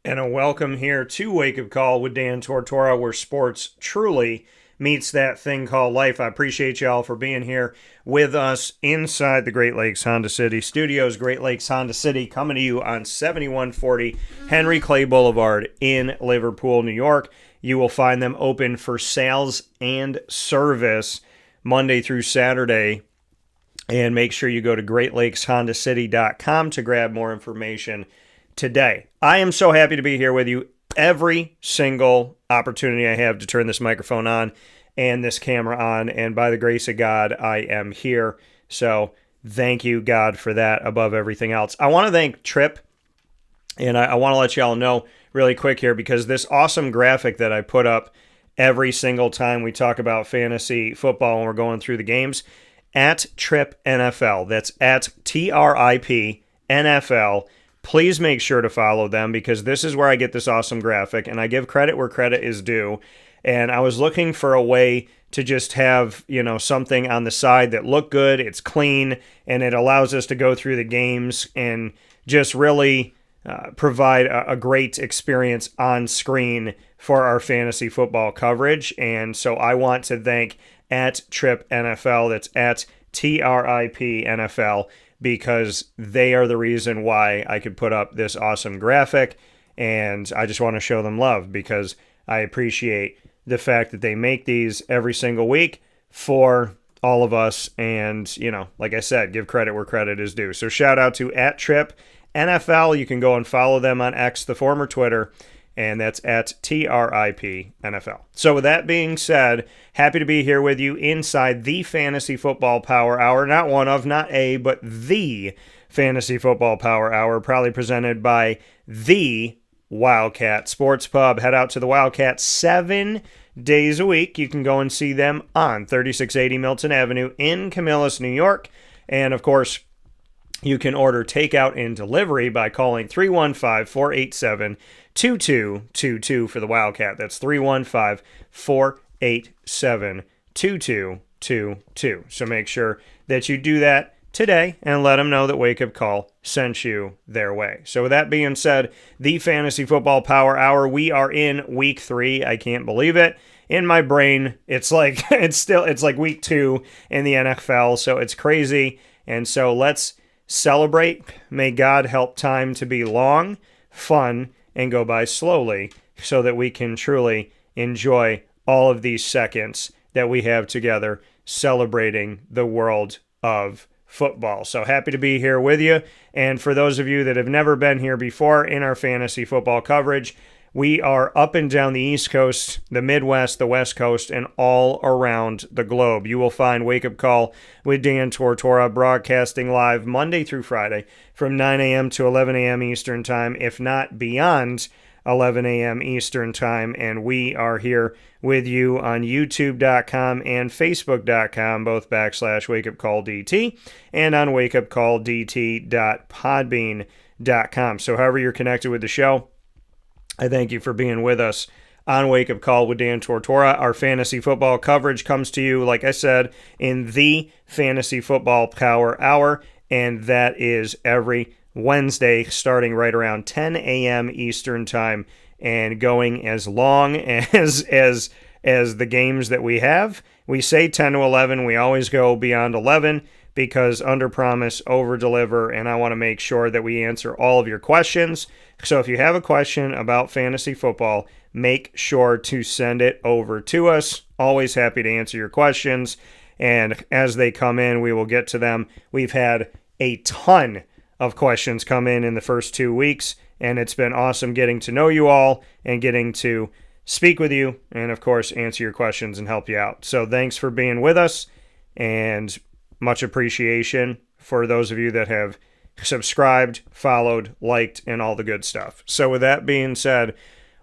And a welcome here to Wake Up Call with Dan Tortora, where sports truly meets that thing called life. I appreciate y'all for being here with us inside the Great Lakes Honda City Studios. Great Lakes Honda City coming to you on 7140 Henry Clay Boulevard in Liverpool, New York. You will find them open for sales and service Monday through Saturday. And make sure you go to greatlakeshondacity.com to grab more information today. I am so happy to be here with you every single opportunity I have to turn this microphone on and this camera on, and by the grace of God, I am here. So thank you, God, for that above everything else. I want to thank Trip, and I want to let y'all know really quick here, because this awesome graphic that I put up every single time we talk about fantasy football when we're going through the games, at Trip NFL, that's at TRIP NFL. Please make sure to follow them, because this is where I get this awesome graphic, and I give credit where credit is due. And I was looking for a way to just have, something on the side that looked good, it's clean, and it allows us to go through the games and just really provide a great experience on screen for our fantasy football coverage. And so I want to thank at Trip NFL, that's at TRIP NFL, because they are the reason why I could put up this awesome graphic, and I just want to show them love, because I appreciate the fact that they make these every single week for all of us, and, like I said, give credit where credit is due. So shout out to at Trip NFL. You can go and follow them on X, the former Twitter, and that's at TRIP NFL. So with that being said, happy to be here with you inside the Fantasy Football Power Hour. Not one of, not a, but the Fantasy Football Power Hour, proudly presented by the Wildcat Sports Pub. Head out to the Wildcat 7 days a week. You can go and see them on 3680 Milton Avenue in Camillus, New York. And of course, you can order takeout and delivery by calling 315-487-2222 for the Wildcat. That's 315-487-2222. So make sure that you do that today and let them know that Wake Up Call sent you their way. So with that being said, the Fantasy Football Power Hour, we are in week 3. I can't believe it. In my brain, it's like week 2 in the NFL, so it's crazy. And so let's celebrate. May God help time to be long, fun, and go by slowly, so that we can truly enjoy all of these seconds that we have together celebrating the world of football. So happy to be here with you. And for those of you that have never been here before in our fantasy football coverage, we are up and down the East Coast, the Midwest, the West Coast, and all around the globe. You will find Wake Up Call with Dan Tortora broadcasting live Monday through Friday from 9 a.m. to 11 a.m. Eastern Time, if not beyond 11 a.m. Eastern Time. And we are here with you on YouTube.com and Facebook.com, both /WakeUpCallDT, and on WakeUpCallDT.podbean.com. So however you're connected with the show, I thank you for being with us on Wake Up Call with Dan Tortora. Our fantasy football coverage comes to you, like I said, in the Fantasy Football Power Hour, and that is every Wednesday starting right around 10 a.m. Eastern Time and going as long as the games that we have. We say 10 to 11. We always go beyond 11, because under promise, over deliver, and I want to make sure that we answer all of your questions. So if you have a question about fantasy football, make sure to send it over to us. Always happy to answer your questions, and as they come in, we will get to them. We've had a ton of questions come in the first 2 weeks, and it's been awesome getting to know you all and getting to speak with you, and of course, answer your questions and help you out. So thanks for being with us, and much appreciation for those of you that have subscribed, followed, liked, and all the good stuff. So with that being said,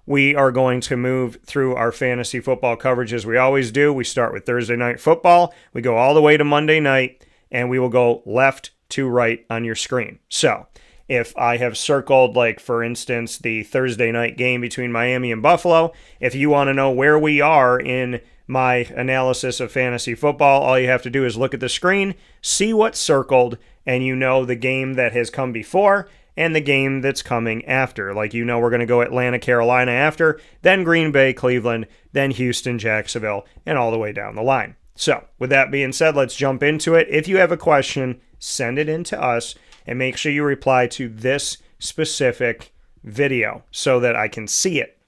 we are going to move through our fantasy football coverage as we always do. We start with Thursday night football. We go all the way to Monday night, and we will go left to right on your screen. So if I have circled, like, for instance, the Thursday night game between Miami and Buffalo, if you want to know where we are in my analysis of fantasy football, all you have to do is look at the screen, see what's circled, and you know the game that has come before, and the game that's coming after. Like, we're going to go Atlanta, Carolina after, then Green Bay, Cleveland, then Houston, Jacksonville, and all the way down the line. So, with that being said, let's jump into it. If you have a question, send it in to us, and make sure you reply to this specific video so that I can see it.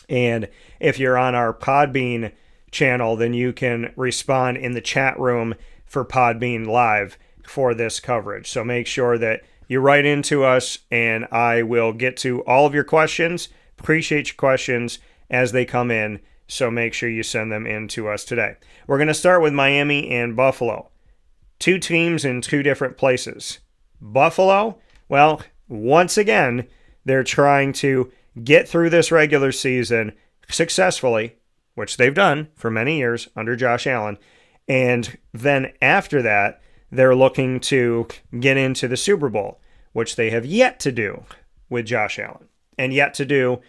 And if you're on our Podbean channel, then you can respond in the chat room for Podbean Live for this coverage. So make sure that you write into us, and I will get to all of your questions. Appreciate your questions as they come in, so make sure you send them in to us today. We're going to start with Miami and Buffalo. Two teams in two different places. Buffalo, well, once again, they're trying to get through this regular season successfully, which they've done for many years under Josh Allen. And then after that, they're looking to get into the Super Bowl, which they have yet to do with Josh Allen, and yet to do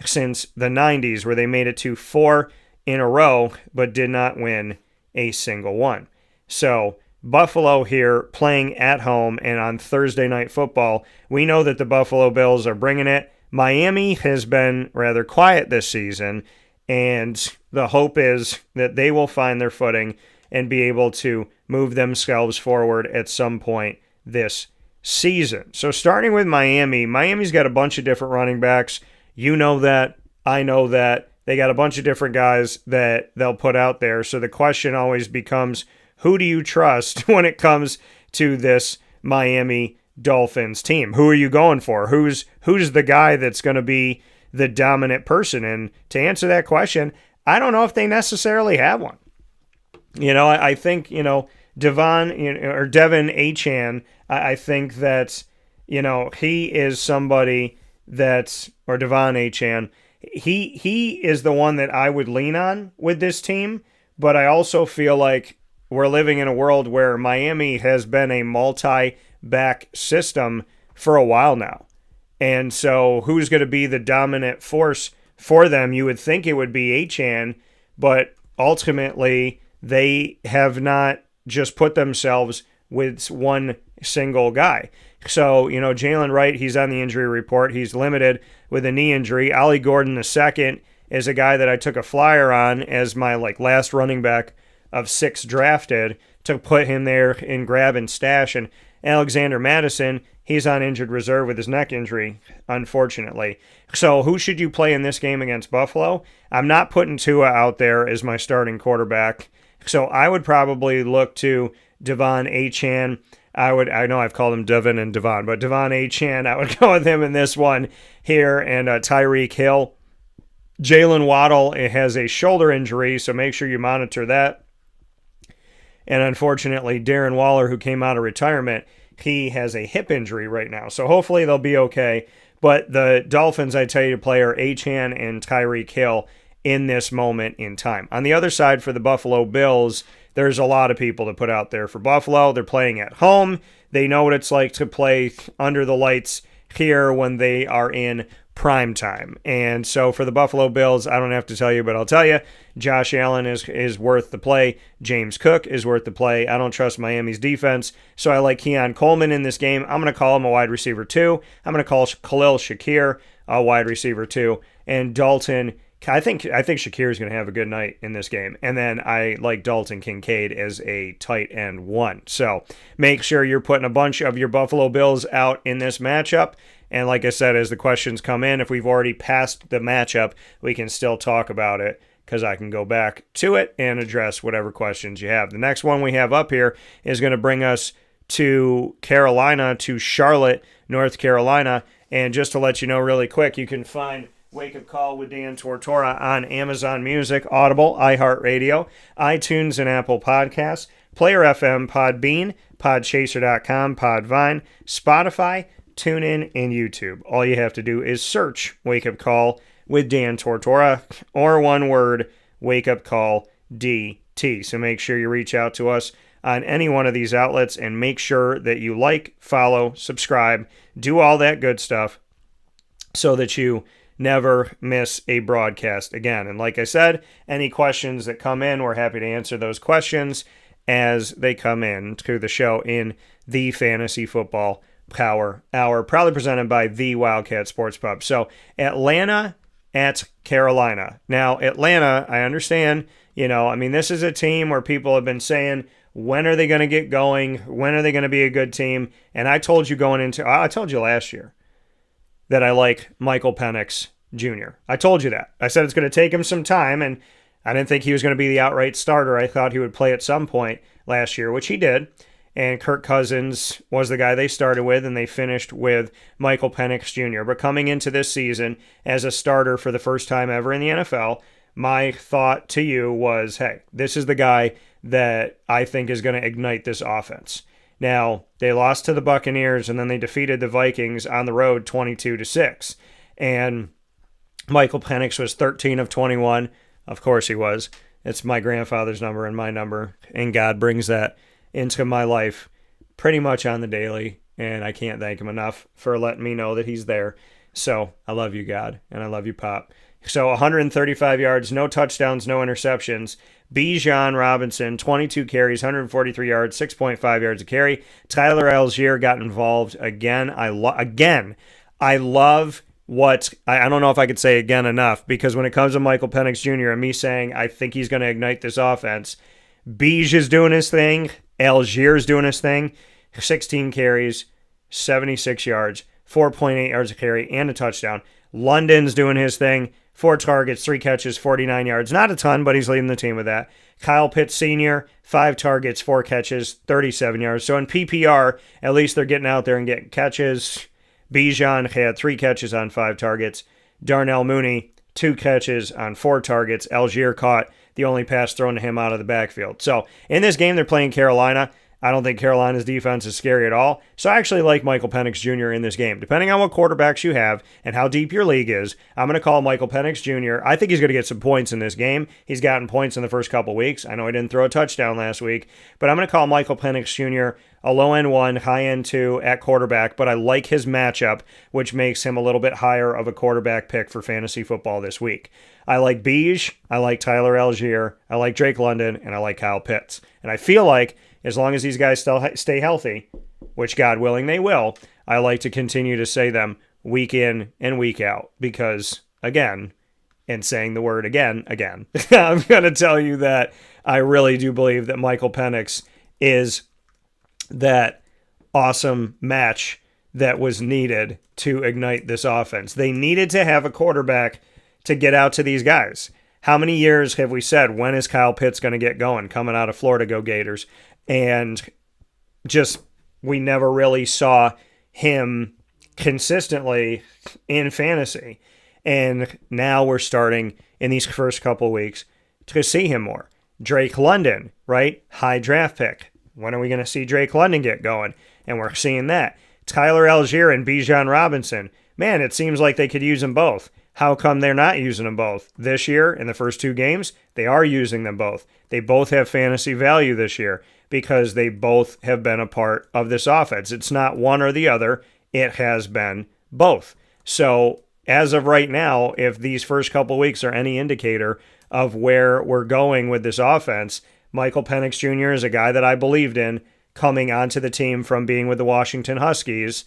since the 90s, where they made it to 4 in a row, but did not win a single one. So Buffalo here playing at home, and on Thursday Night Football, we know that the Buffalo Bills are bringing it. Miami has been rather quiet this season, and the hope is that they will find their footing and be able to move themselves forward at some point this season. So starting with Miami, Miami's got a bunch of different running backs. You know that. I know that. They got a bunch of different guys that they'll put out there. So the question always becomes, who do you trust when it comes to this Miami Dolphins team? Who are you going for? Who's the guy that's going to be the dominant person? And to answer that question, I don't know if they necessarily have one. I think, Devon Achane, I think that, he is somebody that's, or Devon Achane, he is the one that I would lean on with this team. But I also feel like we're living in a world where Miami has been a multi-back system for a while now. And so who's going to be the dominant force for them? You would think it would be Achane, but ultimately they have not just put themselves with one single guy. So, Jalen Wright, he's on the injury report. He's limited with a knee injury. Ollie Gordon II is a guy that I took a flyer on as my last running back of 6 drafted to put him there in grab and stash. And Alexander Madison, he's on injured reserve with his neck injury, unfortunately. So who should you play in this game against Buffalo? I'm not putting Tua out there as my starting quarterback. So I would probably look to Devon Achane. I know I've called him Devon and Devon, but Devon Achane, I would go with him in this one here, and Tyreek Hill. Jalen Waddle has a shoulder injury, so make sure you monitor that. And unfortunately, Darren Waller, who came out of retirement, he has a hip injury right now. So hopefully they'll be okay. But the Dolphins, I tell you to play, are Achane and Tyreek Hill in this moment in time. On the other side, for the Buffalo Bills, there's a lot of people to put out there for Buffalo. They're playing at home. They know what it's like to play under the lights here when they are in prime time. And so for the Buffalo Bills, I don't have to tell you, but I'll tell you, Josh Allen is worth the play. James Cook is worth the play. I don't trust Miami's defense, so I like Keon Coleman in this game. I'm going to call him a wide receiver 2. I'm going to call Khalil Shakir a wide receiver 2. And Dalton, I think Shakir is going to have a good night in this game. And then I like Dalton Kincaid as a tight end 1. So make sure you're putting a bunch of your Buffalo Bills out in this matchup. And like I said, as the questions come in, if we've already passed the matchup, we can still talk about it, because I can go back to it and address whatever questions you have. The next one we have up here is going to bring us to Carolina, to Charlotte, North Carolina. And just to let you know really quick, you can find Wake Up Call with Dan Tortora on Amazon Music, Audible, iHeartRadio, iTunes, and Apple Podcasts, Player FM, Podbean, Podchaser.com, Podvine, Spotify, TuneIn, and YouTube. All you have to do is search Wake Up Call with Dan Tortora, or one word, Wake Up Call DT. So make sure you reach out to us on any one of these outlets, and make sure that you like, follow, subscribe, do all that good stuff so that you never miss a broadcast again. And like I said, any questions that come in, we're happy to answer those questions as they come in to the show in the Fantasy Football Power Hour, proudly presented by the Wildcat Sports Pub. So Atlanta at Carolina. Now, Atlanta, I understand, this is a team where people have been saying, when are they going to get going? When are they going to be a good team? And I told you I told you last year that I like Michael Penix Jr. I told you that. I said it's going to take him some time, and I didn't think he was going to be the outright starter. I thought he would play at some point last year, which he did. And Kirk Cousins was the guy they started with, and they finished with Michael Penix Jr. But coming into this season as a starter for the first time ever in the NFL, my thought to you was, hey, this is the guy that I think is going to ignite this offense. Now, they lost to the Buccaneers, and then they defeated the Vikings on the road 22-6. And Michael Penix was 13 of 21. Of course he was. It's my grandfather's number and my number, and God brings that into my life pretty much on the daily, and I can't thank him enough for letting me know that he's there. So I love you, God, and I love you, Pop. So 135 yards, no touchdowns, no interceptions. Bijan Robinson, 22 carries, 143 yards, 6.5 yards a carry. Tyler Algier got involved again. I love what I don't know if I could say again enough, because when it comes to Michael Penix Jr. and me saying I think he's going to ignite this offense, Bij is doing his thing. Algier's doing his thing. 16 carries, 76 yards, 4.8 yards a carry, and a touchdown. London's doing his thing. 4 targets, 3 catches, 49 yards. Not a ton, but he's leading the team with that. Kyle Pitts Sr., 5 targets, 4 catches, 37 yards. So in PPR, at least they're getting out there and getting catches. Bijan had 3 catches on 5 targets. Darnell Mooney, 2 catches on 4 targets. Algier caught the only pass thrown to him out of the backfield. So in this game, they're playing Carolina. I don't think Carolina's defense is scary at all. So I actually like Michael Penix Jr. in this game. Depending on what quarterbacks you have and how deep your league is, I'm going to call Michael Penix Jr. I think he's going to get some points in this game. He's gotten points in the first couple weeks. I know he didn't throw a touchdown last week, but I'm going to call Michael Penix Jr. a low-end 1, high-end 2 at quarterback, but I like his matchup, which makes him a little bit higher of a quarterback pick for fantasy football this week. I like Bij, I like Tyler Algier, I like Drake London, and I like Kyle Pitts. And I feel like as long as these guys still stay healthy, which God willing they will, I like to continue to say them week in and week out because, again, and saying the word again, I'm going to tell you that I really do believe that Michael Penix is that awesome match that was needed to ignite this offense. They needed to have a quarterback to get out to these guys. How many years have we said, when is Kyle Pitts going to get going, coming out of Florida, go Gators? And just, we never really saw him consistently in fantasy. And now we're starting in these first couple weeks to see him more. Drake London, right? High draft pick. When are we going to see Drake London get going? And we're seeing that. Tyler Algier and Bijan Robinson. Man, it seems like they could use them both. How come they're not using them both? This year, in the first 2 games, they are using them both. They both have fantasy value this year because they both have been a part of this offense. It's not one or the other. It has been both. So as of right now, if these first couple weeks are any indicator of where we're going with this offense, Michael Penix Jr. is a guy that I believed in coming onto the team from being with the Washington Huskies,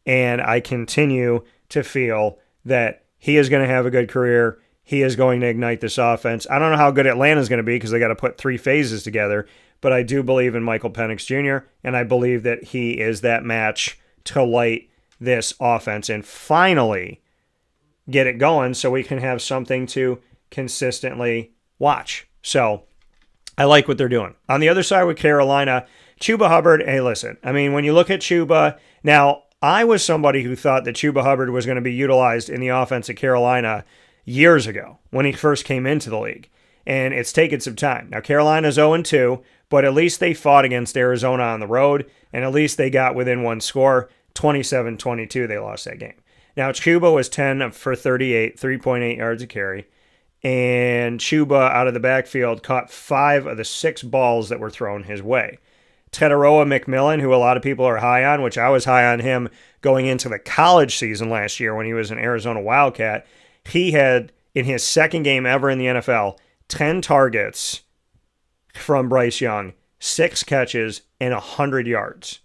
and I continue to feel that he is going to have a good career. He is going to ignite this offense. I don't know how good Atlanta's going to be because they got to put 3 phases together, but I do believe in Michael Penix Jr., and I believe that he is that match to light this offense and finally get it going so we can have something to consistently watch. So I like what they're doing. On the other side with Carolina, Chuba Hubbard, hey, listen, I mean, when you look at Chuba, now, I was somebody who thought that Chuba Hubbard was going to be utilized in the offense at Carolina years ago when he first came into the league, and it's taken some time. Now, Carolina's 0-2, but at least they fought against Arizona on the road, and at least they got within one score. 27-22, they lost that game. Now, Chuba was 10 for 38, 3.8 yards a carry, and Chuba out of the backfield caught 5 of the 6 balls that were thrown his way. Teteroa McMillan, who a lot of people are high on, which I was high on him going into the college season last year when he was an Arizona Wildcat, he had, in his second game ever in the NFL, 10 targets from Bryce Young, 6 catches, and 100 yards.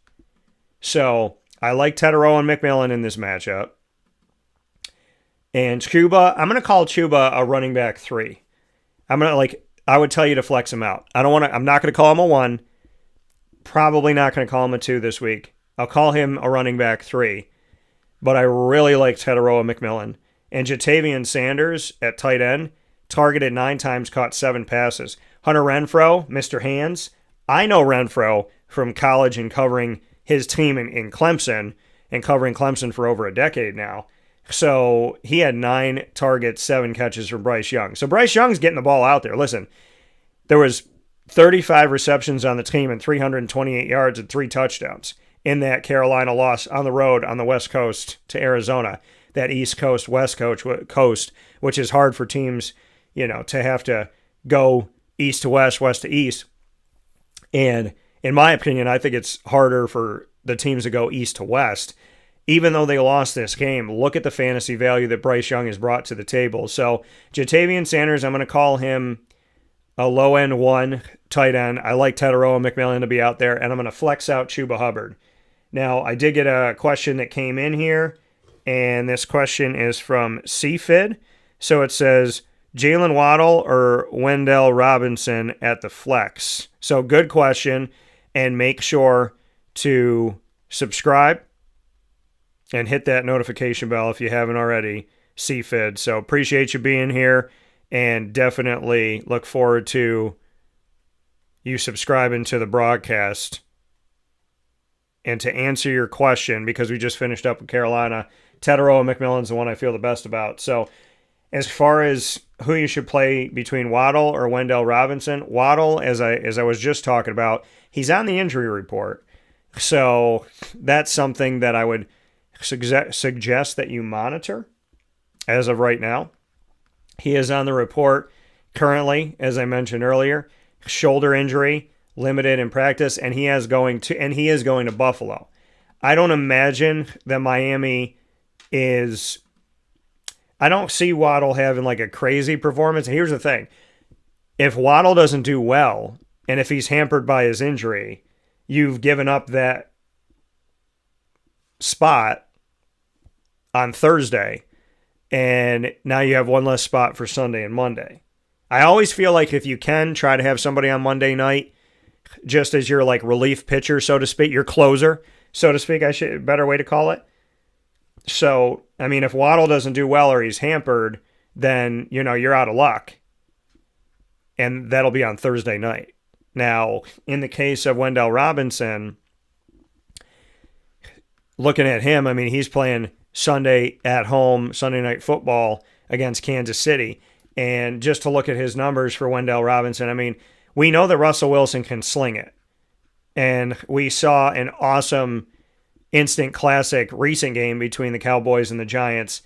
So I like Tetero and McMillan in this matchup. And Chuba, I'm going to call Chuba a running back 3. I would tell you to flex him out. I'm not going to call him a 1. Probably not going to call him a 2 this week. I'll call him a running back 3. But I really like Tetero and McMillan. And Jatavian Sanders at tight end, targeted 9 times, caught 7 passes. Hunter Renfrow, Mr. Hands. I know Renfrow from college and covering his team in Clemson and covering Clemson for over a decade now. So he had 9 targets, 7 catches from Bryce Young. So Bryce Young's getting the ball out there. Listen, there was 35 receptions on the team and 328 yards and 3 touchdowns in that Carolina loss on the road on the West Coast to Arizona. That East Coast, West Coast, which is hard for teams, to have to go east to west, west to east. And in my opinion, I think it's harder for the teams to go east to west. Even though they lost this game, look at the fantasy value that Bryce Young has brought to the table. So Jatavian Sanders, I'm going to call him a low-end 1 tight end. I like Tetero and McMillan to be out there, and I'm going to flex out Chuba Hubbard. Now, I did get a question that came in here, and this question is from CFID. So it says, Jalen Waddle or Wendell Robinson at the flex? So good question, and make sure to subscribe and hit that notification bell if you haven't already, CFID. So appreciate you being here, and definitely look forward to you subscribing to the broadcast. And to answer your question, because we just finished up with Carolina, Tetero and McMillan's the one I feel the best about. So as far as who you should play between Waddle or Wendell Robinson, Waddle, as I was just talking about, he's on the injury report. So that's something that I would suggest that you monitor as of right now. He is on the report currently, as I mentioned earlier, shoulder injury, limited in practice, and he is going to Buffalo. I don't imagine that Miami is. I don't see Waddle having like a crazy performance. Here's the thing. If Waddle doesn't do well, and if he's hampered by his injury, you've given up that spot on Thursday, and now you have one less spot for Sunday and Monday. I always feel like if you can, try to have somebody on Monday night just as your like relief pitcher, so to speak, your closer, so to speak, better way to call it. So, I mean, if Waddle doesn't do well or he's hampered, then, you're out of luck. And that'll be on Thursday night. Now, in the case of Wendell Robinson, looking at him, I mean, he's playing Sunday at home, Sunday Night Football against Kansas City. And just to look at his numbers for Wendell Robinson, I mean, we know that Russell Wilson can sling it. And we saw an awesome instant classic recent game between the Cowboys and the Giants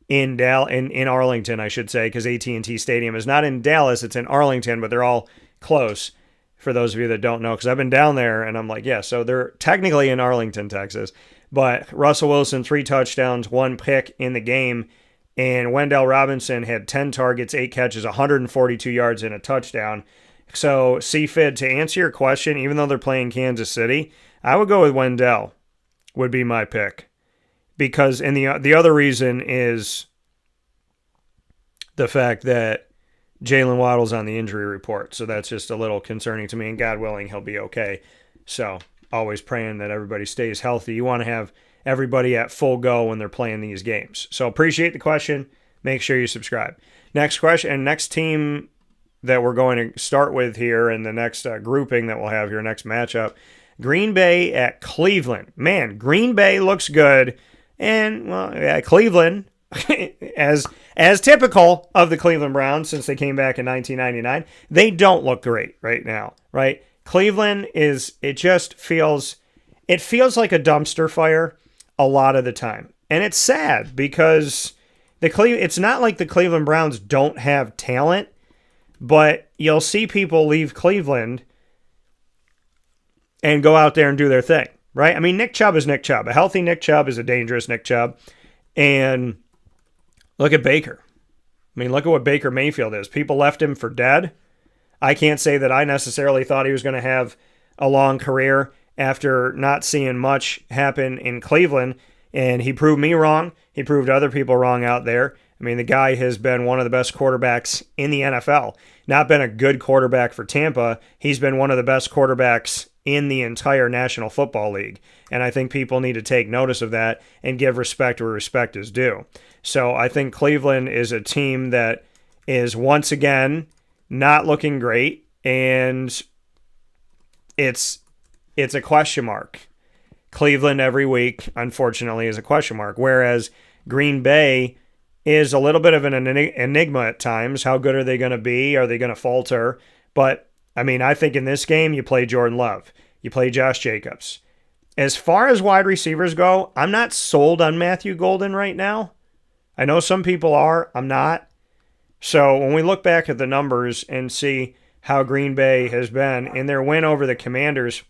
in Arlington, I should say, because AT&T Stadium is not in Dallas, it's in Arlington, but they're all close for those of you that don't know, because I've been down there and I'm like, yeah, so they're technically in Arlington, Texas. But Russell Wilson, 3 touchdowns, 1 pick in the game, and Wendell Robinson had 10 targets, 8 catches, 142 yards, and a touchdown. So, CFID, to answer your question, even though they're playing Kansas City, I would go with Wendell, would be my pick. Because, and the other reason is the fact that Jalen Waddle's on the injury report. So that's just a little concerning to me, and God willing, he'll be okay. So, always praying that everybody stays healthy. You want to have everybody at full go when they're playing these games. So, appreciate the question. Make sure you subscribe. Next question, and next team that we're going to start with here, and the next grouping that we'll have here, next matchup, Green Bay at Cleveland. Man, Green Bay looks good. And, well, yeah, Cleveland, as typical of the Cleveland Browns since they came back in 1999, they don't look great right now, right? Cleveland it feels like a dumpster fire a lot of the time. And it's sad because it's not like the Cleveland Browns don't have talent, but you'll see people leave Cleveland and go out there and do their thing. Right? I mean, Nick Chubb is Nick Chubb. A healthy Nick Chubb is a dangerous Nick Chubb. And look at Baker. I mean, look at what Baker Mayfield is. People left him for dead. I can't say that I necessarily thought he was going to have a long career after not seeing much happen in Cleveland. And he proved me wrong. He proved other people wrong out there. I mean, the guy has been one of the best quarterbacks in the NFL. Not been a good quarterback for Tampa. He's been one of the best quarterbacks in the entire National Football League. And I think people need to take notice of that and give respect where respect is due. So I think Cleveland is a team that is once again not looking great, and it's a question mark. Cleveland every week, unfortunately, is a question mark, whereas Green Bay is a little bit of an enigma at times. How good are they going to be? Are they going to falter? But, I mean, I think in this game, you play Jordan Love. You play Josh Jacobs. As far as wide receivers go, I'm not sold on Matthew Golden right now. I know some people are. I'm not. So when we look back at the numbers and see how Green Bay has been in their win over the Commanders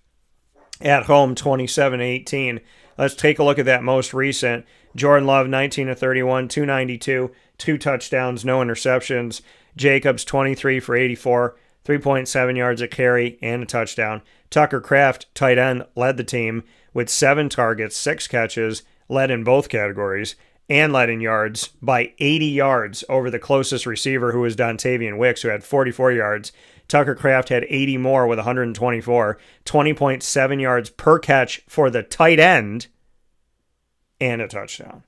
at home 27-18, let's take a look at that most recent. Jordan Love, 19 of 31, 292, 2 touchdowns, no interceptions. Jacobs, 23 for 84, 3.7 yards a carry, and a touchdown. Tucker Kraft, tight end, led the team with 7 targets, 6 catches, led in both categories, and led in yards by 80 yards over the closest receiver, who was Dontavian Wicks, who had 44 yards. Tucker Kraft had 80 more with 124, 20.7 yards per catch for the tight end, and a touchdown.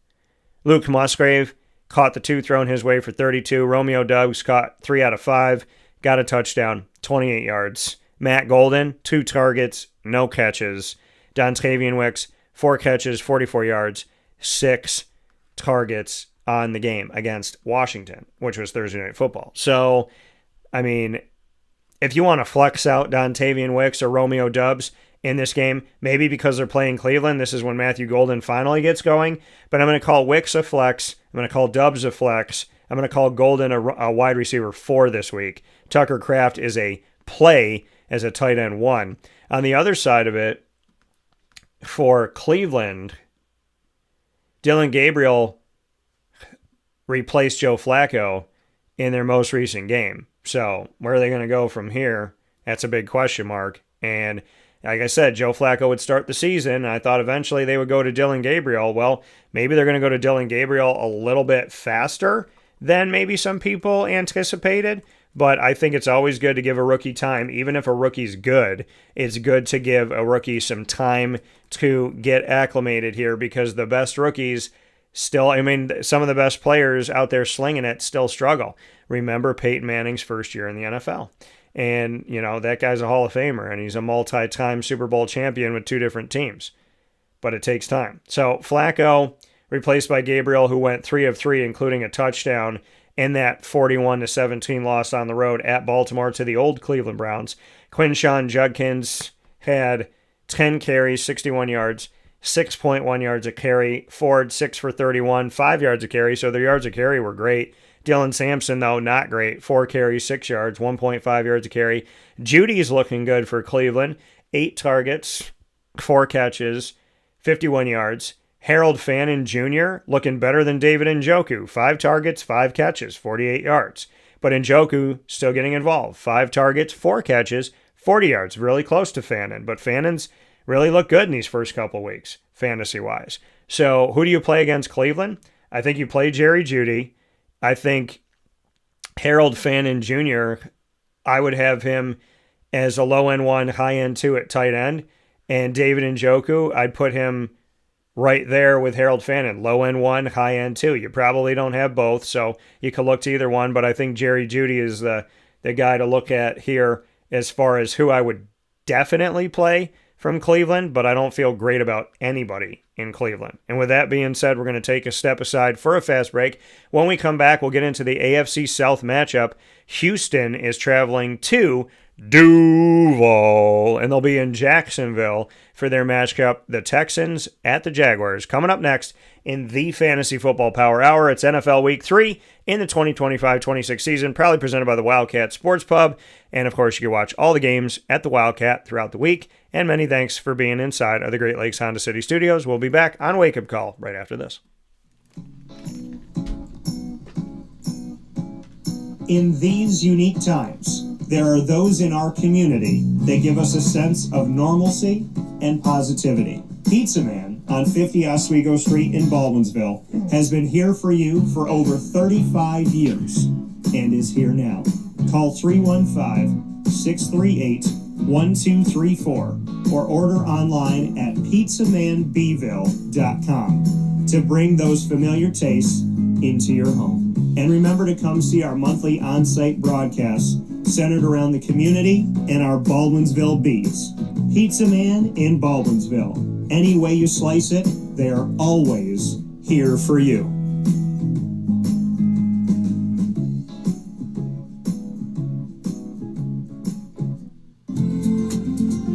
Luke Musgrave caught the 2 thrown his way for 32. Romeo Doubs caught 3 out of 5, got a touchdown, 28 yards. Matt Golden, 2 targets, no catches. Dontavian Wicks, 4 catches, 44 yards, 6 targets on the game against Washington, which was Thursday Night Football. So, I mean, if you want to flex out Dontavian Wicks or Romeo Doubs in this game, maybe because they're playing Cleveland, this is when Matthew Golden finally gets going. But I'm going to call Wicks a flex. I'm going to call Doubs a flex. I'm going to call Golden a wide receiver 4 this week. Tucker Kraft is a play as a tight end 1. On the other side of it, for Cleveland, Dylan Gabriel replaced Joe Flacco in their most recent game. So where are they going to go from here? That's a big question mark. And like I said, Joe Flacco would start the season. I thought eventually they would go to Dylan Gabriel. Well, maybe they're going to go to Dylan Gabriel a little bit faster than maybe some people anticipated. But I think it's always good to give a rookie time. Even if a rookie's good, it's good to give a rookie some time to get acclimated here, because the best rookies still, I mean, some of the best players out there slinging it still struggle. Remember Peyton Manning's first year in the NFL. And, you know, that guy's a Hall of Famer, and he's a multi-time Super Bowl champion with 2 different teams. But it takes time. So Flacco replaced by Gabriel, who went 3 of 3, including a touchdown in that 41-17 loss on the road at Baltimore to the old Cleveland Browns. Quinshawn Judkins had 10 carries, 61 yards, 6.1 yards a carry. Ford, 6 for 31, 5 yards a carry, so their yards a carry were great. Dylan Sampson, though, not great. 4 carries, 6 yards, 1.5 yards a carry. Judy's looking good for Cleveland. 8 targets, 4 catches, 51 yards. Harold Fannin Jr. looking better than David Njoku. 5 targets, 5 catches, 48 yards. But Njoku still getting involved. 5 targets, 4 catches, 40 yards. Really close to Fannin. But Fannin's really looked good in these first couple weeks, fantasy-wise. So who do you play against Cleveland? I think you play Jerry Jeudy. I think Harold Fannin Jr., I would have him as a low-end 1, high-end 2 at tight end. And David Njoku, I'd put him right there with Harold Fannin, low-end 1, high-end 2. You probably don't have both, so you can look to either one, but I think Jerry Jeudy is the guy to look at here as far as who I would definitely play from Cleveland, but I don't feel great about anybody in Cleveland. And with that being said, we're going to take a step aside for a fast break. When we come back, we'll get into the AFC South matchup. Houston is traveling to Duval, and they'll be in Jacksonville for their matchup, the Texans at the Jaguars. Coming up next in the Fantasy Football Power Hour, it's NFL Week 3 in the 2025-26 season, proudly presented by the Wildcat Sports Pub. And, of course, you can watch all the games at the Wildcat throughout the week. And many thanks for being inside of the Great Lakes Honda City Studios. We'll be back on Wake Up Call right after this. In these unique times, there are those in our community that give us a sense of normalcy and positivity. Pizza Man on 50 Oswego Street in Baldwinsville has been here for you for over 35 years and is here now. Call 315-638-1234 or order online at pizzamanbville.com to bring those familiar tastes into your home. And remember to come see our monthly on-site broadcasts centered around the community and our Baldwinsville beats. Pizza Man in Baldwinsville. Any way you slice it, they are always here for you.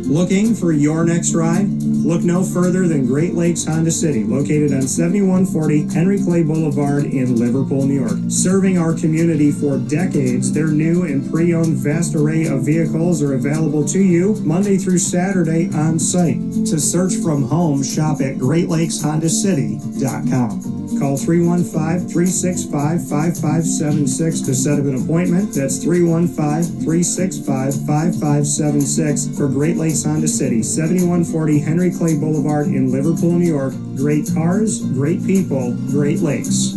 Looking for your next ride? Look no further than Great Lakes Honda City, located on 7140 Henry Clay Boulevard in Liverpool, New York. Serving our community for decades, their new and pre-owned vast array of vehicles are available to you Monday through Saturday on site. To search from home, shop at GreatLakesHondaCity.com. Call 315-365-5576 to set up an appointment. That's 315-365-5576 for Great Lakes Honda City, 7140 Henry Clay Boulevard in Liverpool, New York. Great cars, great people, Great Lakes.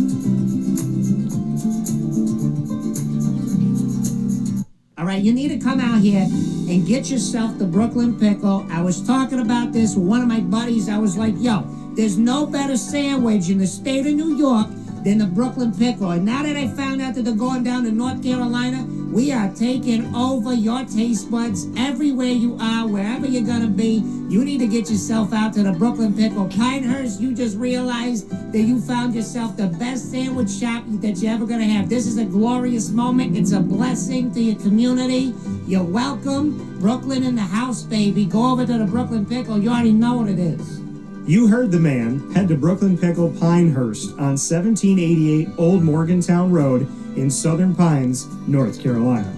All right, you need to come out here and get yourself the Brooklyn Pickle. I was talking about this with one of my buddies. I was like, yo, there's no better sandwich in the state of New York than the Brooklyn Pickle. And now that I found out that they're going down to North Carolina, we are taking over your taste buds everywhere you are, wherever you're going to be. You need to get yourself out to the Brooklyn Pickle. Pinehurst, you just realized that you found yourself the best sandwich shop that you're ever going to have. This is a glorious moment. It's a blessing to your community. You're welcome. Brooklyn in the house, baby. Go over to the Brooklyn Pickle. You already know what it is. You heard the man. Head to Brooklyn Pickle Pinehurst on 1788 Old Morgantown Road in Southern Pines, North Carolina.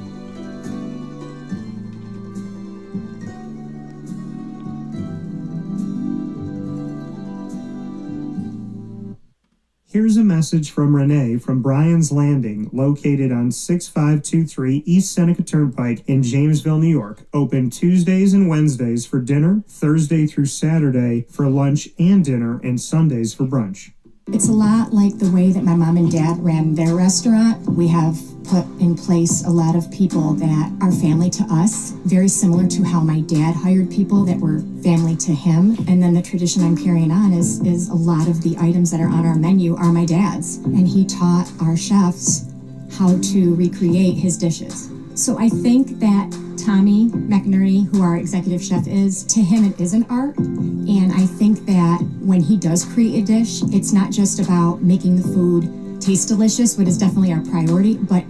Here's a message from Renee from Bryan's Landing, located on 6523 East Seneca Turnpike in Jamesville, New York. Open Tuesdays and Wednesdays for dinner, Thursday through Saturday for lunch and dinner, and Sundays for brunch. It's a lot like the way that my mom and dad ran their restaurant. We have put in place a lot of people that are family to us, very similar to how my dad hired people that were family to him. And then the tradition I'm carrying on is a lot of the items that are on our menu are my dad's. And he taught our chefs how to recreate his dishes. So I think that Tommy McNerney, who our executive chef is, to him it is an art. And I think that when he does create a dish, it's not just about making the food taste delicious, but it's definitely our priority, but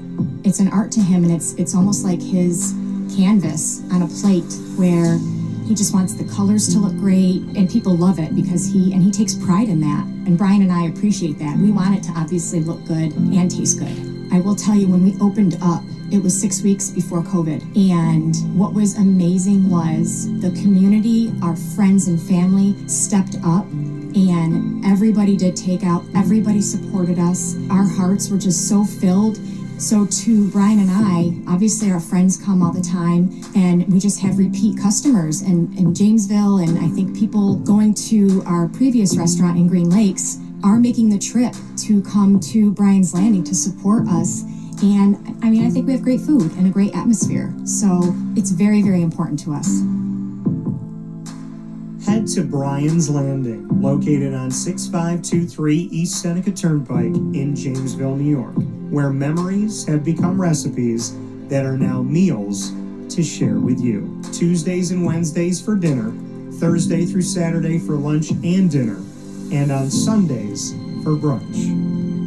it's an art to him, and it's almost like his canvas on a plate where he just wants the colors to look great, and people love it because he takes pride in that. And Brian and I appreciate that. We want it to obviously look good and taste good. I will tell you, when we opened up, it was 6 weeks before COVID. And what was amazing was the community, our friends and family stepped up, and everybody did takeout. Everybody supported us. Our hearts were just so filled. So to Brian and I, obviously our friends come all the time, and we just have repeat customers in Jamesville, and I think people going to our previous restaurant in Green Lakes are making the trip to come to Bryan's Landing to support us. And I mean, I think we have great food and a great atmosphere. So it's very, very important to us. Head to Bryan's Landing, located on 6523 East Seneca Turnpike in Jamesville, New York, where memories have become recipes that are now meals to share with you. Tuesdays and Wednesdays for dinner, Thursday through Saturday for lunch and dinner, and on Sundays for brunch.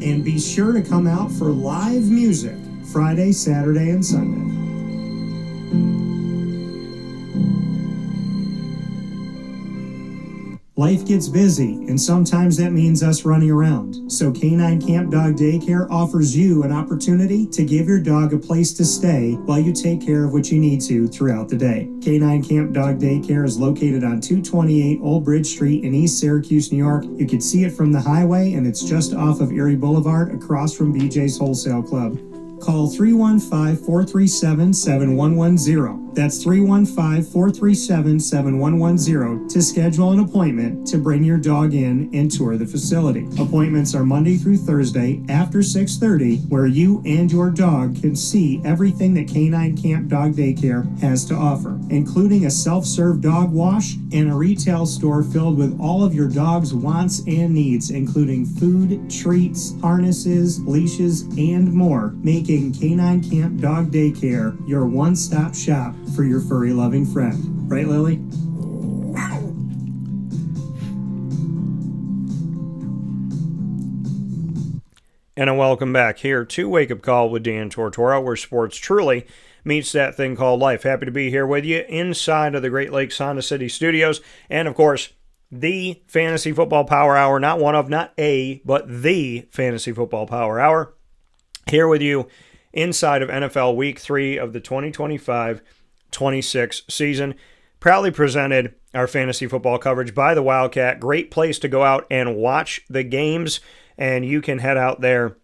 And be sure to come out for live music Friday, Saturday, and Sunday. Life gets busy, and sometimes that means us running around. So Canine Camp Dog Daycare offers you an opportunity to give your dog a place to stay while you take care of what you need to throughout the day. Canine Camp Dog Daycare is located on 228 Old Bridge Street in East Syracuse, New York. You can see it from the highway, and it's just off of Erie Boulevard across from BJ's Wholesale Club. Call 315-437-7110 That's 315-437-7110 to schedule an appointment to bring your dog in and tour the facility. Appointments are Monday through Thursday after 6:30, where you and your dog can see everything that Canine Camp Dog Daycare has to offer, including a self-serve dog wash and a retail store filled with all of your dog's wants and needs, including food, treats, harnesses, leashes, and more, making Canine Camp Dog Daycare your one-stop shop for your furry loving friend. Right, Lily? And a welcome back here to Wake Up Call with Dan Tortora, where sports truly meets that thing called life. Happy to be here with you inside of the Great Lakes Honda City Studios. And, of course, the Fantasy Football Power Hour, not one of, not a, but the Fantasy Football Power Hour. Here with you inside of NFL Week 3 of the 2025-26 season. Proudly presented our fantasy football coverage by the Wildcat. Great place to go out and watch the games. And you can head out there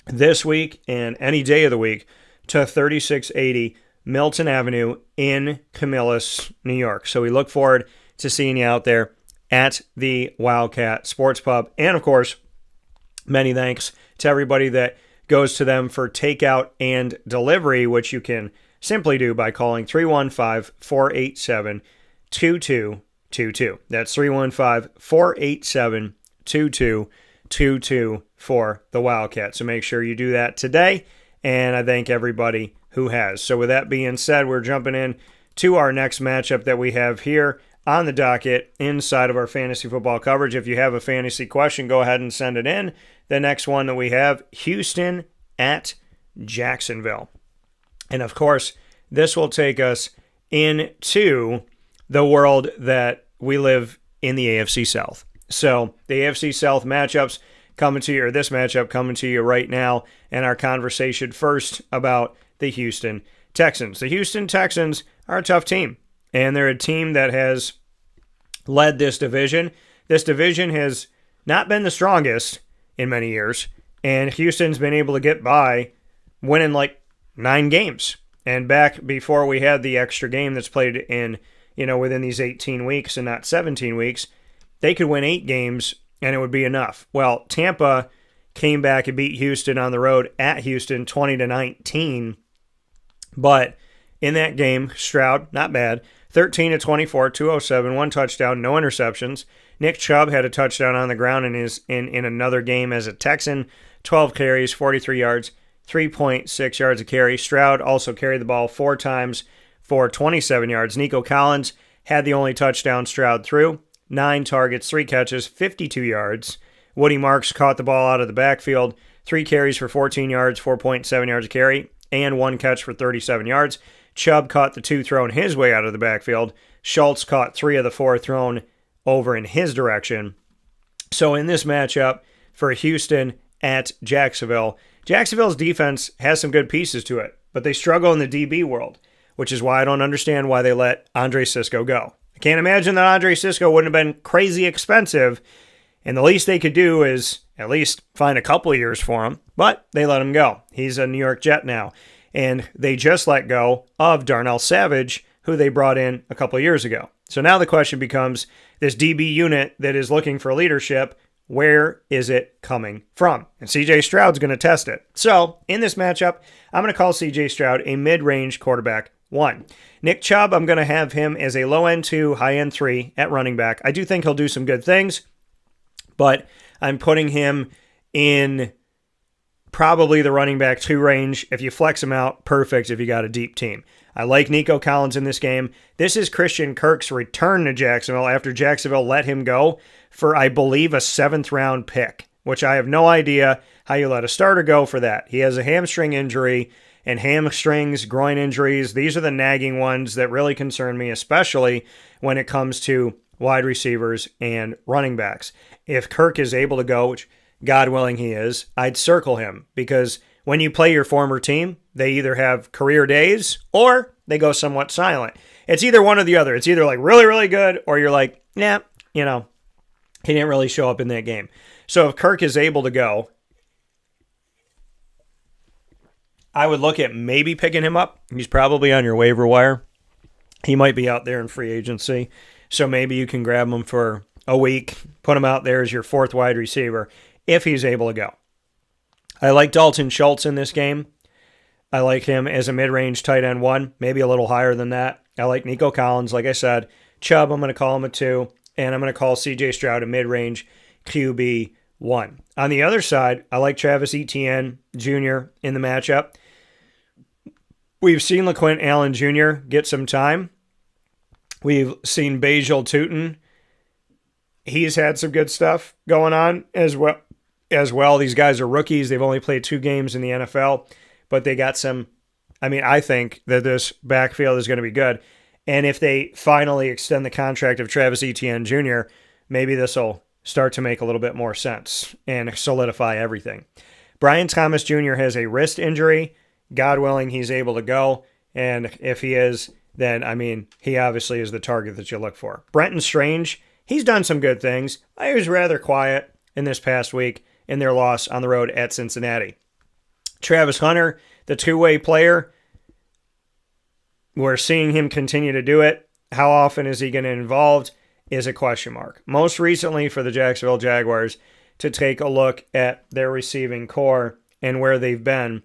this week and any day of the week to 3680 Milton Avenue in Camillus, New York. So we look forward to seeing you out there at the Wildcat Sports Pub. And, of course, many thanks to everybody that goes to them for takeout and delivery, which you can simply do by calling 315-487-2222. That's 315-487-2222 for the Wildcat. So make sure you do that today, and I thank everybody who has. So with that being said, we're jumping in to our next matchup that we have here on the docket inside of our fantasy football coverage. If you have a fantasy question, go ahead and send it in. The next one that we have, Houston at Jacksonville. And of course, this will take us into the world that we live in, the AFC South. So the AFC South matchups coming to you, or this matchup coming to you right now, and our conversation first about the Houston Texans. The Houston Texans are a tough team, and they're a team that has led this division. This division has not been the strongest in many years, and Houston's been able to get by winning like 9 games. And back before we had the extra game that's played in, within these 18 weeks and not 17 weeks, they could win 8 games and it would be enough. Well, Tampa came back and beat Houston on the road at Houston 20-19. But in that game, Stroud, not bad, 13-24, 207, 1 touchdown, no interceptions. Nick Chubb had a touchdown on the ground in another game as a Texan, 12 carries, 43 yards, 3.6 yards a carry. Stroud also carried the ball 4 times for 27 yards. Nico Collins had the only touchdown Stroud threw, 9 targets, 3 catches, 52 yards. Woody Marks caught the ball out of the backfield, 3 carries for 14 yards, 4.7 yards a carry, and 1 catch for 37 yards. Chubb caught the 2 thrown his way out of the backfield. Schultz caught 3 of the 4 thrown over in his direction. So in this matchup for Houston at Jacksonville, Jacksonville's defense has some good pieces to it, but they struggle in the DB world, which is why I don't understand why they let Andre Sisco go. I can't imagine that Andre Sisco wouldn't have been crazy expensive, and the least they could do is at least find a couple of years for him, but they let him go. He's a New York Jet now, and they just let go of Darnell Savage, who they brought in a couple of years ago. So now the question becomes, this DB unit that is looking for leadership, where is it coming from? And C.J. Stroud's going to test it. So in this matchup, I'm going to call C.J. Stroud a mid-range quarterback 1. Nick Chubb, I'm going to have him as a low-end 2, high-end 3 at running back. I do think he'll do some good things, but I'm putting him in probably the running back 2 range. If you flex him out, perfect if you got a deep team. I like Nico Collins in this game. This is Christian Kirk's return to Jacksonville after Jacksonville let him go for, I believe, a 7th-round pick, which I have no idea how you let a starter go for that. He has a hamstring injury, and hamstrings, groin injuries, these are the nagging ones that really concern me, especially when it comes to wide receivers and running backs. If Kirk is able to go, which God willing he is, I'd circle him, because when you play your former team, they either have career days or they go somewhat silent. It's either one or the other. It's either like really, really good, or you're like, nah, he didn't really show up in that game. So if Kirk is able to go, I would look at maybe picking him up. He's probably on your waiver wire He might be out there in free agency. So maybe you can grab him for a week, put him out there as your fourth wide receiver if he's able to go. I like Dalton Schultz in this game. I like him as a mid-range tight end 1, maybe a little higher than that. I like Nico Collins, like I said. Chubb, I'm going to call him a 2, and I'm going to call C.J. Stroud a mid-range QB 1. On the other side, I like Travis Etienne Jr. in the matchup. We've seen LaQuint Allen Jr. get some time. We've seen Bajal Tutin. He's had some good stuff going on as well. These guys are rookies. They've only played 2 games in the NFL, but they got some. I think that this backfield is going to be good. And if they finally extend the contract of Travis Etienne Jr., maybe this will start to make a little bit more sense and solidify everything. Brian Thomas Jr. has a wrist injury. God willing, he's able to go. And if he is, then, he obviously is the target that you look for. Brenton Strange, he's done some good things. He was rather quiet in this past week in their loss on the road at Cincinnati. Travis Hunter, the two-way player, we're seeing him continue to do it. How often is he going to involved is a question mark. Most recently for the Jacksonville Jaguars, to take a look at their receiving core and where they've been.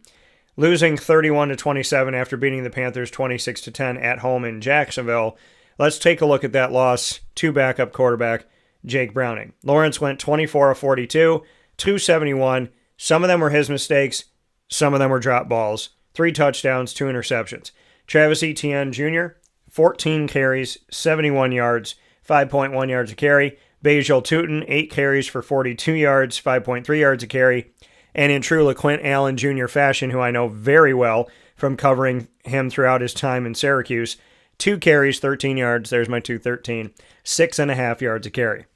Losing 31-27 after beating the Panthers 26-10 at home in Jacksonville. Let's take a look at that loss to backup quarterback Jake Browning. Lawrence went 24 of 42, 271. Some of them were his mistakes. Some of them were drop balls. 3 touchdowns, 2 interceptions. Travis Etienne Jr., 14 carries, 71 yards, 5.1 yards a carry. Bajal Tutin, 8 carries for 42 yards, 5.3 yards a carry. And in true LaQuint Allen Jr. fashion, who I know very well from covering him throughout his time in Syracuse, 2 carries, 13 yards. There's my 213. 6.5 yards a carry.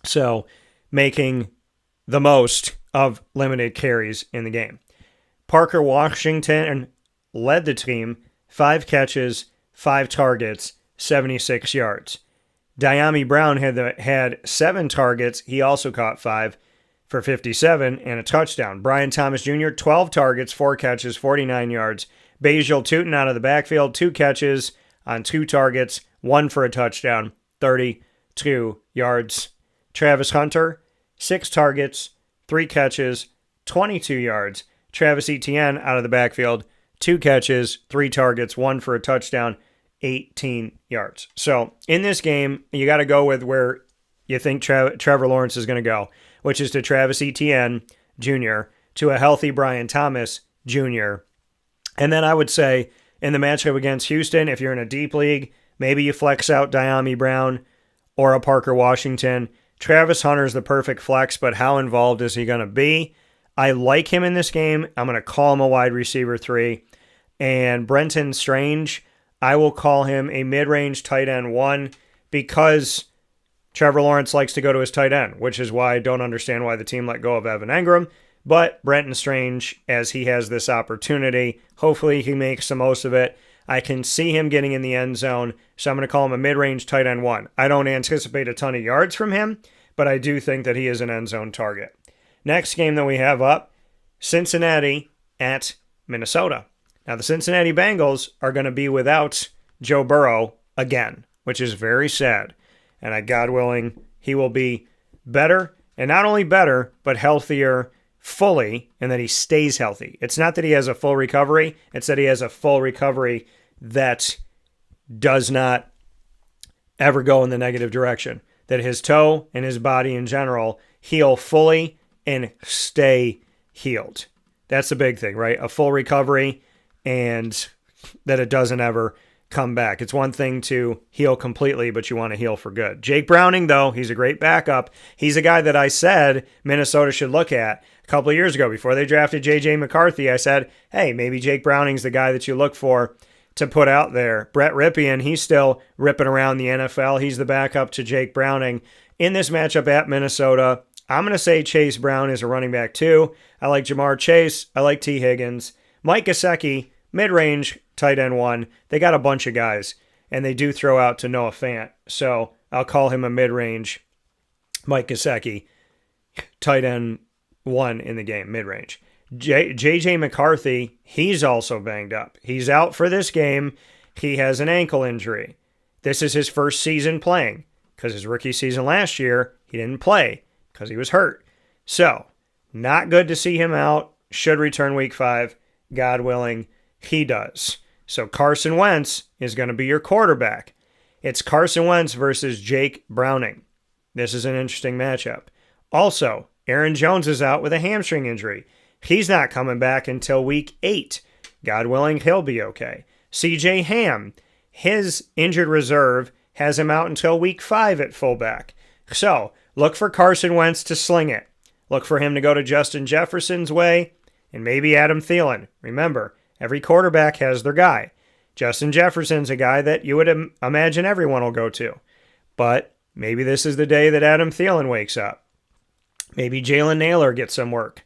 So making the most of limited carries in the game. Parker Washington led the team, 5 catches, 5 targets, 76 yards. Dyami Brown had 7 targets. He also caught 5 for 57 and a touchdown. Brian Thomas Jr., 12 targets, 4 catches, 49 yards. Bajal Tutin out of the backfield, 2 catches on 2 targets, 1 for a touchdown, 32 yards. Travis Hunter, 6 targets, 3 catches, 22 yards. Travis Etienne out of the backfield, 2 catches, 3 targets, 1 for a touchdown, 18 yards. So in this game, you got to go with where you think Trevor Lawrence is going to go, which is to Travis Etienne Jr., to a healthy Brian Thomas Jr. And then I would say in the matchup against Houston, if you're in a deep league, maybe you flex out Dyami Brown or a Parker Washington. Travis Hunter is the perfect flex, but how involved is he going to be? I like him in this game. I'm going to call him a wide receiver 3. And Brenton Strange, I will call him a mid-range tight end 1 because Trevor Lawrence likes to go to his tight end, which is why I don't understand why the team let go of Evan Engram. But Brenton Strange, as he has this opportunity, hopefully he makes the most of it. I can see him getting in the end zone, so I'm going to call him a mid-range tight end 1. I don't anticipate a ton of yards from him, but I do think that he is an end zone target. Next game that we have up, Cincinnati at Minnesota. Now, the Cincinnati Bengals are going to be without Joe Burrow again, which is very sad. And God willing, he will be better, and not only better, but healthier fully, and that he stays healthy. It's not that he has a full recovery, it's that he has a full recovery that does not ever go in the negative direction. That his toe and his body in general heal fully and stay healed. That's the big thing, right? A full recovery and that it doesn't ever come back. It's one thing to heal completely, but you want to heal for good. Jake Browning, though, he's a great backup. He's a guy that I said Minnesota should look at a couple of years ago before they drafted J.J. McCarthy. I said, hey, maybe Jake Browning's the guy that you look for to put out there. Brett Ripien, he's still ripping around the NFL. He's the backup to Jake Browning. In this matchup at Minnesota, I'm going to say Chase Brown is a running back too. I like Jamar Chase. I like T. Higgins. Mike Gesicki, mid-range tight end 1. They got a bunch of guys, and they do throw out to Noah Fant. So I'll call him a mid-range Mike Gesicki, tight end 1 in the game, mid-range. J.J. McCarthy, he's also banged up. He's out for this game. he has an ankle injury. This is his first season playing, because his rookie season last year, he didn't play because he was hurt. So, not good to see him out. Should return week 5. God willing, he does. So Carson Wentz is going to be your quarterback. It's Carson Wentz versus Jake Browning. This is an interesting matchup. Also, Aaron Jones is out with a hamstring injury. He's not coming back until week 8. God willing, he'll be okay. CJ Ham, his injured reserve has him out until week 5 at fullback. So, look for Carson Wentz to sling it. Look for him to go to Justin Jefferson's way and maybe Adam Thielen. Remember, every quarterback has their guy. Justin Jefferson's a guy that you would imagine everyone will go to. But maybe this is the day that Adam Thielen wakes up. Maybe Jalen Nailor gets some work.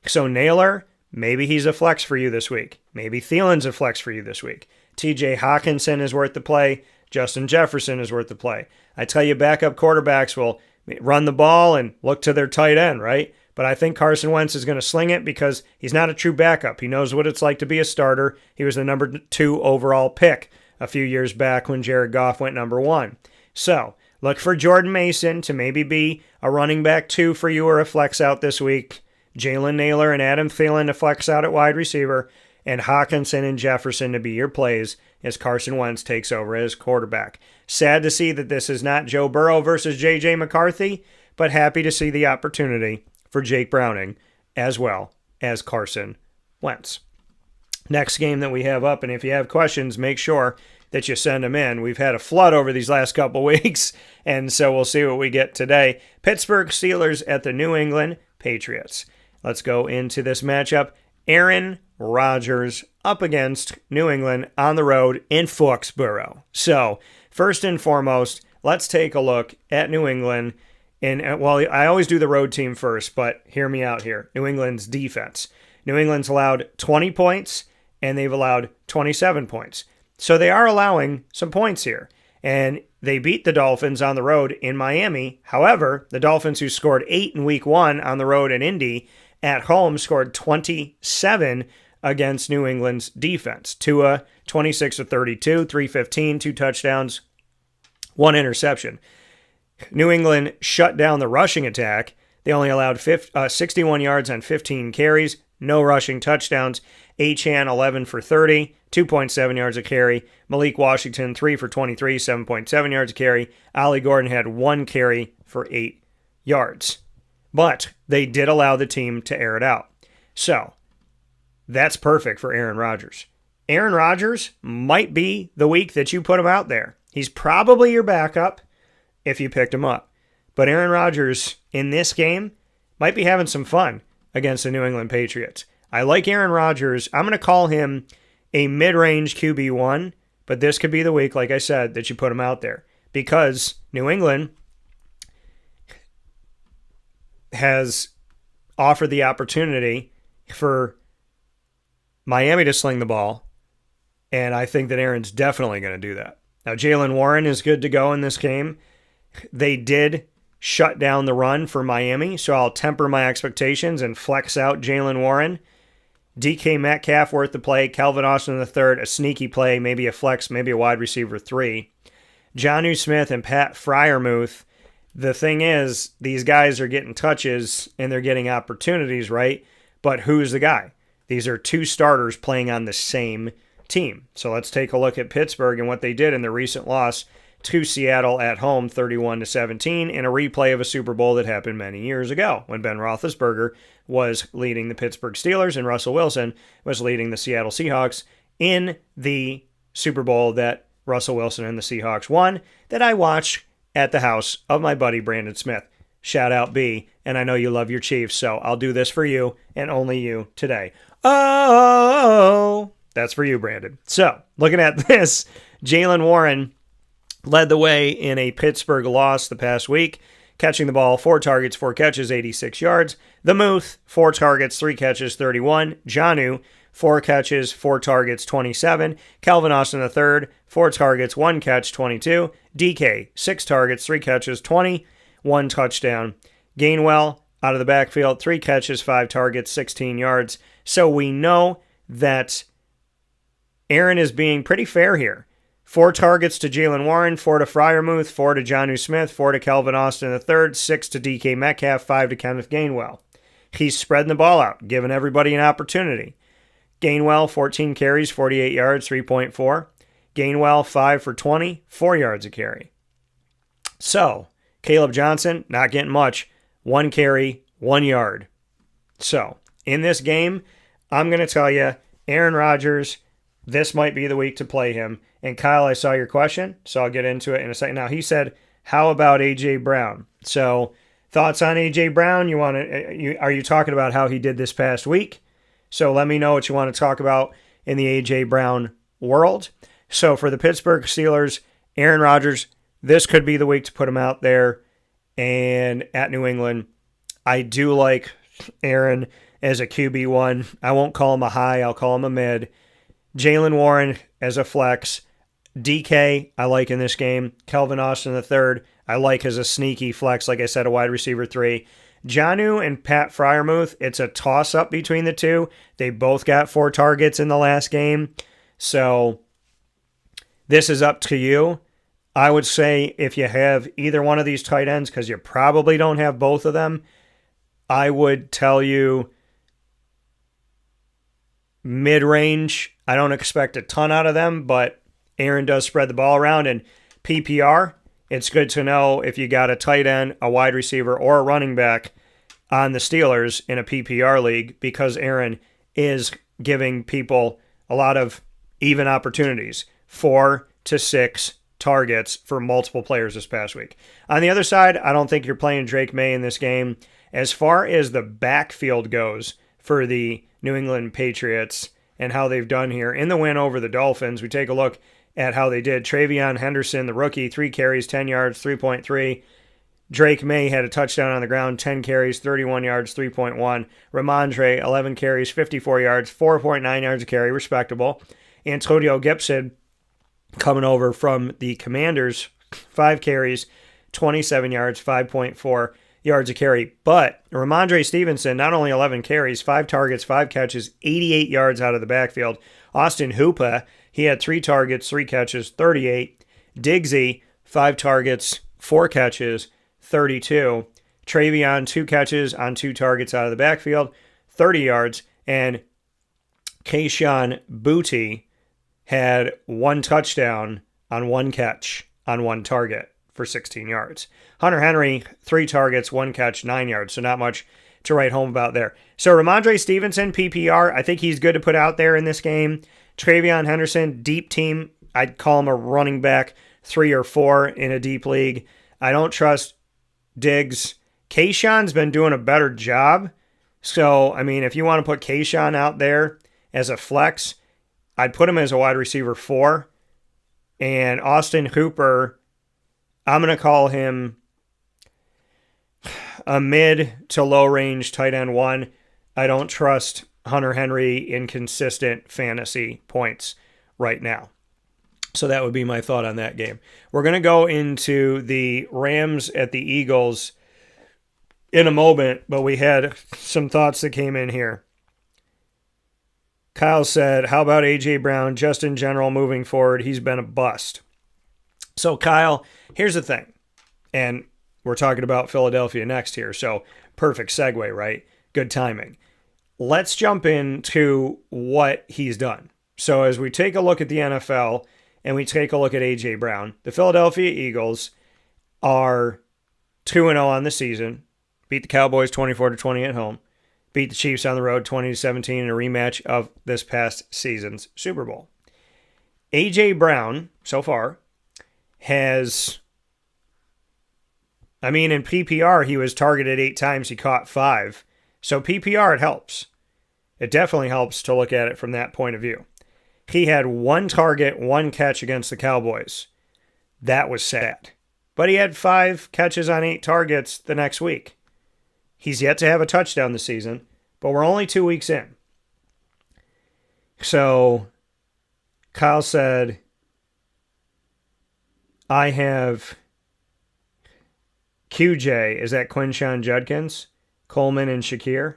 So Nailor, maybe he's a flex for you this week. Maybe Thielen's a flex for you this week. TJ Hawkinson is worth the play. Justin Jefferson is worth the play. I tell you, backup quarterbacks will run the ball and look to their tight end, right? But I think Carson Wentz is going to sling it because he's not a true backup. He knows what it's like to be a starter. He was the number 2 overall pick a few years back when Jared Goff went number 1. So, look for Jordan Mason to maybe be a running back 2 for you or a flex out this week. Jalen Nailor and Adam Thielen to flex out at wide receiver. And Hawkinson and Jefferson to be your plays as Carson Wentz takes over as quarterback. Sad to see that this is not Joe Burrow versus J.J. McCarthy, but happy to see the opportunity for Jake Browning as well as Carson Wentz. Next game that we have up, and if you have questions, make sure that you send them in. We've had a flood over these last couple weeks, and so we'll see what we get today. Pittsburgh Steelers at the New England Patriots. Let's go into this matchup. Aaron Rodgers up against New England on the road in Foxborough. So, first and foremost, let's take a look at New England. And, well, I always do the road team first, but hear me out here. New England's defense. New England's allowed 20 points, and they've allowed 27 points. So they are allowing some points here. And they beat the Dolphins on the road in Miami. However, the Dolphins, who scored 8 in week 1 on the road in Indy, at home scored 27 against New England's defense. Tua, 26 of 32, 315, 2 touchdowns, 1 interception. New England shut down the rushing attack. They only allowed 61 yards on 15 carries, no rushing touchdowns. Achane, 11 for 30, 2.7 yards a carry. Malik Washington, 3 for 23, 7.7 yards a carry. Ollie Gordon had 1 carry for 8 yards. But they did allow the team to air it out. So, that's perfect for Aaron Rodgers. Aaron Rodgers might be the week that you put him out there. He's probably your backup if you picked him up. But Aaron Rodgers, in this game, might be having some fun against the New England Patriots. I like Aaron Rodgers. I'm going to call him a mid-range QB1, but this could be the week, like I said, that you put him out there. Because New England has offered the opportunity for Miami to sling the ball, and I think that Aaron's definitely going to do that. Now, Jaylen Warren is good to go in this game. They did shut down the run for Miami, so I'll temper my expectations and flex out Jaylen Warren. DK Metcalf worth the play. Calvin Austin III, a sneaky play, maybe a flex, maybe a wide receiver 3. Jonnu Smith and Pat Freiermuth. The thing is, these guys are getting touches and they're getting opportunities, right? But who's the guy? These are 2 starters playing on the same team. So let's take a look at Pittsburgh and what they did in the recent loss to Seattle at home, 31-17, in a replay of a Super Bowl that happened many years ago when Ben Roethlisberger was leading the Pittsburgh Steelers and Russell Wilson was leading the Seattle Seahawks in the Super Bowl that Russell Wilson and the Seahawks won, that I watched at the house of my buddy Brandon Smith. Shout out B, and I know you love your Chiefs, so I'll do this for you and only you today. Oh, that's for you, Brandon. So, looking at this, Jaylen Warren led the way in a Pittsburgh loss the past week, catching the ball 4 targets, 4 catches, 86 yards. The Muth, 4 targets, 3 catches, 31. Jonnu, 4 catches, 4 targets, 27. Calvin Austin III, 4 targets, 1 catch, 22. DK, 6 targets, 3 catches, 20. 1 touchdown. Gainwell, out of the backfield, 3 catches, 5 targets, 16 yards. So we know that Aaron is being pretty fair here. 4 targets to Jalen Warren, 4 to Freiermuth, 4 to Jonnu Smith, 4 to Kelvin Austin III, 6 to DK Metcalf, 5 to Kenneth Gainwell. He's spreading the ball out, giving everybody an opportunity. Gainwell, 14 carries, 48 yards, 3.4. Gainwell, 5 for 20, 4 yards a carry. So, Caleb Johnson, not getting much, 1 carry, 1 yard. So, in this game, I'm going to tell you, Aaron Rodgers, this might be the week to play him. And Kyle, I saw your question, so I'll get into it in a second. Now, he said, how about A.J. Brown? So, thoughts on A.J. Brown? Are you talking about how he did this past week? So let me know what you want to talk about in the A.J. Brown world. So for the Pittsburgh Steelers, Aaron Rodgers, this could be the week to put him out there. And at New England, I do like Aaron as a QB1. I won't call him a high. I'll call him a mid. Jalen Warren as a flex. DK, I like in this game. Kelvin Austin III, I like as a sneaky flex. Like I said, a wide receiver 3. Jonnu and Pat Freiermuth, it's a toss-up between the two. They both got 4 targets in the last game. So this is up to you. I would say if you have either one of these tight ends, because you probably don't have both of them, I would tell you mid-range. I don't expect a ton out of them, but Aaron does spread the ball around. And PPR, it's good to know if you got a tight end, a wide receiver, or a running back on the Steelers in a PPR league, because Aaron is giving people a lot of even opportunities. 4 to 6 targets for multiple players this past week. On the other side, I don't think you're playing Drake May in this game. As far as the backfield goes for the New England Patriots and how they've done here in the win over the Dolphins, we take a look at how they did. Travion Henderson, the rookie, 3 carries, 10 yards, 3.3. Drake May had a touchdown on the ground, 10 carries, 31 yards, 3.1. Ramondre, 11 carries, 54 yards, 4.9 yards a carry, respectable. Antonio Gibson, coming over from the Commanders, 5 carries, 27 yards, 5.4 yards a carry. But Ramondre Stevenson, not only 11 carries, 5 targets, 5 catches, 88 yards out of the backfield. Austin Hooper, he had 3 targets, 3 catches, 38. Diggsy, 5 targets, 4 catches, 32. Travion, 2 catches on 2 targets out of the backfield, 30 yards. And Kayshon Boutte had 1 touchdown on 1 catch on 1 target for 16 yards. Hunter Henry, 3 targets, 1 catch, 9 yards. So not much to write home about there. So Ramondre Stevenson, PPR, I think he's good to put out there in this game. Travion Henderson, deep team. I'd call him a running back 3 or 4 in a deep league. I don't trust Diggs. Kayshon's been doing a better job. So, I mean, if you want to put Kayshon out there as a flex, I'd put him as a wide receiver 4. And Austin Hooper, I'm going to call him a mid to low range tight end 1. I don't trust Hunter Henry in consistent fantasy points right now. So that would be my thought on that game. We're going to go into the Rams at the Eagles in a moment, but we had some thoughts that came in here. Kyle said, how about A.J. Brown? Just in general, moving forward, he's been a bust. So, Kyle, here's the thing. And we're talking about Philadelphia next here, so perfect segue, right? Good timing. Let's jump into what he's done. So as we take a look at the NFL and we take a look at A.J. Brown, the Philadelphia Eagles are 2-0 on the season, beat the Cowboys 24-20 at home, beat the Chiefs on the road 20-17 in a rematch of this past season's Super Bowl. A.J. Brown, so far, has... I mean, in PPR, he was targeted 8 times. He caught 5. So PPR, it helps. It definitely helps to look at it from that point of view. He had 1 target, 1 catch against the Cowboys. That was sad. But he had 5 catches on 8 targets the next week. He's yet to have a touchdown this season, but we're only 2 weeks in. So Kyle said, I have QJ. Is that Quinshon Judkins, Coleman, and Shakir?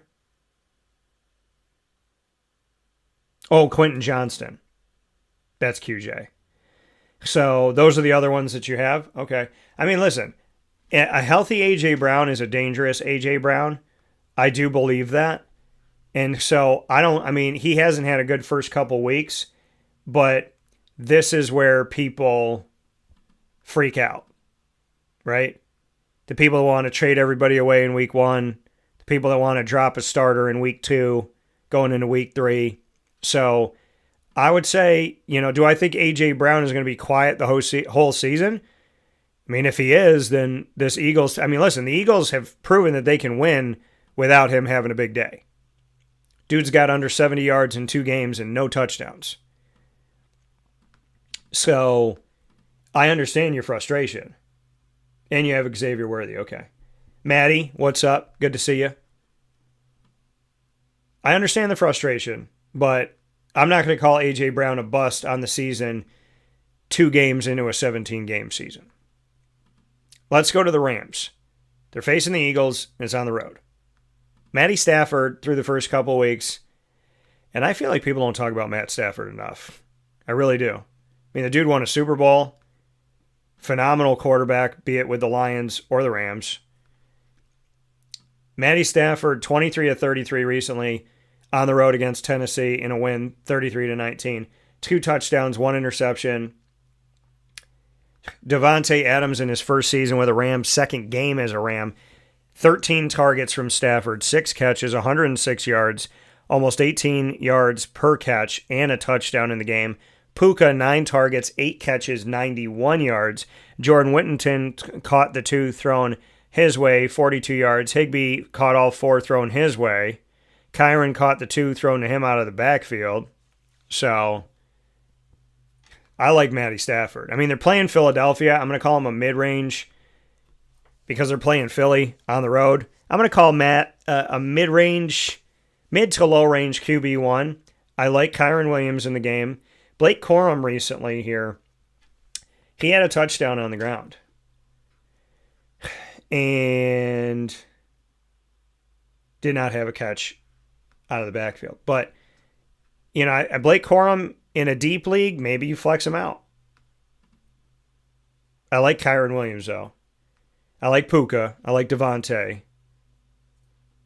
Oh, Quentin Johnston. That's QJ. So those are the other ones that you have. Okay. I mean, listen, a healthy A.J. Brown is a dangerous A.J. Brown. I do believe that. And so he hasn't had a good first couple weeks, but this is where people freak out, right? The people that want to trade everybody away in week 1, the people that want to drop a starter in week 2, going into week 3. So I would say, do I think A.J. Brown is going to be quiet the whole season? I mean, if he is, then this Eagles, listen, the Eagles have proven that they can win without him having a big day. Dude's got under 70 yards in 2 games and no touchdowns. So I understand your frustration. And you have Xavier Worthy. Okay. Maddie, what's up? Good to see you. I understand the frustration, but I'm not going to call A.J. Brown a bust on the season 2 games into a 17-game season. Let's go to the Rams. They're facing the Eagles, and it's on the road. Matty Stafford through the first couple weeks, and I feel like people don't talk about Matt Stafford enough. I really do. I mean, the dude won a Super Bowl. Phenomenal quarterback, be it with the Lions or the Rams. Matty Stafford, 23 of 33 recently on the road against Tennessee in a win, 33-19. 2 touchdowns, 1 interception. Devontae Adams in his first season with a Rams, second game as a Ram. 13 targets from Stafford, 6 catches, 106 yards, almost 18 yards per catch, and a touchdown in the game. Puka, 9 targets, 8 catches, 91 yards. Jordan Whittington caught the 2 thrown his way, 42 yards. Higbee caught all 4 thrown his way. Kyron caught the 2 thrown to him out of the backfield. So I like Matty Stafford. I mean, they're playing Philadelphia. I'm going to call him a mid-range because they're playing Philly on the road. I'm going to call Matt a mid-range, mid to low-range QB1. I like Kyron Williams in the game. Blake Corum recently here, he had a touchdown on the ground. And did not have a catch out of the backfield. But, Blake Corum in a deep league, maybe you flex him out. I like Kyron Williams, though. I like Puka. I like Devontae.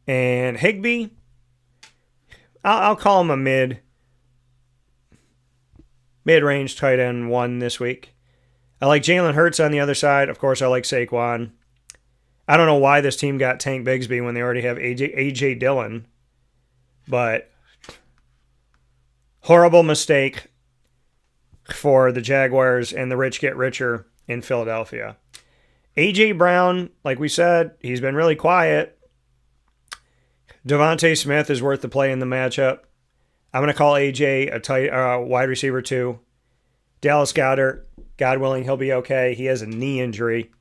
And Higbee, I'll call him a mid-range tight end 1 this week. I like Jalen Hurts on the other side. Of course, I like Saquon. I don't know why this team got Tank Bigsby when they already have A.J. Dillon. But horrible mistake for the Jaguars, and the rich get richer in Philadelphia. A.J. Brown, like we said, he's been really quiet. Devontae Smith is worth the play in the matchup. I'm going to call A.J. a wide receiver 2. Dallas Goedert, God willing, he'll be okay. He has a knee injury.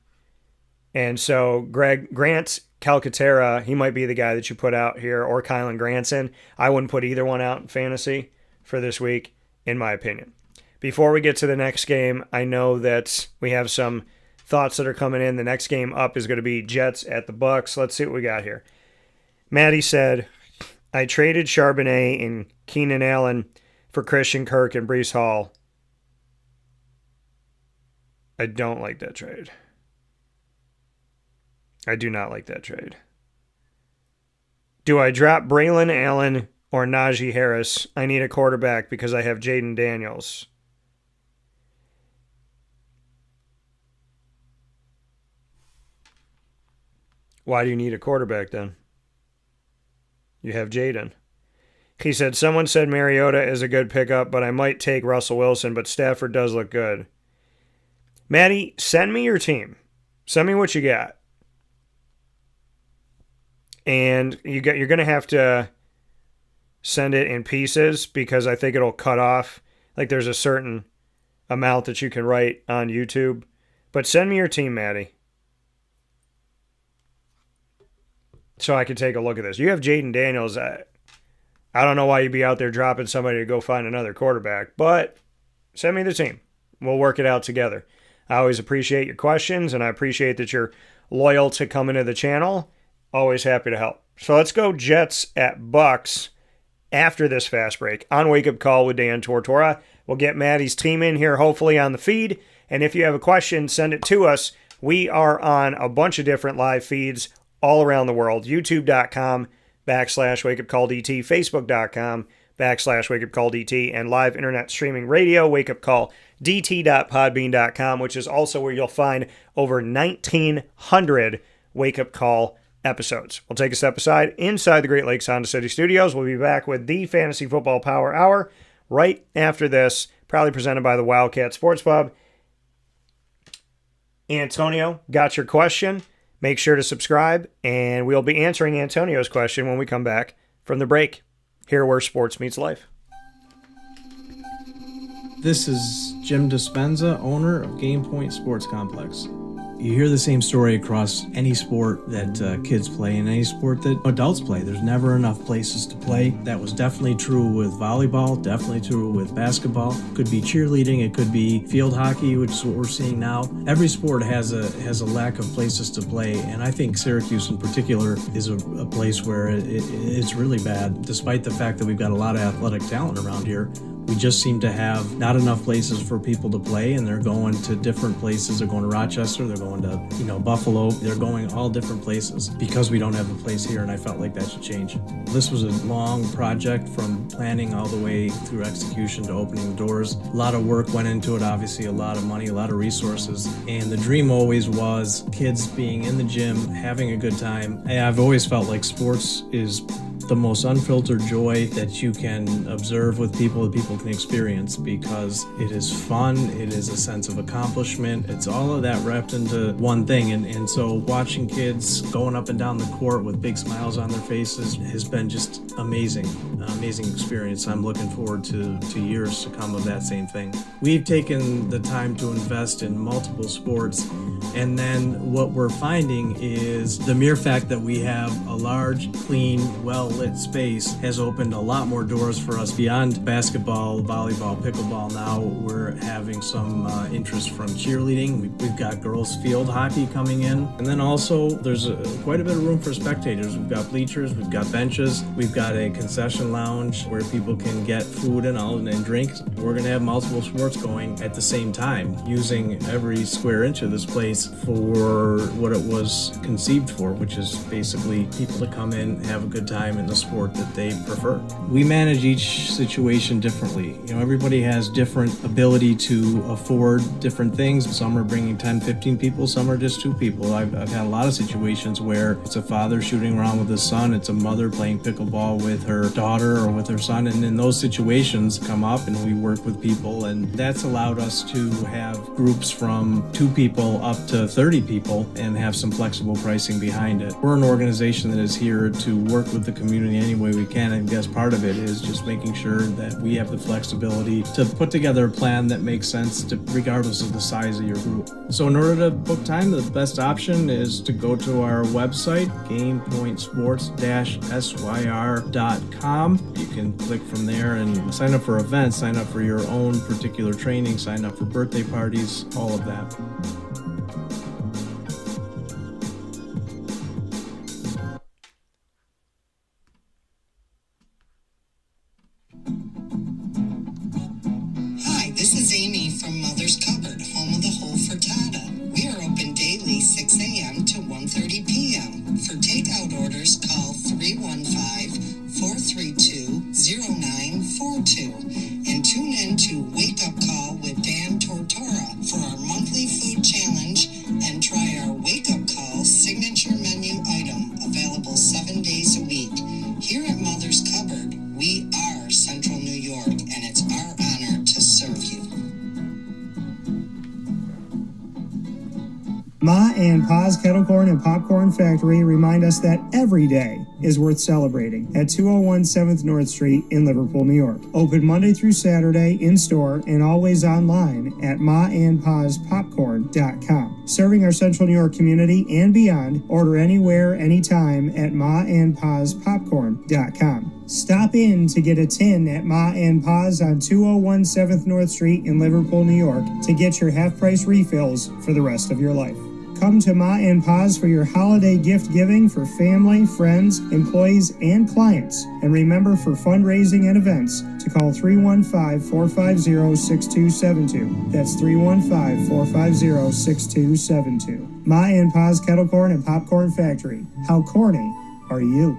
And so Grant Calcaterra, he might be the guy that you put out here, or Kylan Granson. I wouldn't put either one out in fantasy for this week, in my opinion. Before we get to the next game, I know that we have some thoughts that are coming in. The next game up is going to be Jets at the Bucks. Let's see what we got here. Maddie said, I traded Charbonnet and Keenan Allen for Christian Kirk and Breece Hall. I don't like that trade. I do not like that trade. Do I drop Braylon Allen or Najee Harris? I need a quarterback because I have Jaden Daniels. Why do you need a quarterback then? You have Jaden. He said, someone said Mariota is a good pickup, but I might take Russell Wilson, but Stafford does look good. Maddie, send me your team. Send me what you got. And you're going to have to send it in pieces because I think it'll cut off. Like there's a certain amount that you can write on YouTube. But send me your team, Maddie, so I can take a look at this. You have Jaden Daniels. I don't know why you'd be out there dropping somebody to go find another quarterback, but send me the team. We'll work it out together. I always appreciate your questions, and I appreciate that you're loyal to coming to the channel. Always happy to help. So let's go Jets at Bucks after this fast break on Wake Up Call with Dan Tortora, We'll get Maddie's team in here, hopefully, on the feed. And if you have a question, send it to us. We are on a bunch of different live feeds all around the world. YouTube.com/WakeUpCallDT, Facebook.com/WakeUpCallDT, and live internet streaming radio, WakeUpCallDT.podbean.com, which is also where you'll find over 1,900 Wake Up Call episodes. We'll take a step aside inside the Great Lakes Honda City Studios. We'll be back with the Fantasy Football Power Hour right after this, proudly presented by the Wildcat Sports Pub. Antonio, got your question? Make sure to subscribe, and we'll be answering Antonio's question when we come back from the break, here where sports meets life. This is Jim Dispenza, owner of Game Point Sports Complex. You hear the same story across any sport that kids play and any sport that adults play. There's never enough places to play. That was definitely true with volleyball, definitely true with basketball. Could be cheerleading, it could be field hockey, which is what we're seeing now. Every sport has a lack of places to play, and I think Syracuse in particular is a place where it's really bad. Despite the fact that we've got a lot of athletic talent around here, we just seem to have not enough places for people to play, and they're going to different places. They're going to Rochester, they're going to, Buffalo. They're going all different places because we don't have a place here, and I felt like that should change. This was a long project from planning all the way through execution to opening the doors. A lot of work went into it, obviously, a lot of money, a lot of resources, and the dream always was kids being in the gym, having a good time. I've always felt like sports is the most unfiltered joy that you can observe with people, that people can experience, because it is fun, it is a sense of accomplishment, it's all of that wrapped into one thing, and so watching kids going up and down the court with big smiles on their faces has been just amazing, an amazing experience. I'm looking forward to years to come of that same thing. We've taken the time to invest in multiple sports, and then what we're finding is the mere fact that we have a large, clean, well-lit space has opened a lot more doors for us beyond basketball, volleyball, pickleball. Now we're having some interest from cheerleading. We've got girls field hockey coming in, and then also there's quite a bit of room for spectators. We've got bleachers, we've got benches, we've got a concession lounge where people can get food and drinks. We're going to have multiple sports going at the same time, using every square inch of this place for what it was conceived for, which is basically people to come in, have a good time in the sport that they prefer. We manage each situation differently. Everybody has different ability to afford different things. Some are bringing 10, 15 people, some are just 2 people. I've had a lot of situations where it's a father shooting around with his son, it's a mother playing pickleball with her daughter or with her son, and in those situations come up and we work with people, and that's allowed us to have groups from 2 people up to 30 people and have some flexible pricing behind it. We're an organization that is here to work with the community any way we can, and I guess part of it is just making sure that we have the flexibility to put together a plan that makes sense regardless of the size of your group. So in order to book time, the best option is to go to our website, gamepointsports-syr.com. You can click from there and sign up for events, sign up for your own particular training, sign up for birthday parties, all of that. This is Amy from Mother's Cupboard, home of the whole frittata. We are open daily 6 a.m. to 1:30 p.m. For takeout orders, call 315-432-0942 and tune in to Wake Up Call with Dan Tortora for our monthly food challenge, and try our Wake Up Call signature menu item, available 7 days a week. Here at Mother's Cupboard, we are Central New York, and it's our honor to serve you. Ma and Pa's Kettle Corn and Popcorn Factory remind us that every day is worth celebrating at 201 7th North Street in Liverpool, New York. Open Monday through Saturday in-store and always online at maandpaspopcorn.com. Serving our Central New York community and beyond, order anywhere, anytime at maandpaspopcorn.com. Stop in to get a tin at Ma and Pa's on 201 7th North Street in Liverpool, New York to get your half-price refills for the rest of your life. Come to Ma and Pa's for your holiday gift giving for family, friends, employees, and clients. And remember, for fundraising and events, to call 315-450-6272. That's 315-450-6272. Ma and Pa's Kettle Corn and Popcorn Factory. How corny are you?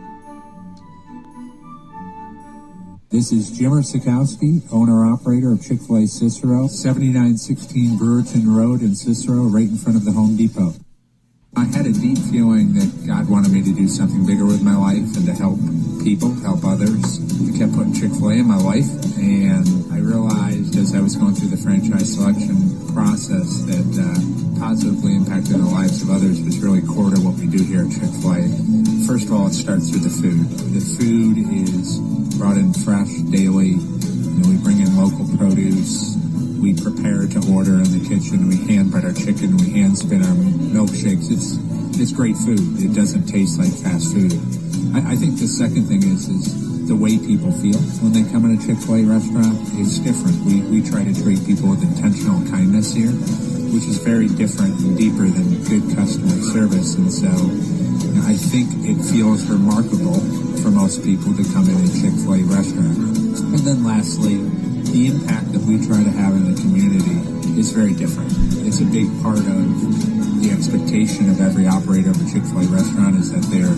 This is Jim Sikowski, owner-operator of Chick-fil-A Cicero, 7916 Brewerton Road in Cicero, right in front of the Home Depot. I had a deep feeling that God wanted me to do something bigger with my life and to help people, help others. I kept putting Chick-fil-A in my life, and I realized as I was going through the franchise selection process that positively impacting the lives of others was really core to what we do here at Chick-fil-A. First of all, it starts with the food. The food is brought in fresh daily. We bring in local produce. We prepare to order in the kitchen. We hand bread our chicken. We hand spin our milkshakes. It's great food. It doesn't taste like fast food. I think the second thing is the way people feel when they come in a Chick-fil-A restaurant. It's different. We try to treat people with intentional kindness here, which is very different and deeper than good customer service. And so I think it feels remarkable for most people to come in a Chick-fil-A restaurant. And then lastly, the impact that we try to have in the community is very different. It's a big part of the expectation of every operator of a Chick-fil-A restaurant is that they're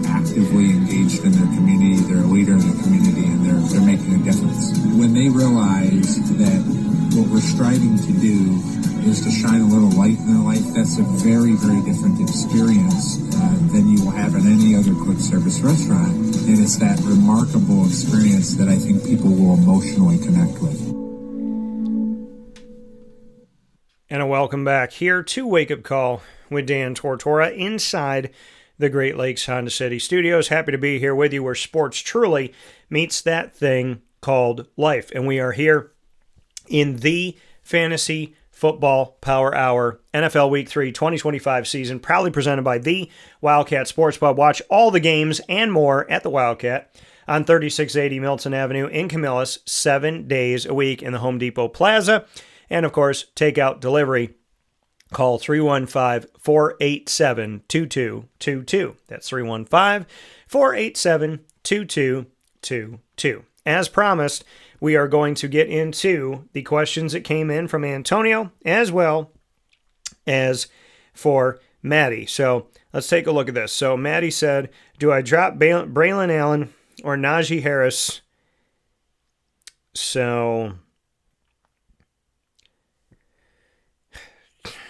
actively engaged in their community, they're a leader in the community, and they're making a difference. When they realize that what we're striving to do is to shine a little light in their life, that's a very, very different experience than you will have in any other quick service restaurant. And it's that remarkable experience that I think people will emotionally connect with. And a welcome back here to Wake Up Call with Dan Tortora inside the Great Lakes Honda City Studios. Happy to be here with you where sports truly meets that thing called life. And we are here in the Fantasy Football Power Hour NFL Week 3 2025 season, proudly presented by the Wildcat Sports Pub. Watch all the games and more at the Wildcat on 3680 Milton Avenue in Camillus, 7 days a week in the Home Depot Plaza. And, of course, Takeout Delivery. Call 315-487-2222. That's 315-487-2222. As promised, we are going to get into the questions that came in from Antonio as well as for Maddie. So let's take a look at this. So Maddie said, do I drop Braylon Allen or Najee Harris? So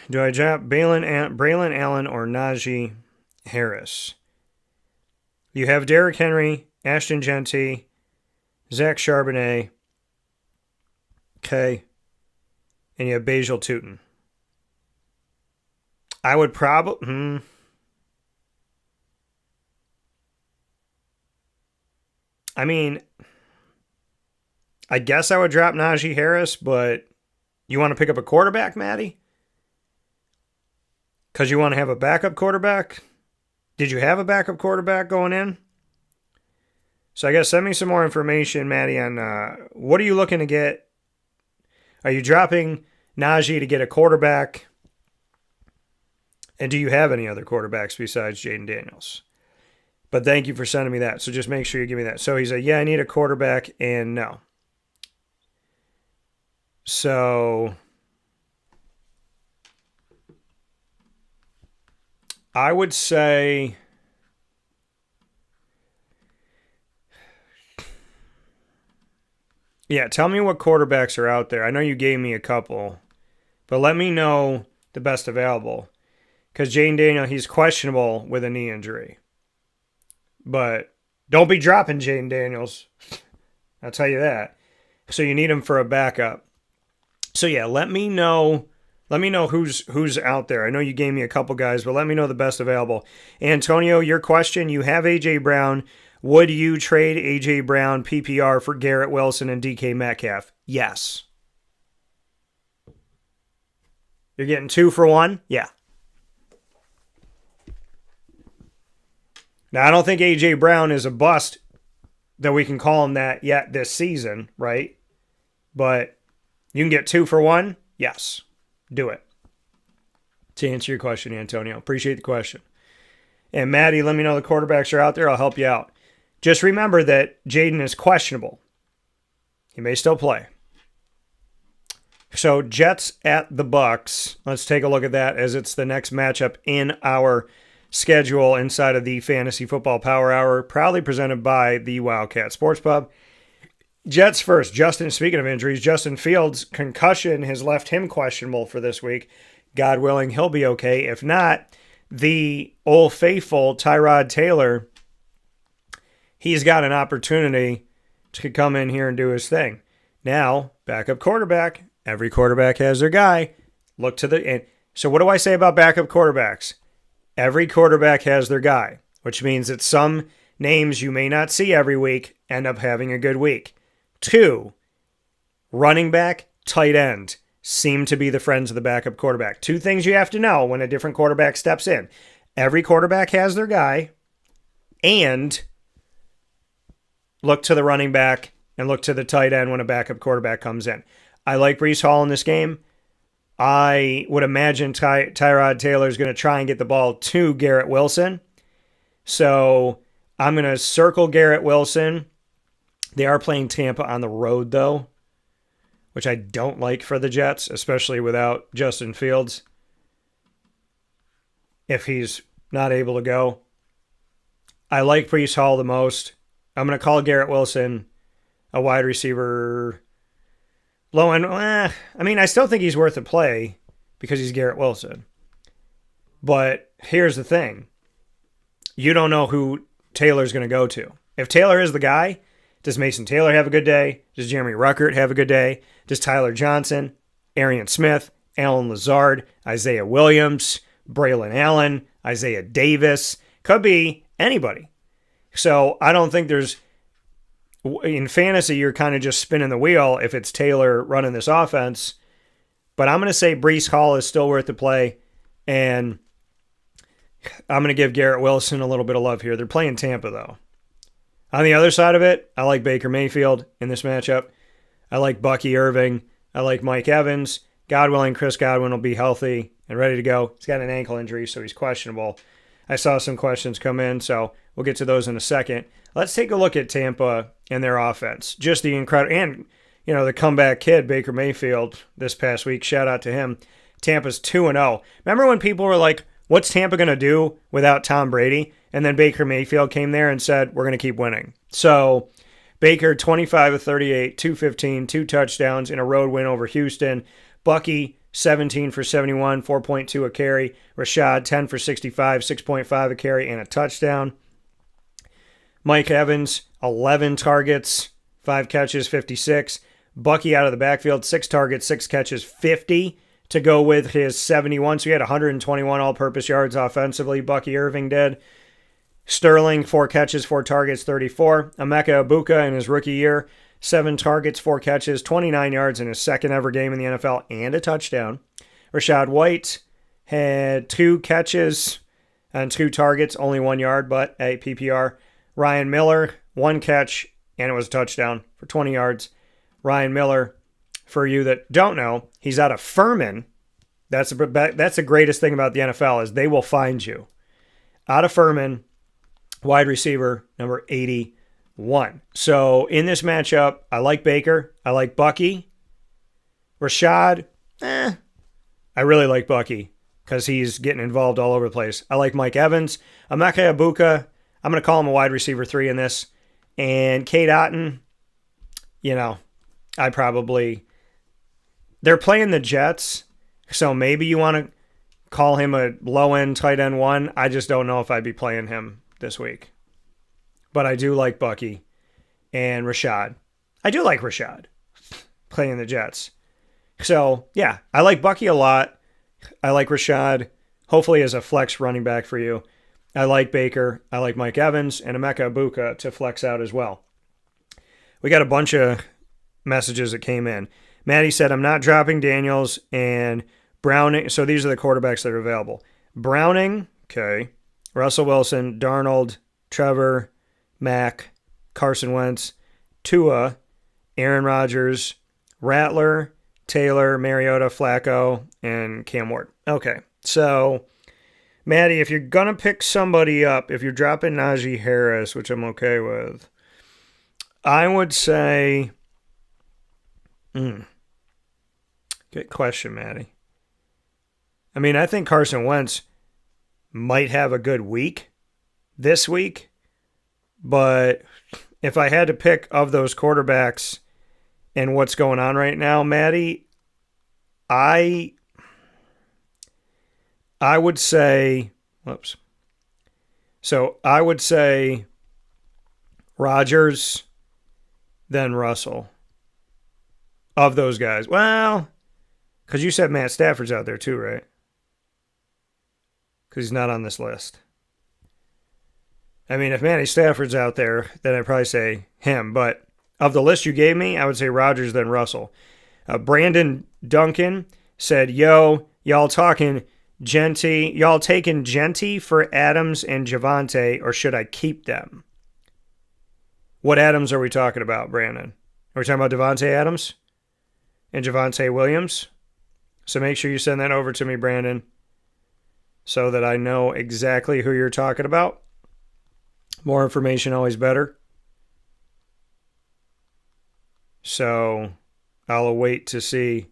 do I drop Braylon Allen or Najee Harris? You have Derrick Henry, Ashton Genty, Zach Charbonnet, okay, and you have Basil Tootin. I would probably... I mean, I guess I would drop Najee Harris, but you want to pick up a quarterback, Maddie? Because you want to have a backup quarterback? Did you have a backup quarterback going in? So I guess send me some more information, Maddie, on what are you looking to get? Are you dropping Najee to get a quarterback? And do you have any other quarterbacks besides Jaden Daniels? But thank you for sending me that. So just make sure you give me that. So he said, yeah, I need a quarterback, and no. So I would say... Yeah, tell me what quarterbacks are out there. I know you gave me a couple, but let me know the best available. Because Jaden Daniels, he's questionable with a knee injury. But don't be dropping Jaden Daniels. I'll tell you that. So you need him for a backup. So yeah, let me know who's out there. I know you gave me a couple guys, but let me know the best available. Antonio, your question, you have A.J. Brown. Would you trade A.J. Brown PPR for Garrett Wilson and DK Metcalf? Yes. You're getting 2 for 1? Yeah. Now, I don't think A.J. Brown is a bust that we can call him that yet this season, right? But you can get 2 for 1? Yes. Do it. to answer your question, Antonio. Appreciate the question. And Maddie, let me know the quarterbacks are out there. I'll help you out. Just remember that Jaden is questionable. He may still play. So Jets at the Bucks. Let's take a look at that as it's the next matchup in our schedule inside of the Fantasy Football Power Hour, proudly presented by the Wildcat Sports Pub. Jets first. Speaking of injuries, Justin Fields' concussion has left him questionable for this week. God willing, he'll be okay. If not, the old faithful Tyrod Taylor, he's got an opportunity to come in here and do his thing. Now, backup quarterback. Every quarterback has their guy. Look to the... And so what do I say about backup quarterbacks? Every quarterback has their guy, which means that some names you may not see every week end up having a good week. 2, running back, tight end seem to be the friends of the backup quarterback. 2 things you have to know when a different quarterback steps in. Every quarterback has their guy, and look to the running back and look to the tight end when a backup quarterback comes in. I like Breece Hall in this game. I would imagine Tyrod Taylor is going to try and get the ball to Garrett Wilson. So I'm going to circle Garrett Wilson. They are playing Tampa on the road, though, which I don't like for the Jets, especially without Justin Fields. If he's not able to go. I like Breece Hall the most. I'm going to call Garrett Wilson a wide receiver low end. I mean, I still think he's worth a play because he's Garrett Wilson. But here's the thing. You don't know who Taylor's going to go to. If Taylor is the guy, does Mason Taylor have a good day? Does Jeremy Ruckert have a good day? Does Tyler Johnson, Arian Smith, Alan Lazard, Isaiah Williams, Braylon Allen, Isaiah Davis? Could be anybody. So I don't think there's... In fantasy, you're kind of just spinning the wheel if it's Taylor running this offense. But I'm going to say Breece Hall is still worth the play. And I'm going to give Garrett Wilson a little bit of love here. They're playing Tampa, though. On the other side of it, I like Baker Mayfield in this matchup. I like Bucky Irving. I like Mike Evans. God willing, Chris Godwin will be healthy and ready to go. He's got an ankle injury, so he's questionable. I saw some questions come in, so we'll get to those in a second. Let's take a look at Tampa and their offense. Just the incredible, and the comeback kid, Baker Mayfield, this past week. Shout out to him. Tampa's 2-0. Remember when people were like, what's Tampa going to do without Tom Brady? And then Baker Mayfield came there and said, we're going to keep winning. So Baker, 25 of 38, 215, 2 touchdowns in a road win over Houston. Bucky, 17 for 71, 4.2 a carry. Rashad, 10 for 65, 6.5 a carry and a touchdown. Mike Evans, 11 targets, 5 catches, 56. Bucky out of the backfield, 6 targets, 6 catches, 50 to go with his 71. So he had 121 all-purpose yards offensively. Bucky Irving did. Sterling, 4 catches, 4 targets, 34. Emeka Egbuka in his rookie year, 7 targets, 4 catches, 29 yards in his second ever game in the NFL and a touchdown. Rashad White had 2 catches and 2 targets, only 1 yard, but a PPR. Ryan Miller, 1 catch, and it was a touchdown for 20 yards. Ryan Miller, for you that don't know, he's out of Furman. That's the greatest thing about the NFL is they will find you. Out of Furman, wide receiver, number 81. So in this matchup, I like Baker. I like Bucky. Rashad, I really like Bucky because he's getting involved all over the place. I like Mike Evans. Emeka Egbuka, I'm going to call him a wide receiver 3 in this. And Cade Otton, they're playing the Jets, so maybe you want to call him a low-end tight end 1. I just don't know if I'd be playing him this week. But I do like Bucky and Rashad. I do like Rashad playing the Jets. So, yeah, I like Bucky a lot. I like Rashad, hopefully as a flex running back for you. I like Baker. I like Mike Evans and Emeka Egbuka to flex out as well. We got a bunch of messages that came in. Maddie said, I'm not dropping Daniels and Browning. So these are the quarterbacks that are available. Browning, okay. Russell Wilson, Darnold, Trevor, Mack, Carson Wentz, Tua, Aaron Rodgers, Rattler, Taylor, Mariota, Flacco, and Cam Ward. Okay, So, Maddie, if you're going to pick somebody up, if you're dropping Najee Harris, which I'm okay with, I would say... Good question, Maddie. I mean, I think Carson Wentz might have a good week this week, but if I had to pick of those quarterbacks and what's going on right now, Maddie, I would say, So I would say Rodgers, then Russell. Of those guys. Well, because you said Matt Stafford's out there too, right? Because he's not on this list. I mean, if Matty Stafford's out there, then I'd probably say him. But of the list you gave me, I would say Rodgers, then Russell. Brandon Duncan said, yo, y'all taking Genty for Adams and Javonte, or should I keep them? What Adams are we talking about, Brandon? Are we talking about Devontae Adams and Javonte Williams? So make sure you send that over to me, Brandon, so that I know exactly who you're talking about. More information, always better. So I'll await to see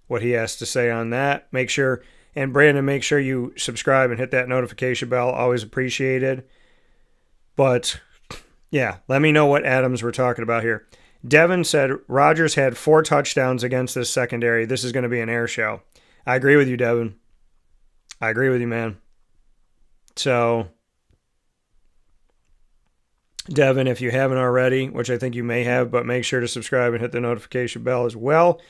what he has to say on that. Make sure, and Brandon, make sure you subscribe and hit that notification bell. Always appreciated. But yeah, let me know what Adams we're talking about here. Devin said Rodgers had 4 touchdowns against this secondary. This is going to be an air show. I agree with you, Devin. I agree with you, man. So, Devin, if you haven't already, which I think you may have, but make sure to subscribe and hit the notification bell as well.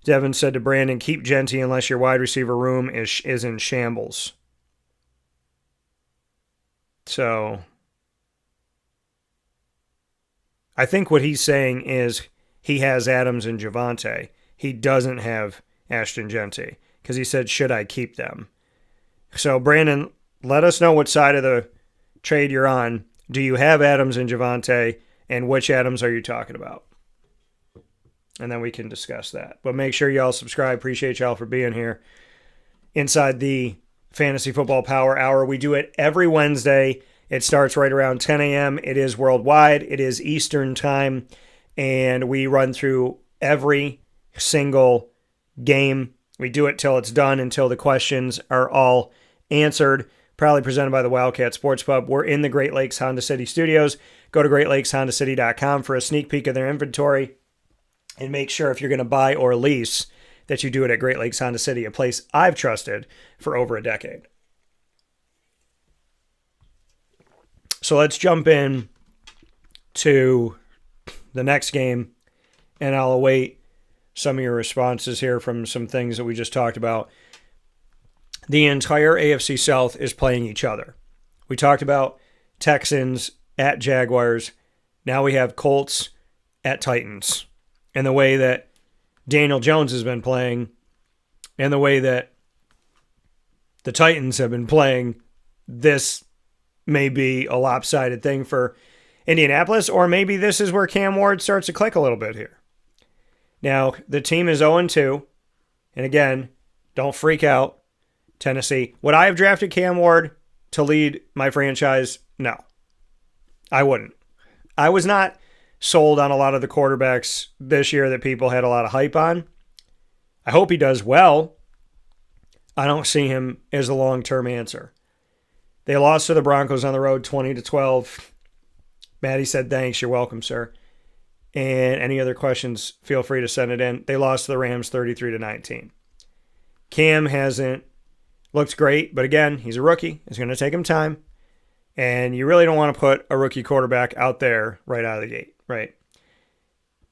Devin said to Brandon, keep Genty unless your wide receiver room is in shambles. So, I think what he's saying is he has Adams and Javonte. He doesn't have Ashton Genty because he said, should I keep them? So, Brandon, let us know what side of the trade you're on. Do you have Adams and Javonte, and which Adams are you talking about? And then we can discuss that. But make sure y'all subscribe. Appreciate y'all for being here inside the Fantasy Football Power Hour. We do it every Wednesday. It starts right around 10 a.m. It is worldwide. It is Eastern time. And we run through every single game. We do it till it's done, until the questions are all answered. Proudly presented by the Wildcat Sports Pub. We're in the Great Lakes Honda City studios. Go to greatlakeshondacity.com for a sneak peek of their inventory. And make sure if you're going to buy or lease that you do it at Great Lakes Honda City, a place I've trusted for over a decade. So let's jump in to the next game, and I'll await some of your responses here from some things that we just talked about. The entire AFC South is playing each other. We talked about Texans at Jaguars. Now we have Colts at Titans. And the way that Daniel Jones has been playing, and the way that the Titans have been playing, this may be a lopsided thing for Indianapolis, or maybe this is where Cam Ward starts to click a little bit here. Now, the team is 0-2, and again, don't freak out, Tennessee. Would I have drafted Cam Ward to lead my franchise? No, I wouldn't. I was not sold on a lot of the quarterbacks this year that people had a lot of hype on. I hope he does well. I don't see him as a long-term answer. They lost to the Broncos on the road 20-12. Maddie said, thanks, you're welcome, sir. And any other questions, feel free to send it in. They lost to the Rams 33-19. Cam hasn't looked great, but again, he's a rookie. It's going to take him time. And you really don't want to put a rookie quarterback out there right out of the gate, right?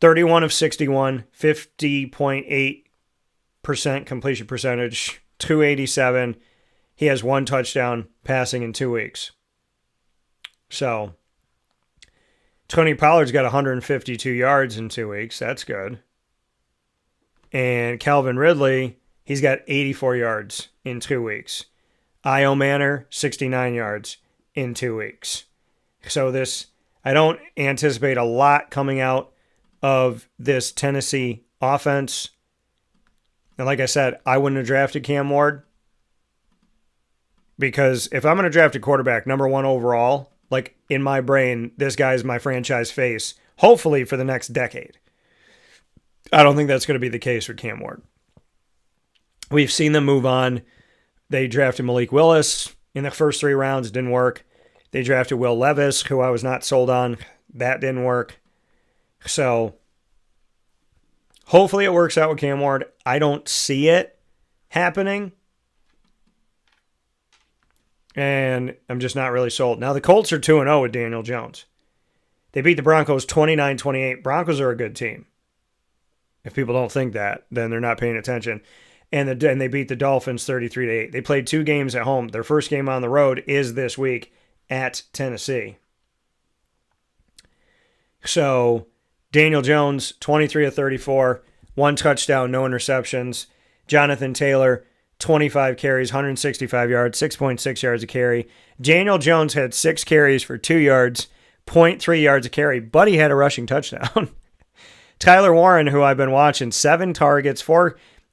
31 of 61, 50.8% completion percentage, 287. He has 1 touchdown passing in 2 weeks. So, Tony Pollard's got 152 yards in 2 weeks. That's good. And Calvin Ridley, he's got 84 yards in 2 weeks. Io Manor, 69 yards in 2 weeks. So I don't anticipate a lot coming out of this Tennessee offense. And like I said, I wouldn't have drafted Cam Ward. Because if I'm going to draft a quarterback, number 1 overall, like in my brain, this guy's my franchise face, hopefully for the next decade. I don't think that's going to be the case with Cam Ward. We've seen them move on. They drafted Malik Willis in the first 3 rounds. Didn't work. They drafted Will Levis, who I was not sold on. That didn't work. So hopefully it works out with Cam Ward. I don't see it happening. And I'm just not really sold. Now, the Colts are 2-0 with Daniel Jones. They beat the Broncos 29-28. Broncos are a good team. If people don't think that, then they're not paying attention. And they beat the Dolphins 33-8. They played 2 games at home. Their first game on the road is this week at Tennessee. So, Daniel Jones, 23 of 34, 1 touchdown, no interceptions. Jonathan Taylor, 25 carries, 165 yards, 6.6 yards a carry. Daniel Jones had 6 carries for 2 yards, 0.3 yards a carry, but he had a rushing touchdown. Tyler Warren, who I've been watching, 7 targets,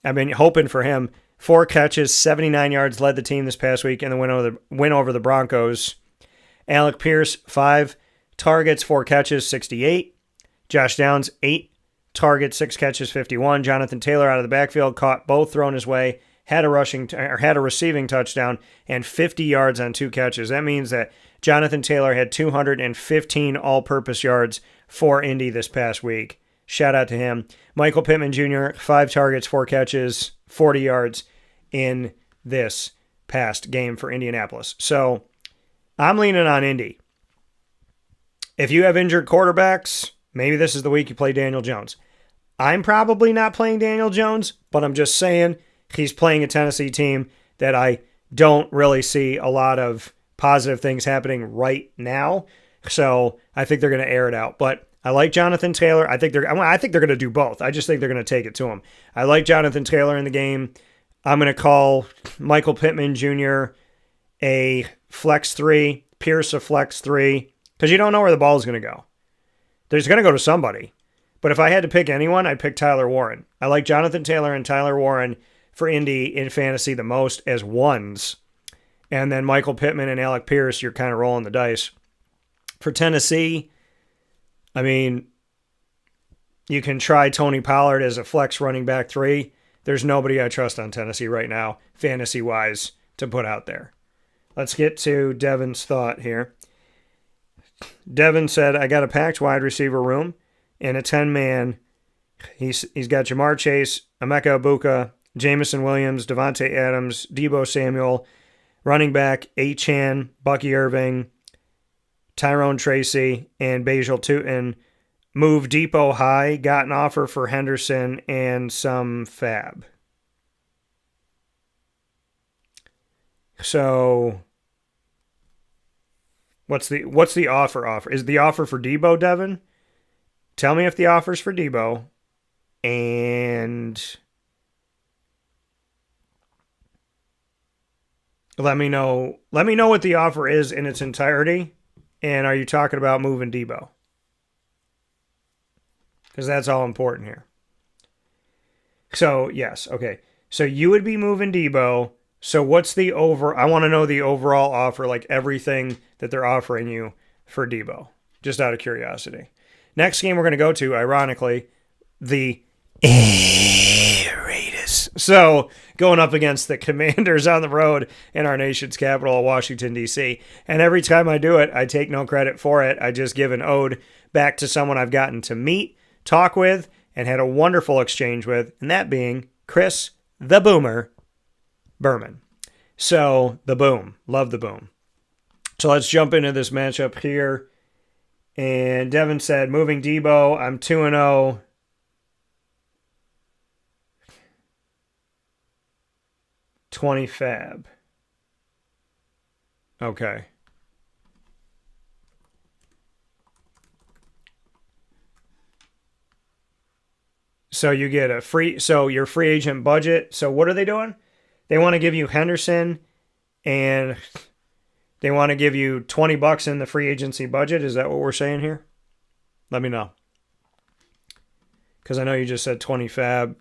I've been hoping for him, 4 catches, 79 yards, led the team this past week in the win over the Broncos. Alec Pierce, 5 targets, 4 catches, 68. Josh Downs, 8 targets, 6 catches, 51. Jonathan Taylor out of the backfield, caught both thrown his way, had a receiving touchdown, and 50 yards on 2 catches. That means that Jonathan Taylor had 215 all-purpose yards for Indy this past week. Shout out to him. Michael Pittman Jr., 5 targets, 4 catches, 40 yards in this past game for Indianapolis. So I'm leaning on Indy. If you have injured quarterbacks, maybe this is the week you play Daniel Jones. I'm probably not playing Daniel Jones, but I'm just saying he's playing a Tennessee team that I don't really see a lot of positive things happening right now. So I think they're going to air it out. But I like Jonathan Taylor. I think they're going to do both. I just think they're going to take it to him. I like Jonathan Taylor in the game. I'm going to call Michael Pittman Jr. a flex 3, Pierce a flex 3, because you don't know where the ball is going to go. There's going to go to somebody. But if I had to pick anyone, I'd pick Tyler Warren. I like Jonathan Taylor and Tyler Warren for Indy in fantasy the most as ones. And then Michael Pittman and Alec Pierce, you're kind of rolling the dice. For Tennessee, I mean, you can try Tony Pollard as a flex running back 3. There's nobody I trust on Tennessee right now, fantasy-wise, to put out there. Let's get to Devin's thought here. Devin said, I got a packed wide receiver room and a 10-man. He's got Jamar Chase, Emeka Ibuka, Jamison Williams, Devontae Adams, Deebo Samuel, running back Achane, Bucky Irving, Tyrone Tracy, and Bajal Tutin. Move Depot high, got an offer for Henderson and some fab. So what's the offer? Is the offer for Debo, Devin? Tell me if the offer's for Debo. And let me know what the offer is in its entirety. And are you talking about moving Debo? Because that's all important here. So, yes, okay. So you would be moving Debo. So what's the I want to know the overall offer, like everything that they're offering you for Debo. Just out of curiosity. Next game we're going to go to, ironically, the Raiders. So going up against the Commanders on the road in our nation's capital, Washington, D.C. And every time I do it, I take no credit for it. I just give an ode back to someone I've gotten to meet, talk with, and had a wonderful exchange with, and that being Chris the Boomer Berman. So, the Boom. Love the Boom. So let's jump into this matchup here. And Devin said, moving Debo, I'm 2-0. $20 fab. Okay. So you get your free agent budget. So what are they doing? They want to give you Henderson and they want to give you $20 in the free agency budget. Is that what we're saying here? Let me know. Because I know you just said 20 fab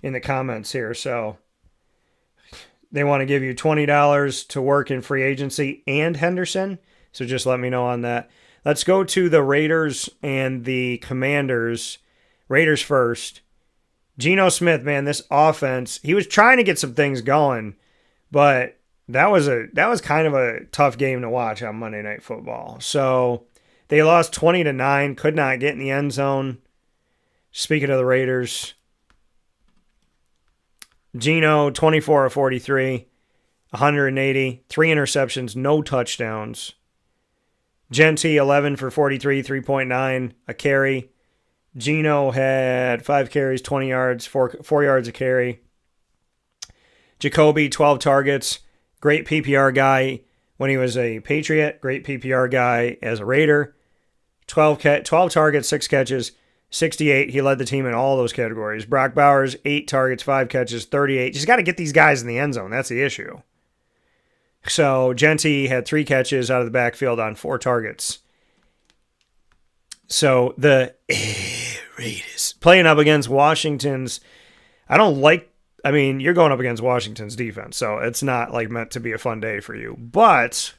in the comments here. So They want to give you $20 to work in free agency and Henderson. So just let me know on that. Let's go to the Raiders and the Commanders. Raiders first. Geno Smith, man, this offense, he was trying to get some things going, but that was kind of a tough game to watch on Monday Night Football. So they lost 20-9, could not get in the end zone. Speaking of the Raiders, Geno, 24 of 43, 180, 3 interceptions, no touchdowns. Genty, 11 for 43, 3.9 a carry. Geno had 5 carries, 20 yards, 4 yards a carry. Jacoby, 12 targets. Great PPR guy when he was a Patriot. Great PPR guy as a Raider. 12 targets, 6 catches, 68. He led the team in all those categories. Brock Bowers, 8 targets, 5 catches, 38. Just got to get these guys in the end zone. That's the issue. So Genty had 3 catches out of the backfield on 4 targets. So the Raiders playing up against Washington's, you're going up against Washington's defense, so it's not like meant to be a fun day for you. But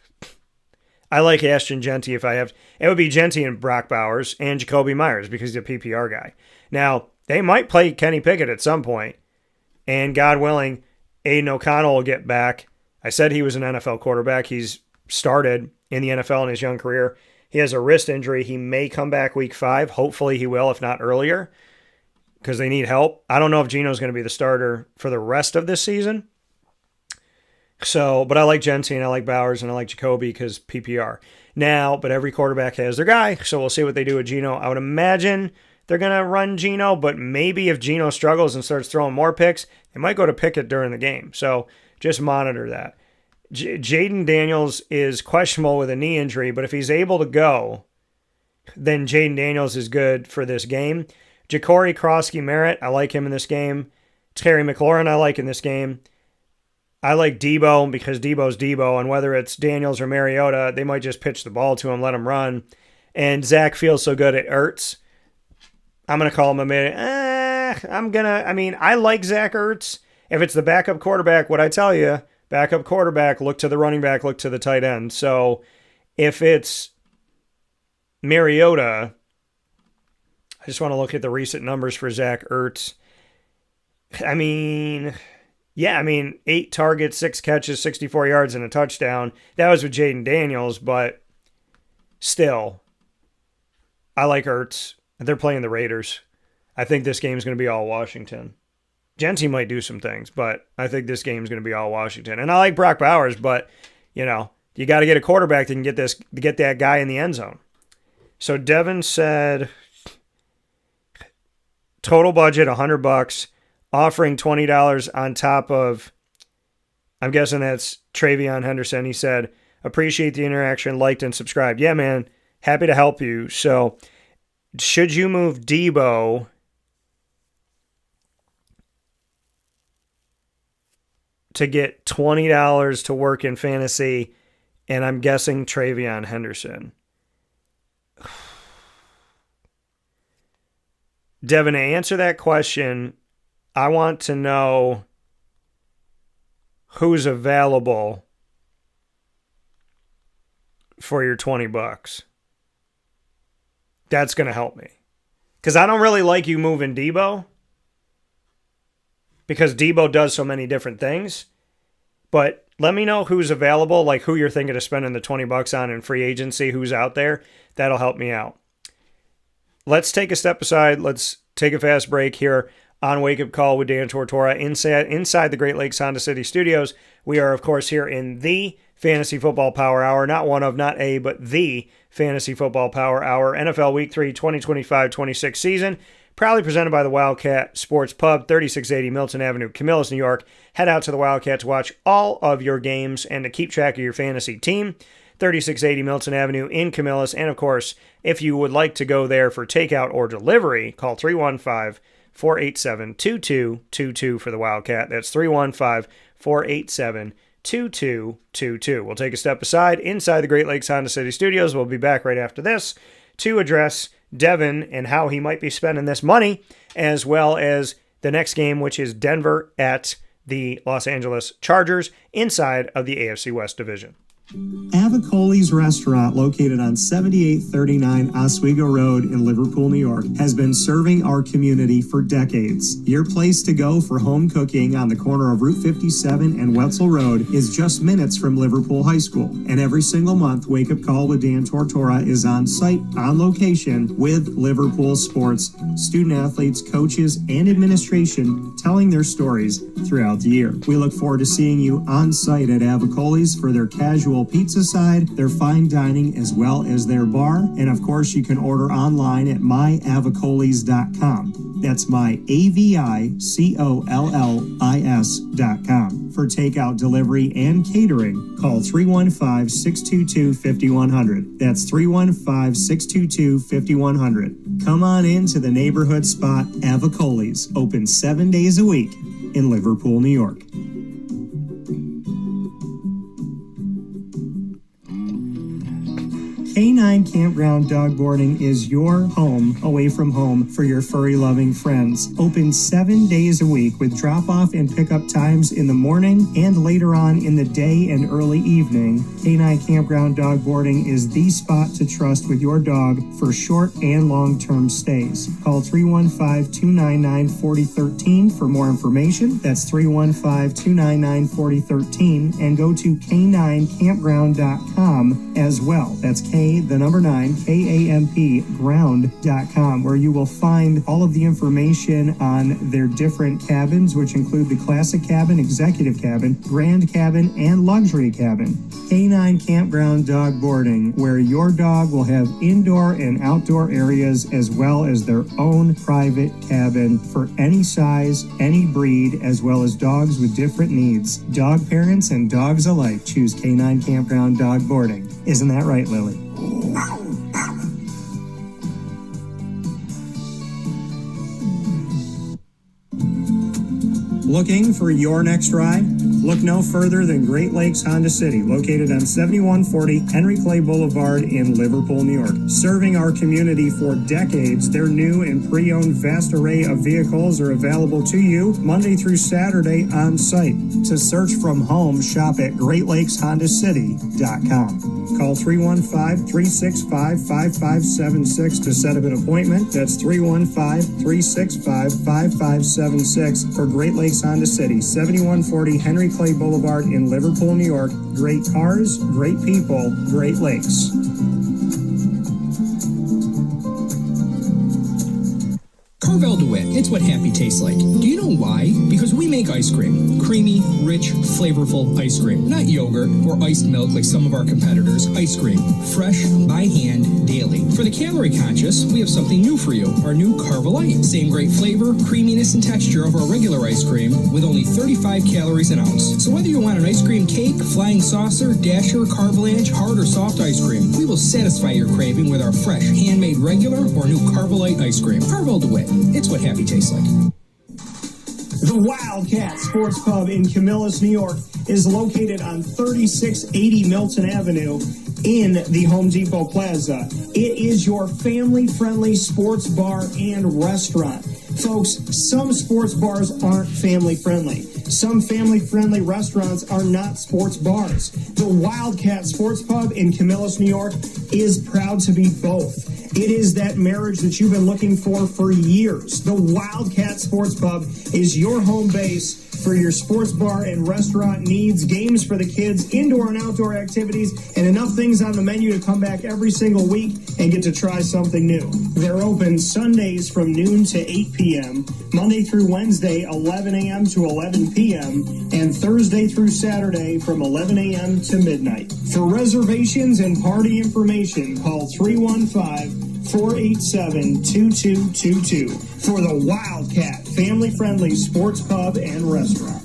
I like Ashton Genty if I have. It would be Genty and Brock Bowers and Jacoby Myers because he's a PPR guy. Now, they might play Kenny Pickett at some point, and God willing, Aiden O'Connell will get back. I said he was an NFL quarterback. He's started in the NFL in his young career. He has a wrist injury. He may come back week 5. Hopefully he will, if not earlier, because they need help. I don't know if Geno's going to be the starter for the rest of this season. So, but I like Genty and I like Bowers and I like Jacoby because PPR. Now, but every quarterback has their guy, so we'll see what they do with Geno. I would imagine they're going to run Geno, but maybe if Geno struggles and starts throwing more picks, they might go to Pickett during the game. So just monitor that. Jaden Daniels is questionable with a knee injury, but if he's able to go, then Jaden Daniels is good for this game. Ja'Cory Krosky-Merritt, I like him in this game. Terry McLaurin, I like in this game. I like Debo because Debo's Debo, and whether it's Daniels or Mariota, they might just pitch the ball to him, let him run. And Zach feels so good at Ertz. I'm going to call him a minute. I like Zach Ertz. If it's the backup quarterback, what I tell you, backup quarterback, look to the running back, look to the tight end. So if it's Mariota, I just want to look at the recent numbers for Zach Ertz. 8 targets, 6 catches, 64 yards, and a touchdown. That was with Jaden Daniels, but still, I like Ertz. They're playing the Raiders. I think this game is going to be all Washington. Genty might do some things, but I think this game is going to be all Washington. And I like Brock Bowers, but, you got to get a quarterback that can get that guy in the end zone. So Devin said, total budget, $100, offering $20 on top of, I'm guessing that's Travion Henderson. He said, appreciate the interaction, liked and subscribed. Yeah, man, happy to help you. So should you move Debo to get $20 to work in fantasy, and I'm guessing Travion Henderson? Devin, to answer that question, I want to know who's available for your $20. That's going to help me. Because I don't really like you moving Debo, because Debo does so many different things. But let me know who's available, like who you're thinking of spending the $20 on in free agency, who's out there. That'll help me out. Let's take a step aside. Let's take a fast break here on Wake Up Call with Dan Tortora inside the Great Lakes Honda City Studios. We are, of course, here in the Fantasy Football Power Hour. Not one of, not a, but the Fantasy Football Power Hour. NFL Week 3 2025-26 season. Proudly presented by the Wildcat Sports Pub, 3680 Milton Avenue, Camillus, New York. Head out to the Wildcat to watch all of your games and to keep track of your fantasy team. 3680 Milton Avenue in Camillus. And, of course, if you would like to go there for takeout or delivery, call 315-487-2222 for the Wildcat. That's 315-487-2222. We'll take a step aside inside the Great Lakes Honda City Studios. We'll be back right after this to address Devin and how he might be spending this money, as well as the next game, which is Denver at the Los Angeles Chargers inside of the AFC West division. Avicoli's restaurant, located on 7839 Oswego Road in Liverpool, New York, has been serving our community for decades. Your place to go for home cooking on the corner of Route 57 and Wetzel Road is just minutes from Liverpool High School. And every single month, Wake Up Call with Dan Tortora is on site, on location, with Liverpool sports, student athletes, coaches, and administration telling their stories throughout the year. We look forward to seeing you on site at Avicoli's for their casual pizza side, their fine dining, as well as their bar. And of course, you can order online at myavicolis.com. That's myavicollis.com. For takeout delivery and catering, call 315-622-5100. That's 315-622-5100. Come on into the neighborhood spot Avicoli's, open 7 days a week in Liverpool, New York. K9 Campground Dog Boarding is your home away from home for your furry-loving friends. Open 7 days a week with drop-off and pickup times in the morning and later on in the day and early evening. K9 Campground Dog Boarding is the spot to trust with your dog for short and long-term stays. Call 315-299-4013 for more information. That's 315-299-4013, and go to k9campground.com as well. That's KAMP ground.com, where you will find all of the information on their different cabins, which include the classic cabin, executive cabin, grand cabin, and luxury cabin. K9 Campground Dog Boarding, where your dog will have indoor and outdoor areas as well as their own private cabin for any size, any breed, as well as dogs with different needs. Dog parents and dogs alike choose K9 Campground Dog Boarding. Isn't that right, Lily? Looking for your next ride? Look no further than Great Lakes Honda City, located on 7140 Henry Clay Boulevard in Liverpool, New York. Serving our community for decades, their new and pre-owned vast array of vehicles are available to you Monday through Saturday on site. To search from home, shop at GreatLakesHondaCity.com. Call 315-365-5576 to set up an appointment. That's 315-365-5576 for Great Lakes Honda City, 7140 Henry Clay Boulevard in Liverpool, New York. Great cars, great people, Great Lakes. Carvel DeWitt, it's what happy tastes like. Do you know why? Because we make ice cream. Creamy, rich, flavorful ice cream. Not yogurt or iced milk like some of our competitors. Ice cream. Fresh, by hand, daily. For the calorie conscious, we have something new for you. Our new Carvelite. Same great flavor, creaminess, and texture of our regular ice cream with only 35 calories an ounce. So whether you want an ice cream cake, flying saucer, dasher, carvelange, hard or soft ice cream, we will satisfy your craving with our fresh, handmade regular or new Carvelite ice cream. Carvel DeWitt. It's what happy tastes like. The Wildcat Sports Pub in Camillus, New York is located on 3680 Milton Avenue in the Home Depot Plaza. It is your family-friendly sports bar and restaurant. Folks, some sports bars aren't family-friendly. Some family-friendly restaurants are not sports bars. The Wildcat Sports Pub in Camillus, New York is proud to be both. It is that marriage that you've been looking for years. The Wildcat Sports Pub is your home base for your sports bar and restaurant needs, games for the kids, indoor and outdoor activities, and enough things on the menu to come back every single week and get to try something new. They're open Sundays from noon to 8 p.m., Monday through Wednesday, 11 a.m. to 11 p.m., and Thursday through Saturday from 11 a.m. to midnight. For reservations and party information, call 315-487-2222 for the Wildcat family-friendly sports pub and restaurant.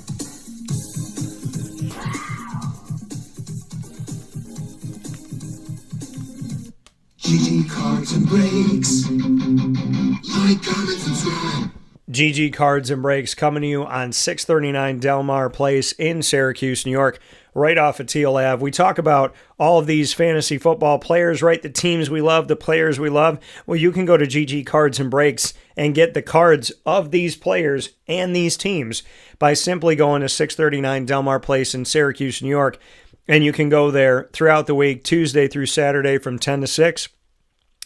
GG Cards and Breaks. Like, comment, subscribe. GG Cards and Breaks coming to you on 639 Delmar Place in Syracuse, New York. right off of Teal Ave. We talk about all of these fantasy football players, right? The teams we love, the players we love. Well, you can go to GG Cards and Breaks and get the cards of these players and these teams by simply going to 639 Delmar Place in Syracuse, New York. And you can go there throughout the week, Tuesday through Saturday from 10 to 6,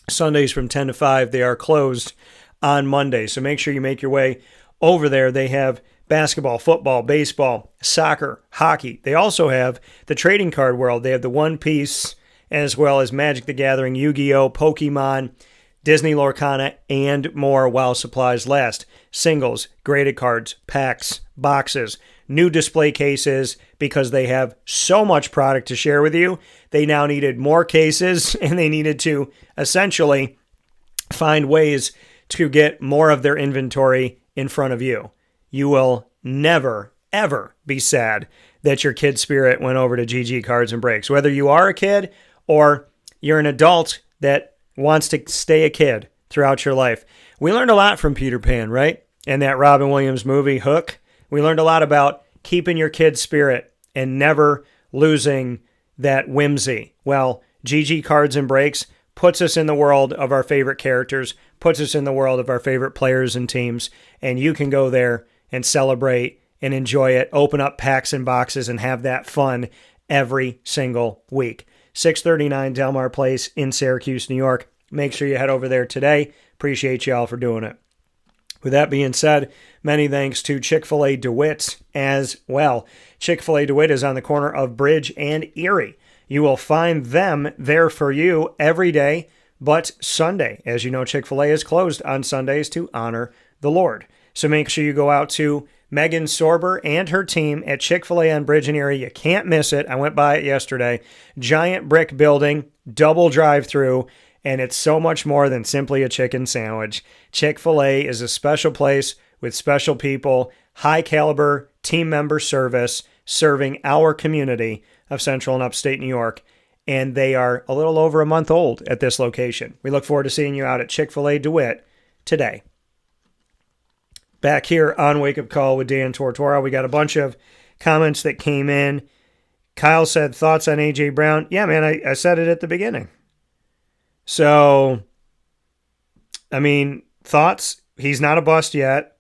Sundays from 10 to 5. They are closed on Monday. So make sure you make your way over there. They have basketball, football, baseball, soccer, hockey. They also have the trading card world. They have the One Piece, as well as Magic the Gathering, Yu-Gi-Oh!, Pokemon, Disney Lorcana, and more while supplies last. Singles, graded cards, packs, boxes, new display cases, because they have so much product to share with you. They now needed more cases, and they needed to essentially find ways to get more of their inventory in front of you. You will never, ever be sad that your kid spirit went over to GG Cards and Breaks. Whether you are a kid or you're an adult that wants to stay a kid throughout your life. We learned a lot from Peter Pan, right? And that Robin Williams movie, Hook. We learned a lot about keeping your kid's spirit and never losing that whimsy. Well, GG Cards and Breaks puts us in the world of our favorite characters, puts us in the world of our favorite players and teams, and you can go there and celebrate and enjoy it, open up packs and boxes, and have that fun every single week. 639 Delmar Place in Syracuse, New York. Make sure you head over there today. Appreciate y'all for doing it. With that being said, many thanks to Chick-fil-A DeWitt as well. Chick-fil-A DeWitt is on the corner of Bridge and Erie. You will find them there for you every day but Sunday. As you know, Chick-fil-A is closed on Sundays to honor the Lord. So make sure you go out to Megan Sorber and her team at Chick-fil-A on Bridge and Erie. You can't miss it. I went by it yesterday. Giant brick building, double drive-through, and it's so much more than simply a chicken sandwich. Chick-fil-A is a special place with special people, high-caliber team member service, serving our community of Central and Upstate New York, and they are a little over a month old at this location. We look forward to seeing you out at Chick-fil-A DeWitt today. Back here on Wake Up Call with Dan Tortora, we got a bunch of comments that came in. Kyle said, thoughts on A.J. Brown? Yeah, man, I said it at the beginning. So, I mean, thoughts? He's not a bust yet.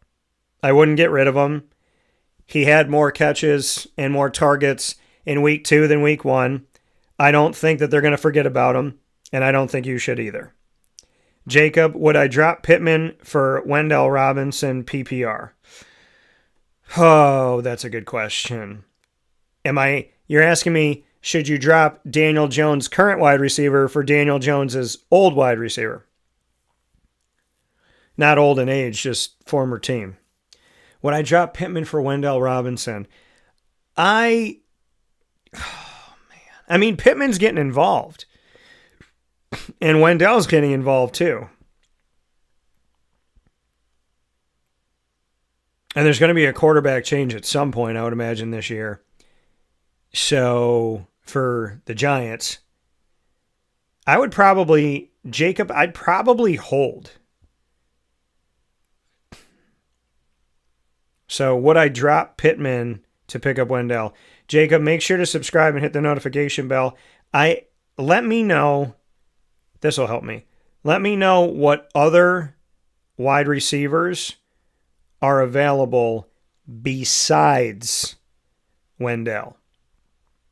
I wouldn't get rid of him. He had more catches and more targets in week 2 than week 1. I don't think that they're going to forget about him, and I don't think you should either. Jacob, would I drop Pittman for Wendell Robinson PPR? Oh, that's a good question. You're asking me, should you drop Daniel Jones' current wide receiver for Daniel Jones's old wide receiver? Not old in age, just former team. Would I drop Pittman for Wendell Robinson? I mean, Pittman's getting involved. And Wendell's getting involved too. And there's going to be a quarterback change at some point, I would imagine, this year. So, for the Giants, I'd probably hold. So, would I drop Pittman to pick up Wendell? Jacob, make sure to subscribe and hit the notification bell. Let me know. This will help me. Let me know what other wide receivers are available besides Wendell.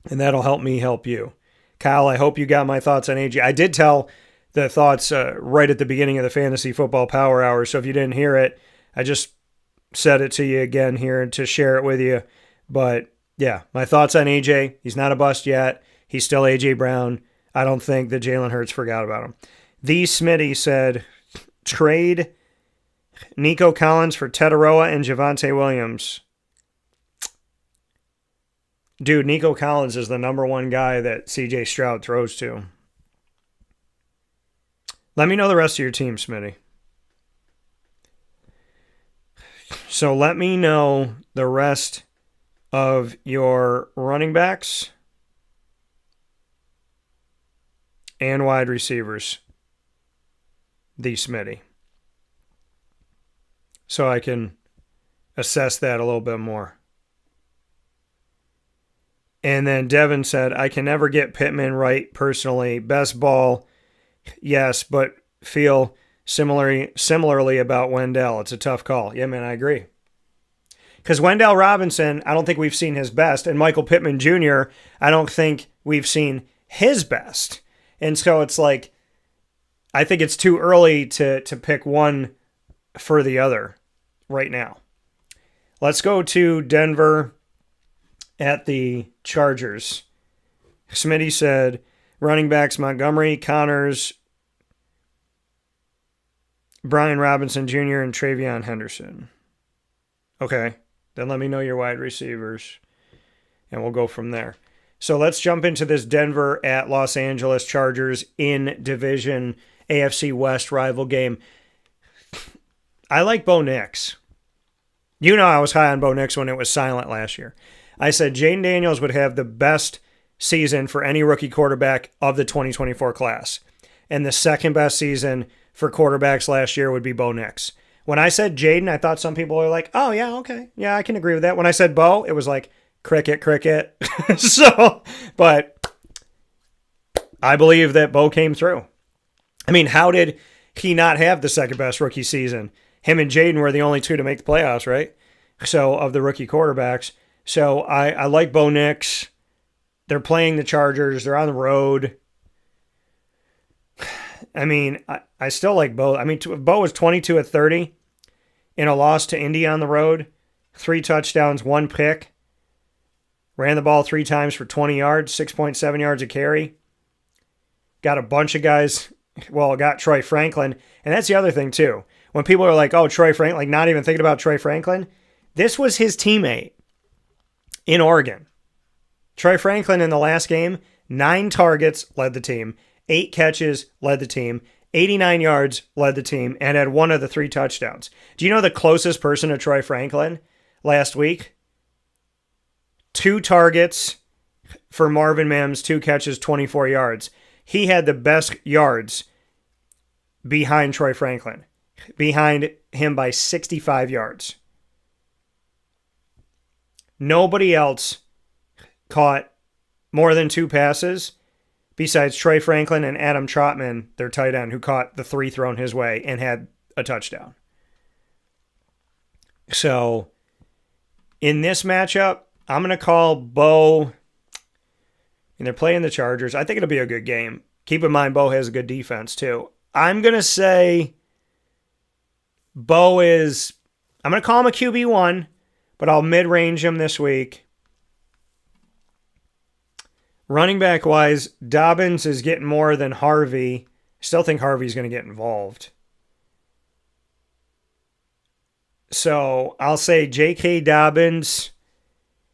And that'll help me help you. Kyle, I hope you got my thoughts on AJ. I did tell the thoughts right at the beginning of the Fantasy Football Power Hour, so if you didn't hear it, I just said it to you again here to share it with you. But yeah, my thoughts on AJ. He's not a bust yet. He's still AJ Brown. I don't think that Jalen Hurts forgot about him. The Smitty said, trade Nico Collins for Tetaroa and Javonte Williams. Dude, Nico Collins is the number one guy that CJ Stroud throws to. Let me know the rest of your team, Smitty. So let me know the rest of your running backs and wide receivers, the Smitty, so I can assess that a little bit more. And then Devin said, I can never get Pittman right personally. Best ball, yes, but feel similarly about Wendell. It's a tough call. Yeah, man, I agree. Because Wendell Robinson, I don't think we've seen his best. And Michael Pittman Jr., I don't think we've seen his best. And so it's like, I think it's too early to pick one for the other right now. Let's go to Denver at the Chargers. Smitty said, running backs Montgomery, Connors, Brian Robinson Jr., and Travion Henderson. Okay, then let me know your wide receivers, and we'll go from there. So let's jump into this Denver at Los Angeles Chargers in division AFC West rival game. I like Bo Nix. You know I was high on Bo Nix when it was silent last year. I said Jaden Daniels would have the best season for any rookie quarterback of the 2024 class. And the second best season for quarterbacks last year would be Bo Nix. When I said Jaden, I thought some people were like, oh, yeah, okay. Yeah, I can agree with that. When I said Bo, it was like, cricket. But I believe that Bo came through. I mean, how did he not have the second best rookie season? Him and Jaden were the only two to make the playoffs, right? So, of the rookie quarterbacks. So, I like Bo Nix. They're playing the Chargers. They're on the road. I mean, I still like Bo. I mean, Bo was 22 of 30 in a loss to Indy on the road. 3 touchdowns, 1 pick. Ran the ball 3 times for 20 yards, 6.7 yards a carry. Got a bunch of guys. Well, got Troy Franklin. And that's the other thing, too. When people are like, oh, Troy Franklin, like not even thinking about Troy Franklin, this was his teammate in Oregon. Troy Franklin in the last game, 9 targets, led the team. 8 catches, led the team. 89 yards, led the team, and had 1 of the 3 touchdowns. Do you know the closest person to Troy Franklin last week? 2 targets for Marvin Mims, 2 catches, 24 yards. He had the best yards behind Troy Franklin. Behind him by 65 yards. Nobody else caught more than 2 passes besides Troy Franklin and Adam Trotman, their tight end, who caught the 3 thrown his way and had a touchdown. So, in this matchup, I'm going to call Bo, and they're playing the Chargers. I think it'll be a good game. Keep in mind, Bo has a good defense, too. I'm going to say Bo is, I'm going to call him a QB1, but I'll mid-range him this week. Running back-wise, Dobbins is getting more than Harvey. Still think Harvey's going to get involved. So I'll say J.K. Dobbins.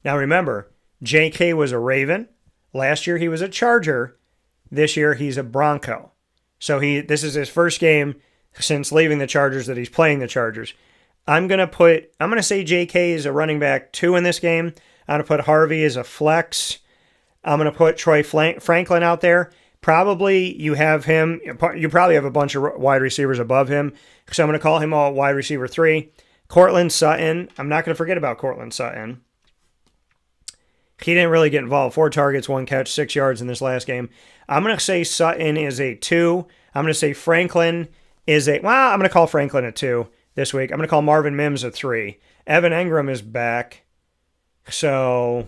Now remember, J.K. was a Raven. Last year he was a Charger. This year he's a Bronco. So this is his first game since leaving the Chargers that he's playing the Chargers. I'm going to say J.K. is a running back 2 in this game. I'm going to put Harvey as a flex. I'm going to put Troy Franklin out there. Probably you probably have a bunch of wide receivers above him. So I'm going to call him a wide receiver 3. Cortland Sutton. I'm not going to forget about Cortland Sutton. He didn't really get involved. 4 targets, 1 catch, 6 yards in this last game. I'm going to say Sutton is a 2. I'm going to say Franklin is I'm going to call Franklin a 2 this week. I'm going to call Marvin Mims a 3. Evan Engram is back. So,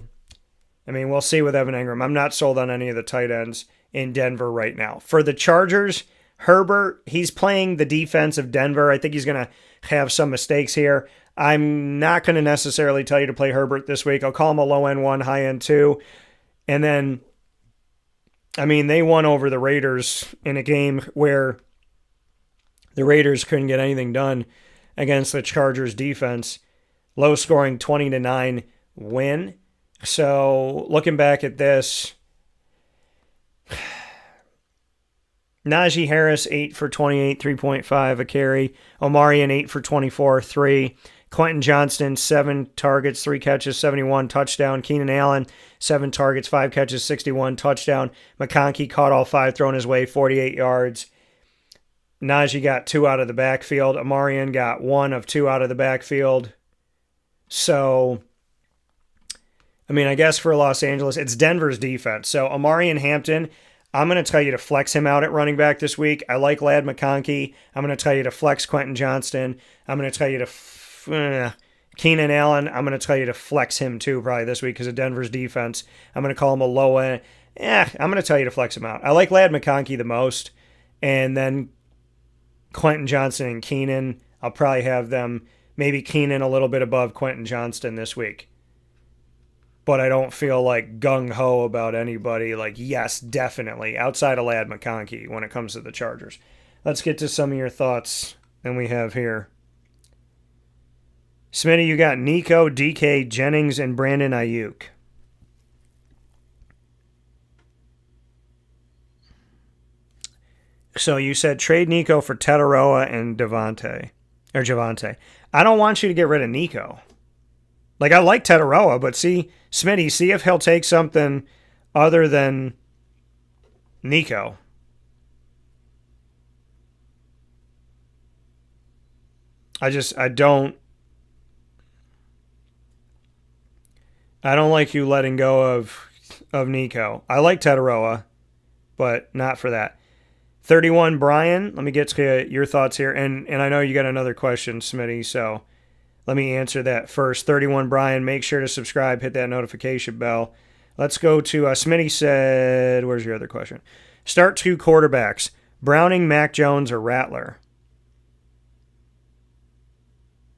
I mean, we'll see with Evan Engram. I'm not sold on any of the tight ends in Denver right now. For the Chargers, Herbert, he's playing the defense of Denver. I think he's going to have some mistakes here. I'm not going to necessarily tell you to play Herbert this week. I'll call him a low-end 1, high-end 2. And then, I mean, they won over the Raiders in a game where the Raiders couldn't get anything done against the Chargers defense. Low-scoring 20-9 win. So, looking back at this, Najee Harris, 8 for 28, 3.5 a carry. Omarion, 8 for 24, 3. Quentin Johnston, 7 targets, 3 catches, 71, touchdown. Keenan Allen, 7 targets, 5 catches, 61, touchdown. McConkey caught all 5 thrown his way, 48 yards. Najee got 2 out of the backfield. Omarion got 1 of 2 out of the backfield. So, I mean, I guess for Los Angeles, it's Denver's defense. So Omarion Hampton, I'm going to tell you to flex him out at running back this week. I like Ladd McConkey. I'm going to tell you to flex Quentin Johnston. I'm going to tell you to Keenan Allen. I'm going to tell you to flex him too probably this week because of Denver's defense. I'm going to call him a low end. I'm going to tell you to flex him out. I like Ladd McConkey the most. And then Quentin Johnston and Keenan, I'll probably have them, maybe Keenan a little bit above Quentin Johnston this week. But I don't feel like gung-ho about anybody like, yes, definitely, outside of Ladd McConkey when it comes to the Chargers. Let's get to some of your thoughts that we have here. Smitty, you got Nico, DK, Jennings, and Brandon Ayuk. So you said trade Nico for Tataroa and Javante. I don't want you to get rid of Nico. Like, I like Tataroa, but see, Smitty, see if he'll take something other than Nico. I don't like you letting go of Nico. I like Tataroa, but not for that. 31 Brian, let me get to your thoughts here. And I know you got another question, Smitty, so let me answer that first. 31 Brian, make sure to subscribe, hit that notification bell. Let's go to Smitty said, where's your other question? Start 2 quarterbacks, Browning, Mac Jones, or Rattler.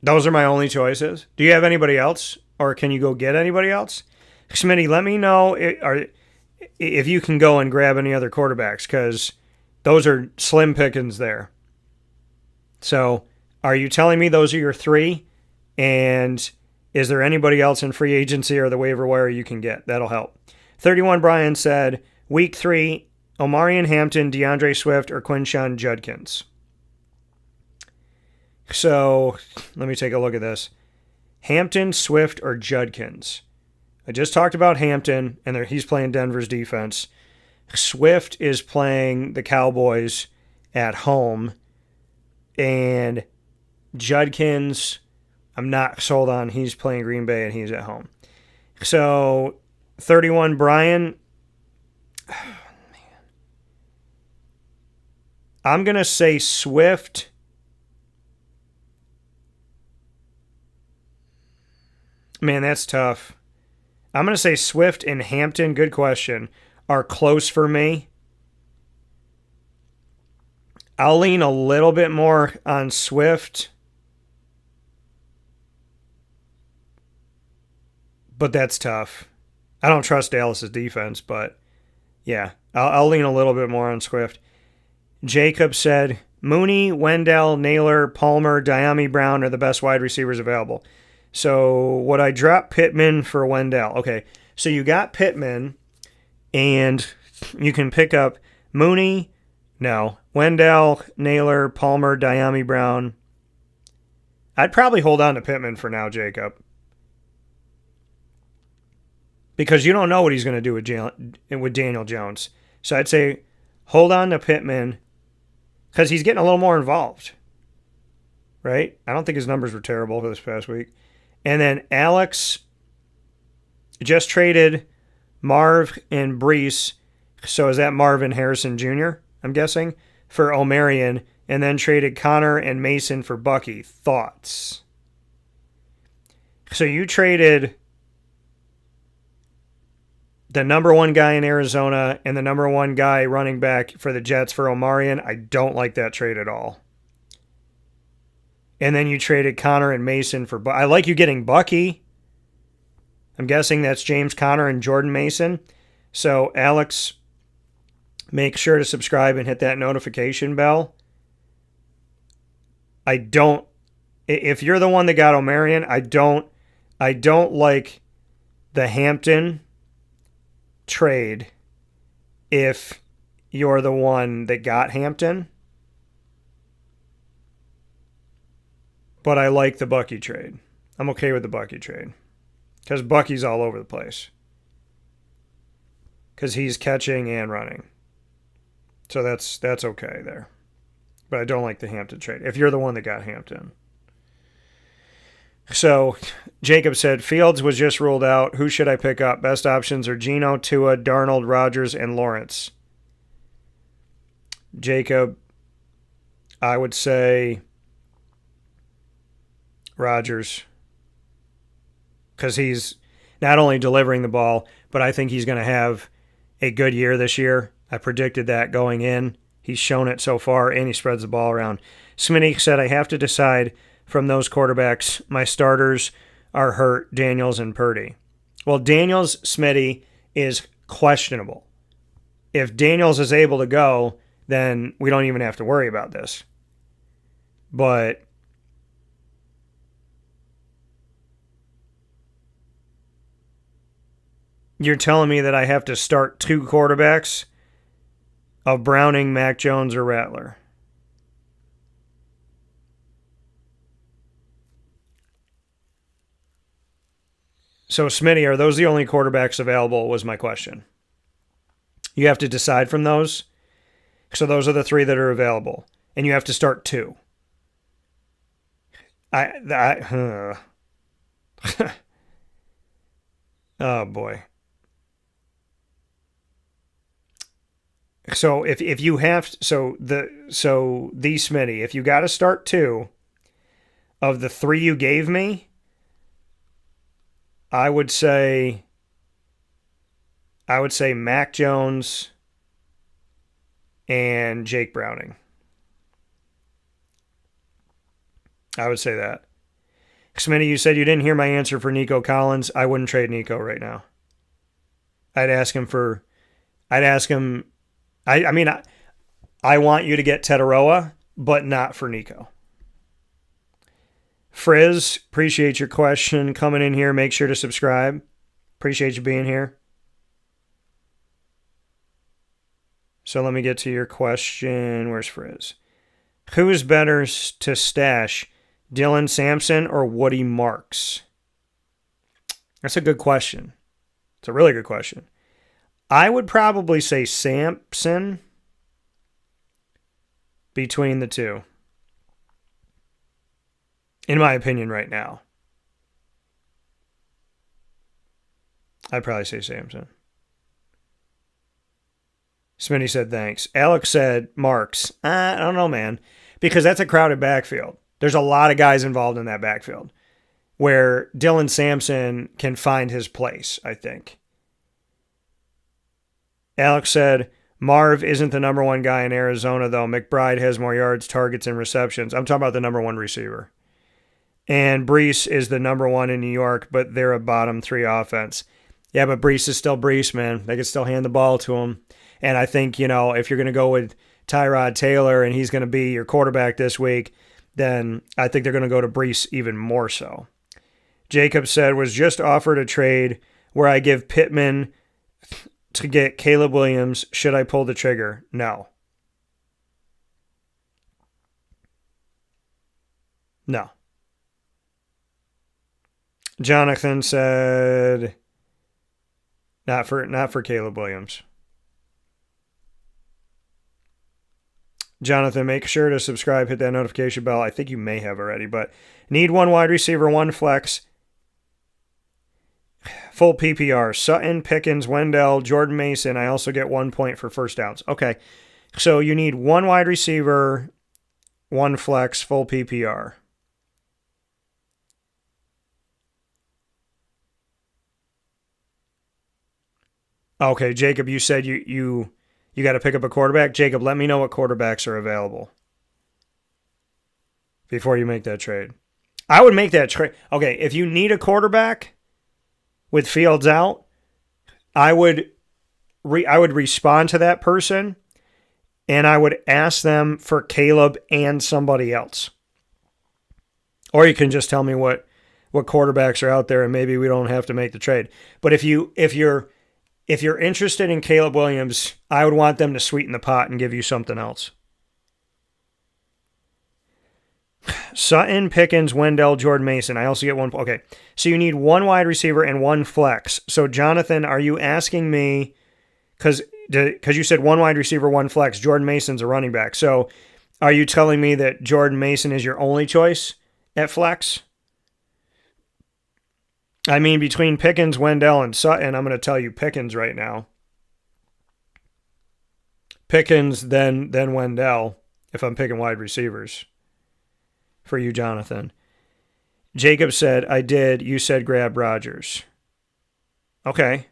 Those are my only choices. Do you have anybody else? Or can you go get anybody else? Smitty, let me know if you can go and grab any other quarterbacks, because those are slim pickings there. So, are you telling me those are your 3? And is there anybody else in free agency or the waiver wire you can get? That'll help. 31 Brian said, week 3, Omarion Hampton, DeAndre Swift, or Quinshon Judkins. So, let me take a look at this. Hampton, Swift, or Judkins? I just talked about Hampton, and he's playing Denver's defense. Swift is playing the Cowboys at home. And Judkins, I'm not sold on. He's playing Green Bay, and he's at home. So, 31 Brian. Oh, man. I'm going to say Swift. Man, that's tough. I'm going to say Swift and Hampton, good question, are close for me. I'll lean a little bit more on Swift. But that's tough. I don't trust Dallas's defense, but yeah, I'll lean a little bit more on Swift. Jacob said, Mooney, Wendell, Naylor, Palmer, Diami Brown are the best wide receivers available. So would I drop Pittman for Wendell? Okay, so you got Pittman, and you can pick up Mooney, no, Wendell, Naylor, Palmer, Diami Brown. I'd probably hold on to Pittman for now, Jacob. Because you don't know what he's going to do with Daniel Jones. So I'd say hold on to Pittman because he's getting a little more involved. Right? I don't think his numbers were terrible for this past week. And then Alex just traded Marv and Brees. So is that Marvin Harrison Jr., I'm guessing, for Omarion, and then traded Connor and Mason for Bucky. Thoughts? So you traded the number 1 guy in Arizona and the number 1 guy running back for the Jets for Omarion. I don't like that trade at all. And then you traded Connor and Mason for I like you getting Bucky. I'm guessing that's James Conner and Jordan Mason. So, Alex, make sure to subscribe and hit that notification bell. If you're the one that got Omarion, I don't like the Hampton trade if you're the one that got Hampton. But I like the Bucky trade. I'm okay with the Bucky trade. Because Bucky's all over the place. Because he's catching and running. So that's okay there. But I don't like the Hampton trade. If you're the one that got Hampton. So Jacob said, Fields was just ruled out. Who should I pick up? Best options are Geno, Tua, Darnold, Rodgers, and Lawrence. Jacob, I would say Rodgers. Because he's not only delivering the ball, but I think he's going to have a good year this year. I predicted that going in. He's shown it so far, and he spreads the ball around. Smitty said, I have to decide from those quarterbacks. My starters are hurt, Daniels and Purdy. Well, Daniels, Smitty, is questionable. If Daniels is able to go, then we don't even have to worry about this. But you're telling me that I have to start two quarterbacks of Browning, Mac Jones, or Rattler? So, Smitty, are those the only quarterbacks available, was my question. You have to decide from those. So those are the three that are available. And you have to start two. Oh, boy. So if you have these Smitty, if you got to start two of the three you gave me, I would say Mac Jones and Jake Browning. I would say that. Smitty, you said you didn't hear my answer for Nico Collins. I wouldn't trade Nico right now. I want you to get Tetaroa, but not for Nico. Frizz, appreciate your question coming in here. Make sure to subscribe. Appreciate you being here. So let me get to your question. Where's Frizz? Who's better to stash, Dylan Sampson or Woody Marks? That's a good question. It's a really good question. I would probably say Sampson between the two, in my opinion right now. I'd probably say Sampson. Smitty said thanks. Alex said Marks. I don't know, man, because that's a crowded backfield. There's a lot of guys involved in that backfield where Dylan Sampson can find his place, I think. Alex said, Marv isn't the number one guy in Arizona, though. McBride has more yards, targets, and receptions. I'm talking about the number one receiver. And Brees is the number one in New York, but they're a bottom three offense. Yeah, but Brees is still Brees, man. They can still hand the ball to him. And I think, if you're going to go with Tyrod Taylor and he's going to be your quarterback this week, then I think they're going to go to Brees even more so. Jacob said, was just offered a trade where I give Pittman to get Caleb Williams. Should I pull the trigger? No. No. Jonathan said, not for Caleb Williams. Jonathan, make sure to subscribe, hit that notification bell. I think you may have already, but need one wide receiver, one flex. Full PPR. Sutton, Pickens, Wendell, Jordan Mason. I also get 1 point for first downs. Okay. So you need one wide receiver, one flex, full PPR. Okay, Jacob, you said you got to pick up a quarterback. Jacob, let me know what quarterbacks are available before you make that trade. I would make that trade. Okay, if you need a quarterback with Fields out, I would respond to that person and I would ask them for Caleb and somebody else. Or you can just tell me what quarterbacks are out there and maybe we don't have to make the trade. But if you're interested in Caleb Williams, I would want them to sweeten the pot and give you something else. Sutton, Pickens, Wendell, Jordan Mason. I also get one. Okay, so you need one wide receiver and one flex. So, Jonathan, are you asking me, because you said one wide receiver, one flex, Jordan Mason's a running back. So, are you telling me that Jordan Mason is your only choice at flex? I mean, between Pickens, Wendell, and Sutton, I'm going to tell you Pickens right now. Pickens, then Wendell, if I'm picking wide receivers. For you, Jonathan. Jacob said, I did. You said grab Rodgers. Okay.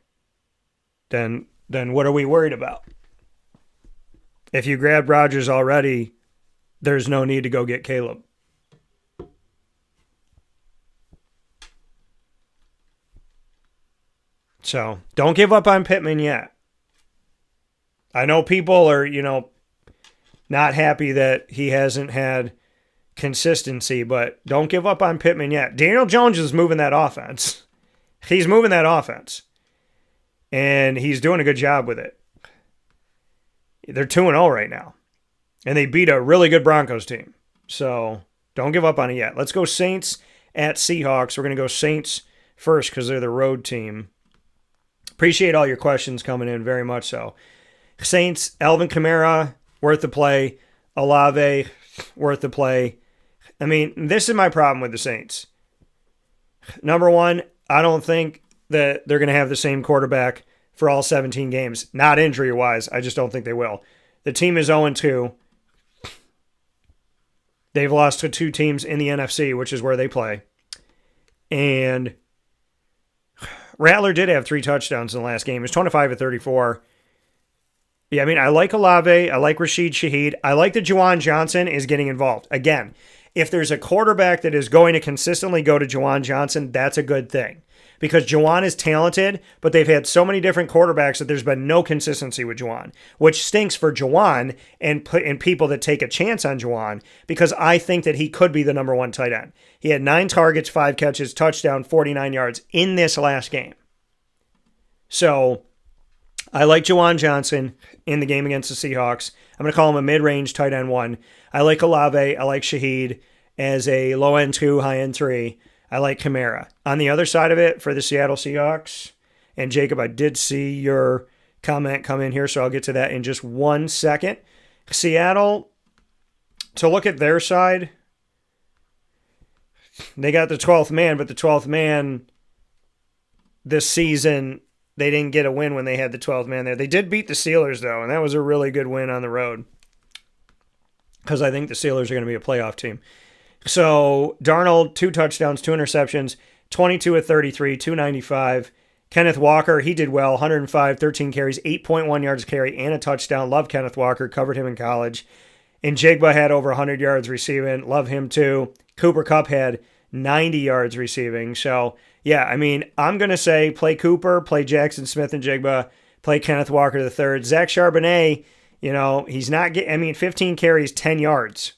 Then what are we worried about? If you grabbed Rodgers already, there's no need to go get Caleb. So don't give up on Pittman yet. I know people are, not happy that he hasn't had consistency, but don't give up on Pittman yet. Daniel Jones is moving that offense. He's moving that offense. And he's doing a good job with it. They're 2-0 right now. And they beat a really good Broncos team. So don't give up on it yet. Let's go Saints at Seahawks. We're going to go Saints first because they're the road team. Appreciate all your questions coming in, very much so. Saints, Alvin Kamara, worth the play. Olave, worth the play. I mean, this is my problem with the Saints. Number one, I don't think that they're going to have the same quarterback for all 17 games. Not injury-wise. I just don't think they will. The team is 0-2. They've lost to 2 teams in the NFC, which is where they play. And Rattler did have 3 touchdowns in the last game. It was 25-34. Yeah, I mean, I like Olave. I like Rashid Shaheed. I like that Juwan Johnson is getting involved. Again, if there's a quarterback that is going to consistently go to Juwan Johnson, that's a good thing. Because Juwan is talented, but they've had so many different quarterbacks that there's been no consistency with Juwan, which stinks for Juwan and people that take a chance on Juwan, because I think that he could be the number 1 tight end. He had 9 targets, 5 catches, touchdown, 49 yards in this last game. So I like Juwan Johnson in the game against the Seahawks. I'm going to call him a mid-range tight end 1. I like Olave. I like Shaheed as a low-end 2, high-end 3. I like Kamara. On the other side of it, for the Seattle Seahawks, and Jacob, I did see your comment come in here, so I'll get to that in just 1 second. Seattle, to look at their side, they got the 12th man, but the 12th man this season, they didn't get a win when they had the 12th man there. They did beat the Steelers, though, and that was a really good win on the road, because I think the Steelers are going to be a playoff team. So Darnold, 2 touchdowns, 2 interceptions, 22 of 33, 295. Kenneth Walker, he did well, 105, 13 carries, 8.1 yards a carry, and a touchdown. Love Kenneth Walker, covered him in college. And Jigba had over 100 yards receiving. Love him too. Cooper Kupp had 90 yards receiving. So, yeah, I mean, I'm going to say play Cooper, play Jackson Smith and Jigba, play Kenneth Walker III. Zach Charbonnet, he's not getting, 15 carries, 10 yards.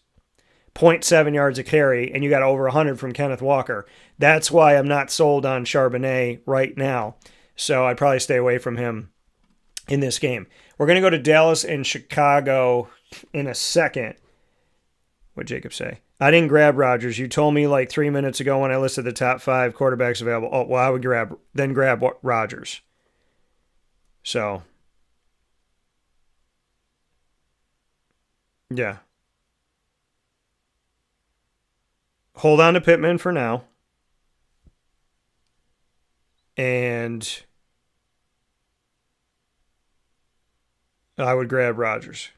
0.7 yards a carry, and you got over 100 from Kenneth Walker. That's why I'm not sold on Charbonnet right now. So I'd probably stay away from him in this game. We're going to go to Dallas and Chicago in a second. What'd Jacob say? I didn't grab Rodgers. You told me like 3 minutes ago when I listed the top 5 quarterbacks available. Oh, well, I would grab Rodgers. So, yeah. Hold on to Pittman for now. And I would grab Rodgers.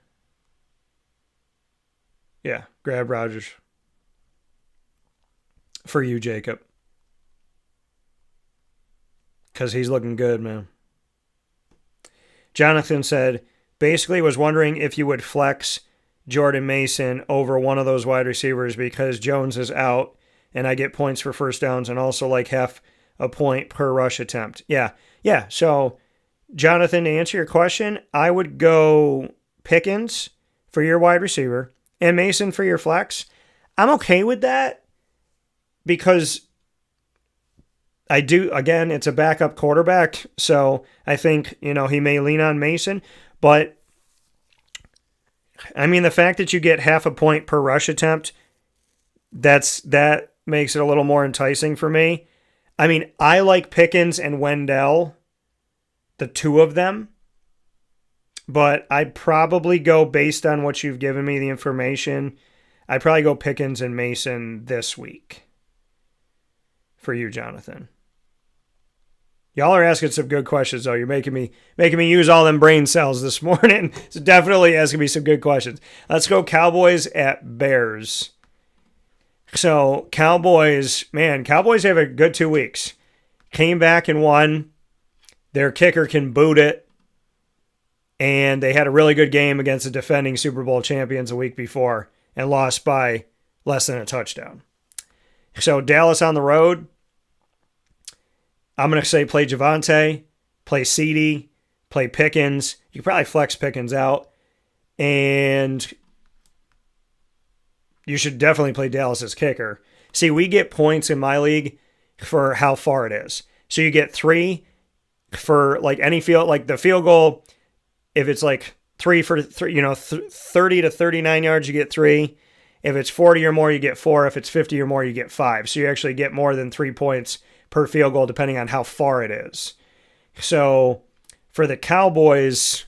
Yeah, grab Rodgers. For you, Jacob. Because he's looking good, man. Jonathan said, basically was wondering if you would flex Jordan Mason over one of those wide receivers because Jones is out and I get points for first downs and also like half a point per rush attempt. Yeah. So, Jonathan, to answer your question, I would go Pickens for your wide receiver and Mason for your flex. I'm okay with that because I do, again, it's a backup quarterback. So I think, he may lean on Mason, but the fact that you get half a point per rush attempt, that makes it a little more enticing for me. I like Pickens and Wendell, the 2 of them, but I'd probably go based on what you've given me, the information. I'd probably go Pickens and Mason this week for you, Jonathan. Y'all are asking some good questions, though. You're making me use all them brain cells this morning. So definitely asking me some good questions. Let's go Cowboys at Bears. So Cowboys have a good 2 weeks. Came back and won. Their kicker can boot it. And they had a really good game against the defending Super Bowl champions a week before and lost by less than a touchdown. So Dallas on the road. I'm going to say play Javonte, play CeeDee, play Pickens. You can probably flex Pickens out. And you should definitely play Dallas's kicker. See, we get points in my league for how far it is. So you get 3 for like any field, like the field goal. If it's like 3 for 3, 30 to 39 yards, you get 3. If it's 40 or more, you get 4. If it's 50 or more, you get 5. So you actually get more than 3 points per field goal, depending on how far it is. So for the Cowboys,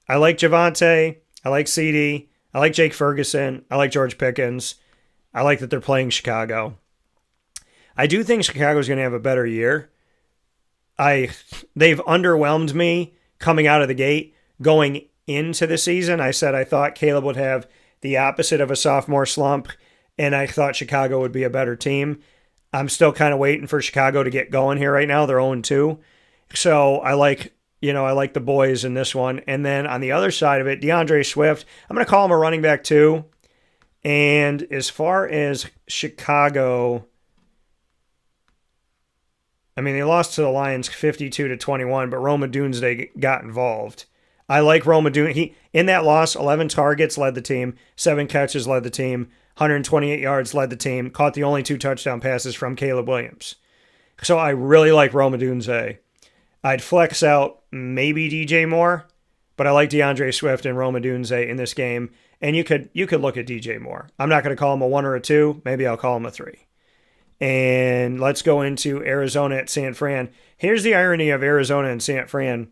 I like Javonte. I like CeeDee. I like Jake Ferguson. I like George Pickens. I like that they're playing Chicago. I do think Chicago's going to have a better year. They've underwhelmed me coming out of the gate. Going into the season, I said I thought Caleb would have the opposite of a sophomore slump, and I thought Chicago would be a better team. I'm still kind of waiting for Chicago to get going here right now. They're 0-2. So I like the boys in this one. And then on the other side of it, DeAndre Swift, I'm going to call him a running back too. And as far as Chicago, I mean, they lost to the Lions 52-21, but Rome Odunze got involved. I like Rome Odunze. In that loss, 11 targets led the team, 7 catches led the team, 128 yards led the team, caught the only 2 touchdown passes from Caleb Williams. So I really like Rome Odunze. I'd flex out maybe DJ Moore, but I like DeAndre Swift and Rome Odunze in this game. And you could look at DJ Moore. I'm not going to call him a 1 or a 2. Maybe I'll call him a 3. And let's go into Arizona at San Fran. Here's the irony of Arizona and San Fran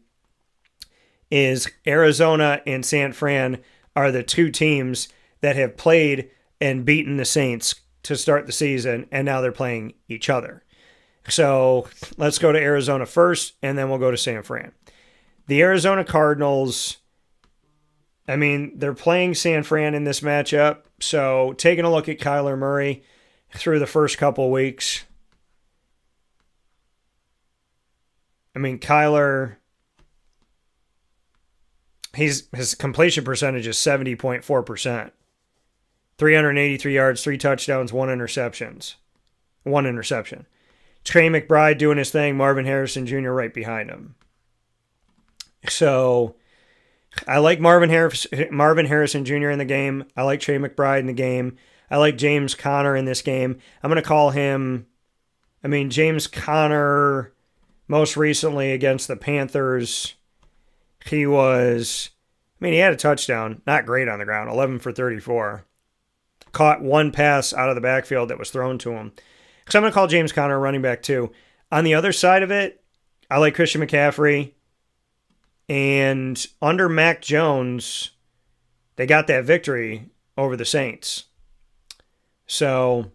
is Arizona and San Fran are the 2 teams that have played and beaten the Saints to start the season, and now they're playing each other. So let's go to Arizona first, and then we'll go to San Fran. The Arizona Cardinals, I mean, they're playing San Fran in this matchup, so taking a look at Kyler Murray through the first couple weeks. I mean, Kyler, his completion percentage is 70.4%. 383 yards, 3 touchdowns, 1 interception. Trey McBride doing his thing, Marvin Harrison Jr. right behind him. So I like Marvin Harrison Jr. in the game. I like Trey McBride in the game. I like James Conner in this game. I'm going to call him, James Conner most recently against the Panthers. He had a touchdown. Not great on the ground, 11 for 34. Caught 1 pass out of the backfield that was thrown to him. So I'm going to call James Conner running back too. On the other side of it, I like Christian McCaffrey. And under Mac Jones, they got that victory over the Saints. So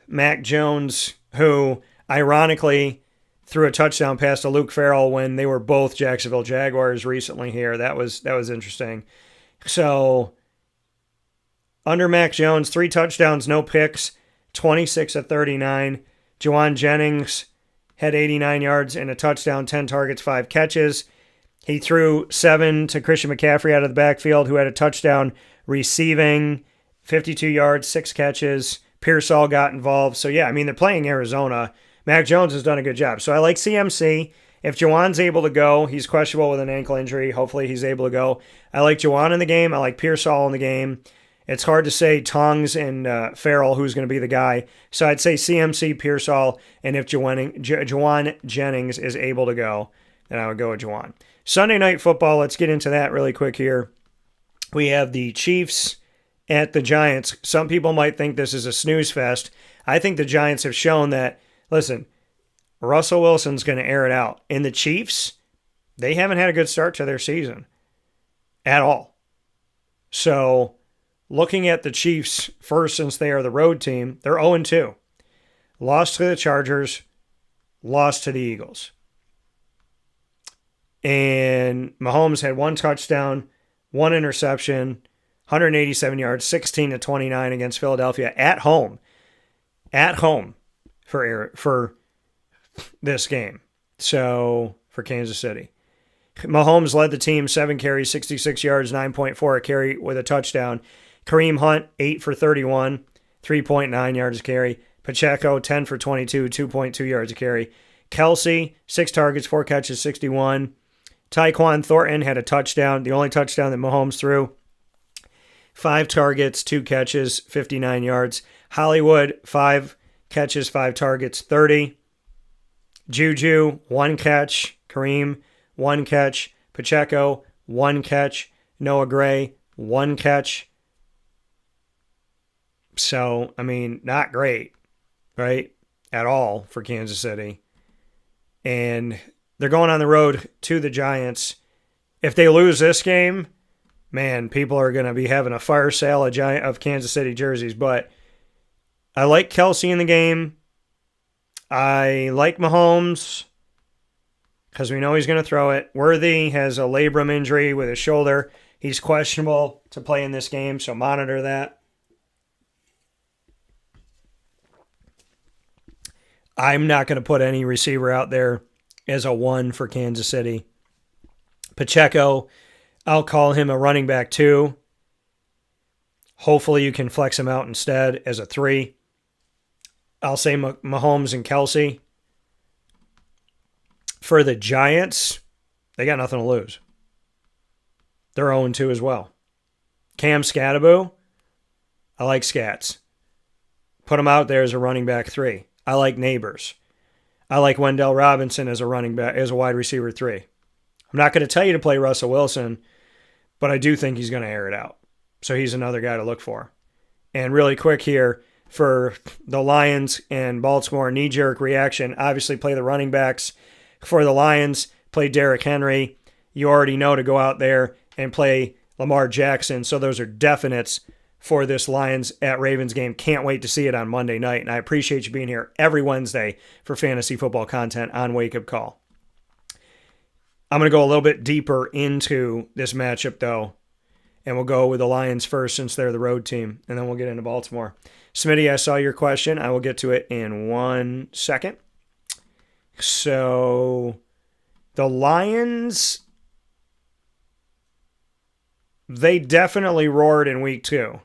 Mac Jones, who ironically threw a touchdown pass to Luke Farrell when they were both Jacksonville Jaguars recently here. That was interesting. So under Mac Jones, 3 touchdowns, no picks, 26 of 39. Juwan Jennings had 89 yards and a touchdown, 10 targets, 5 catches. He threw 7 to Christian McCaffrey out of the backfield, who had a touchdown receiving, 52 yards, 6 catches. Pearsall got involved. So, yeah, they're playing Arizona. Mac Jones has done a good job. So I like CMC. If Juwan's able to go, he's questionable with an ankle injury. Hopefully he's able to go. I like Juwan in the game. I like Pearsall in the game. It's hard to say Tongs and Farrell who's going to be the guy. So I'd say CMC, Pearsall, and if Juwan Jennings is able to go, then I would go with Juwan. Sunday Night Football, let's get into that really quick here. We have the Chiefs at the Giants. Some people might think this is a snooze fest. I think the Giants have shown that, listen, Russell Wilson's going to air it out. And the Chiefs, they haven't had a good start to their season at all. So looking at the Chiefs first, since they are the road team, they're 0-2. Lost to the Chargers, lost to the Eagles. And Mahomes had 1 touchdown, 1 interception, 187 yards, 16-29 against Philadelphia at home. At home for this game. So, for Kansas City. Mahomes led the team, 7 carries, 66 yards, 9.4 a carry with a touchdown. Kareem Hunt, 8 for 31, 3.9 yards a carry. Pacheco, 10 for 22, 2.2 yards a carry. Kelsey, 6 targets, 4 catches, 61. Tyquan Thornton had a touchdown, the only touchdown that Mahomes threw. 5 targets, 2 catches, 59 yards. Hollywood, 5 catches, 5 targets, 30. Juju, 1 catch. Kareem, 1 catch. Pacheco, 1 catch. Noah Gray, 1 catch. So, I mean, not great, right? At all for Kansas City. And they're going on the road to the Giants. If they lose this game, man, people are going to be having a fire sale of Kansas City jerseys. But I like Kelsey in the game. I like Mahomes because we know he's going to throw it. Worthy has a labrum injury with his shoulder. He's questionable to play in this game, so monitor that. I'm not going to put any receiver out there as a 1 for Kansas City. Pacheco, I'll call him a running back 2. Hopefully you can flex him out instead as a 3. I'll say Mahomes and Kelsey. For the Giants, they got nothing to lose. They're 0-2 as well. Cam Scatterbo, I like Scats. Put him out there as a running back 3. I like Neighbors. I like Wendell Robinson as a running back, as a wide receiver 3. I'm not going to tell you to play Russell Wilson, but I do think he's going to air it out. So he's another guy to look for. And really quick here for the Lions and Baltimore, knee-jerk reaction. Obviously play the running backs. For the Lions, play Derrick Henry. You already know to go out there and play Lamar Jackson. So those are definites for this Lions at Ravens game. Can't wait to see it on Monday night. And I appreciate you being here every Wednesday for fantasy football content on Wake Up Call. I'm going to go a little bit deeper into this matchup, though. And we'll go with the Lions first since they're the road team. And then we'll get into Baltimore. Smitty, I saw your question. I will get to it in 1 second. So the Lions, they definitely roared in week 2.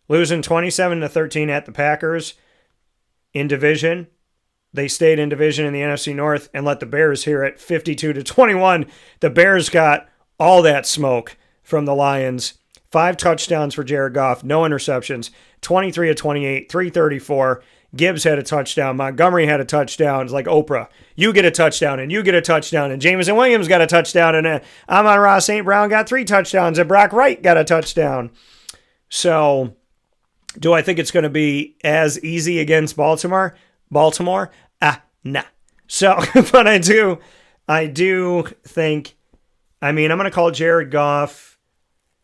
Losing 27-13 at the Packers in division. They stayed in division in the NFC North and let the Bears hear it 52-21. The Bears got all that smoke from the Lions. 5 touchdowns for Jared Goff, no interceptions, 23-28, 334. Gibbs had a touchdown. Montgomery had a touchdown. It's like Oprah. You get a touchdown, and you get a touchdown, and Jameson Williams got a touchdown, and Amon-Ra St. Brown got 3 touchdowns, and Brock Wright got a touchdown. So, do I think it's going to be as easy against Baltimore? Nah. So, but I do think, I'm going to call Jared Goff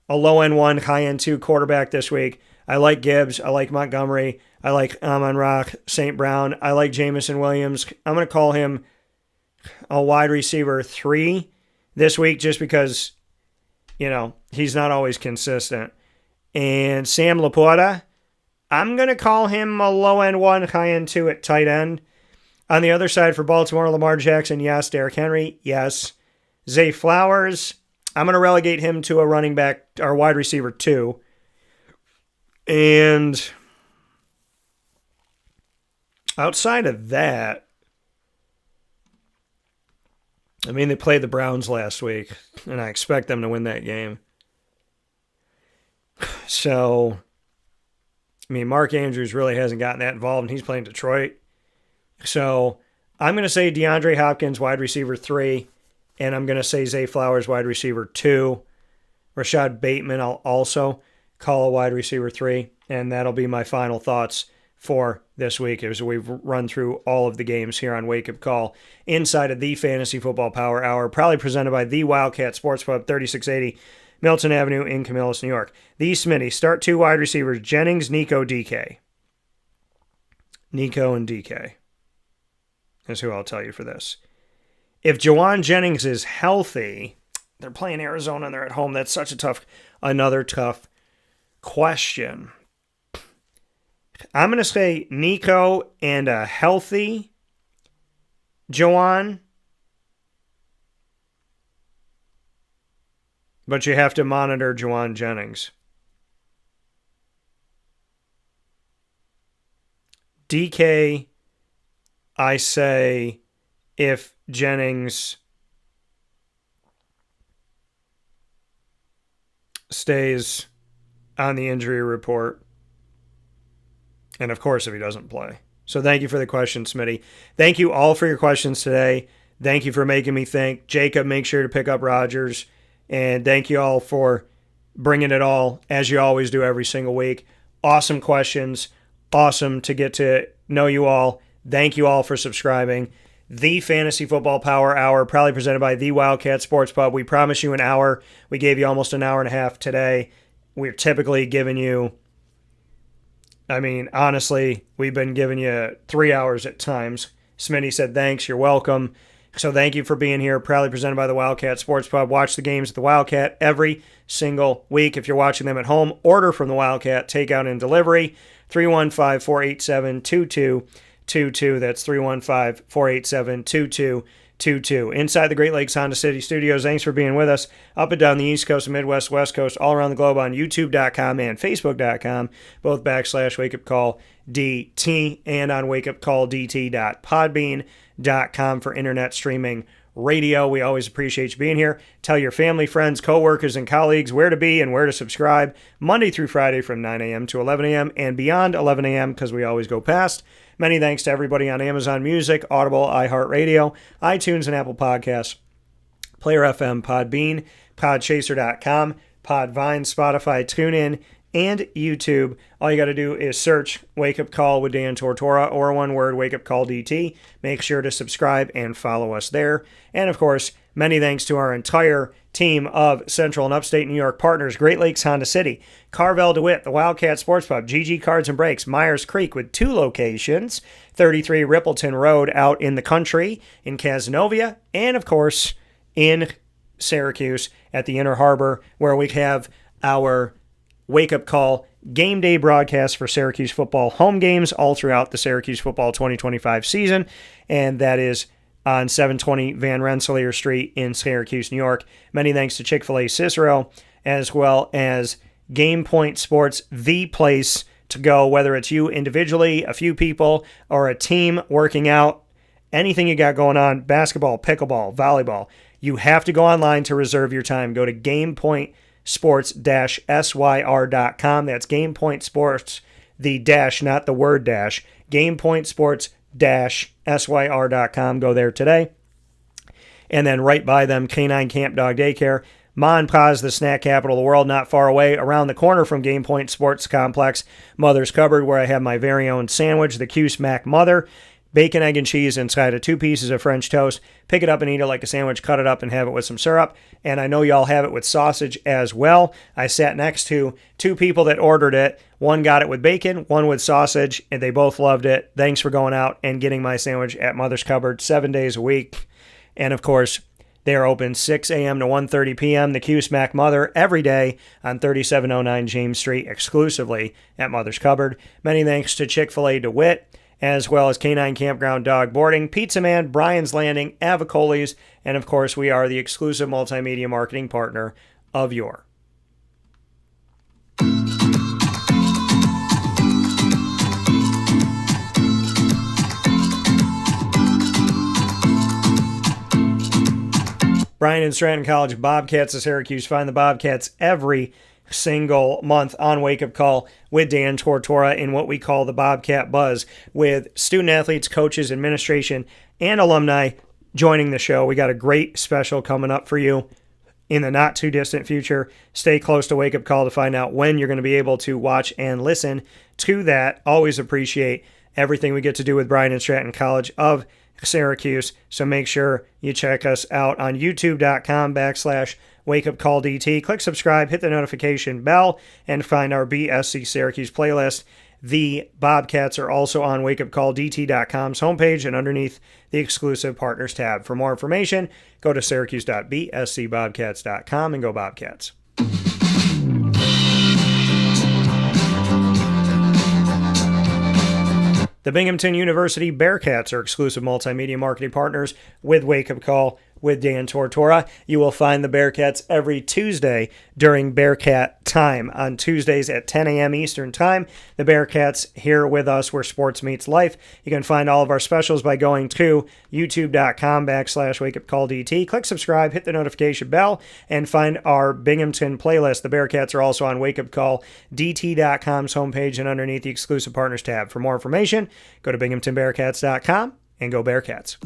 a low-end 1, high-end 2 quarterback this week. I like Gibbs. I like Montgomery. I like Amon-Ra St. Brown. I like Jameson Williams. I'm going to call him a wide receiver 3 this week just because, he's not always consistent. And Sam Laporta, I'm going to call him a low-end 1, high-end 2 at tight end. On the other side for Baltimore, Lamar Jackson, yes. Derrick Henry, yes. Zay Flowers, I'm going to relegate him to a running back or wide receiver 2. And outside of that, they played the Browns last week, and I expect them to win that game. So, Mark Andrews really hasn't gotten that involved, and he's playing Detroit. So, I'm going to say DeAndre Hopkins, wide receiver 3, and I'm going to say Zay Flowers, wide receiver 2. Rashad Bateman, I'll also call a wide receiver 3, and that'll be my final thoughts for this week as we've run through all of the games here on Wake Up Call inside of the Fantasy Football Power Hour, proudly presented by the Wildcat Sports Pub, 3680 Milton Avenue in Camillus, New York. The Smitty, start 2 wide receivers, Jennings, Nico, DK. Nico and DK. is who I'll tell you for this. If Jawan Jennings is healthy, they're playing Arizona and they're at home. That's such another tough question. I'm going to say Nico and a healthy Jawan. But you have to monitor Jawan Jennings. DK, I say if Jennings stays on the injury report. And of course, if he doesn't play. So thank you for the question, Smitty. Thank you all for your questions today. Thank you for making me think. Jacob, make sure to pick up Rogers. And thank you all for bringing it all, as you always do every single week. Awesome questions. Awesome to get to know you all. Thank you all for subscribing. The Fantasy Football Power Hour, proudly presented by the Wildcat Sports Pub. We promised you an hour. We gave you almost an hour and a half today. We're typically giving you, honestly, we've been giving you 3 hours at times. Smitty said, thanks, you're welcome. So thank you for being here. Proudly presented by the Wildcat Sports Pub. Watch the games at the Wildcat every single week. If you're watching them at home, order from the Wildcat, Takeout and Delivery, 315-487-2222. That's 315-487-2222. Inside the Great Lakes Honda City Studios, thanks for being with us. Up and down the East Coast, Midwest, West Coast, all around the globe on YouTube.com and Facebook.com, both /WakeUpCallDT, and on WakeUpCallDT.podbean.com for internet streaming radio. We always appreciate you being here. Tell your family, friends, coworkers, and colleagues where to be and where to subscribe Monday through Friday from 9 a.m. to 11 a.m. and beyond 11 a.m. because we always go past. Many thanks to everybody on Amazon Music, Audible, iHeartRadio, iTunes, and Apple Podcasts, Player FM, Podbean, Podchaser.com, Podvine, Spotify, TuneIn, and YouTube. All you got to do is search Wake Up Call with Dan Tortora, or one word, Wake Up Call DT. Make sure to subscribe and follow us there. And of course, many thanks to our entire team of Central and Upstate New York partners: Great Lakes Honda City, Carvel DeWitt, the Wildcat Sports Pub, GG Cards and Brakes, Myers Creek with 2 locations, 33 Rippleton Road out in the country in Cazenovia, and of course in Syracuse at the Inner Harbor, where we have our Wake Up Call game day broadcast for Syracuse football home games all throughout the Syracuse football 2025 season, and that is on 720 Van Rensselaer Street in Syracuse, New York. Many thanks to Chick-fil-A Cicero, as well as Game Point Sports, the place to go, whether it's you individually, a few people, or a team working out, anything you got going on, basketball, pickleball, volleyball, you have to go online to reserve your time. Go to GamePointSports-SYR.com. That's GamePoint Sports, the dash, not the word dash. GamePointSports-SYR.com. Go there today. And then right by them, Canine Camp Dog Daycare. Mon Paz, the snack capital of the world, not far away, around the corner from Game Point Sports Complex. Mother's Cupboard, where I have my very own sandwich, the Cuse Mac Mother. Bacon, egg, and cheese inside of 2 pieces of French toast. Pick it up and eat it like a sandwich. Cut it up and have it with some syrup. And I know y'all have it with sausage as well. I sat next to 2 people that ordered it. One got it with bacon, one with sausage, and they both loved it. Thanks for going out and getting my sandwich at Mother's Cupboard 7 days a week. And of course, they are open 6 a.m. to 1:30 p.m. The Cuse Mac Mother every day on 3709 James Street, exclusively at Mother's Cupboard. Many thanks to Chick-fil-A DeWitt, as well as Canine Campground Dog Boarding, Pizza Man, Brian's Landing, Avicoli's, and of course, we are the exclusive multimedia marketing partner of your. Brian and Stratton College Bobcats of Syracuse. Find the Bobcats every single month on Wake Up Call with Dan Tortora in what we call the Bobcat Buzz, with student athletes, coaches, administration, and alumni joining the show. We got a great special coming up for you in the not too distant future. Stay close to Wake Up Call to find out when you're going to be able to watch and listen to that. Always appreciate everything we get to do with Brian and Stratton College of Syracuse. So make sure you check us out on youtube.com/Wake Up Call DT. Click subscribe, hit the notification bell, and find our BSC Syracuse playlist The Bobcats are also on wakeupcalldt.com's homepage and underneath the exclusive partners tab. For more information, go to syracuse.bscbobcats.com and go Bobcats. The Binghamton University Bearcats are exclusive multimedia marketing partners with Wake Up Call with Dan Tortora. You will find the Bearcats every Tuesday during Bearcat Time. On Tuesdays at 10 a.m. Eastern Time, the Bearcats here with us where sports meets life. You can find all of our specials by going to youtube.com/wakeupcalldt. Click subscribe, hit the notification bell, and find our Binghamton playlist. The Bearcats are also on wakeupcalldt.com's homepage and underneath the exclusive partners tab. For more information, go to binghamtonbearcats.com and go Bearcats.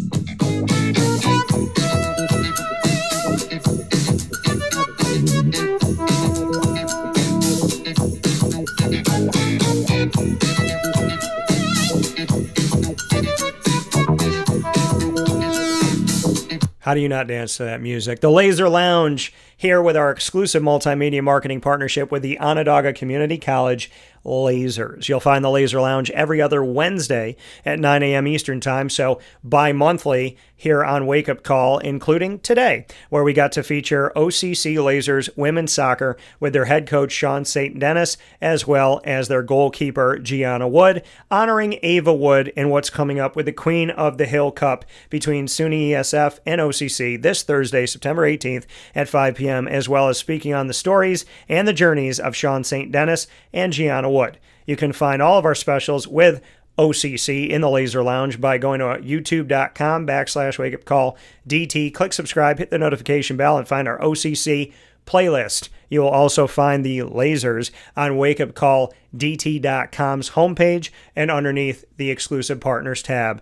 How do you not dance to that music? The Laser Lounge here with our exclusive multimedia marketing partnership with the Onondaga Community College Lasers. You'll find the Laser Lounge every other Wednesday at 9 a.m. Eastern Time, so bi-monthly here on Wake Up Call, including today, where we got to feature OCC Lasers women's soccer with their head coach, Sean St. Dennis, as well as their goalkeeper, Gianna Wood, honoring Ava Wood in what's coming up with the Queen of the Hill Cup between SUNY ESF and OCC this Thursday, September 18th at 5 p.m., as well as speaking on the stories and the journeys of Sean St. Dennis and Gianna Wood. You can find all of our specials with OCC in the Laser Lounge by going to youtube.com/wakeupcalldt. Click subscribe, hit the notification bell, and find our OCC playlist. You will also find the Lasers on wakeupcalldt.com's homepage and underneath the exclusive partners tab.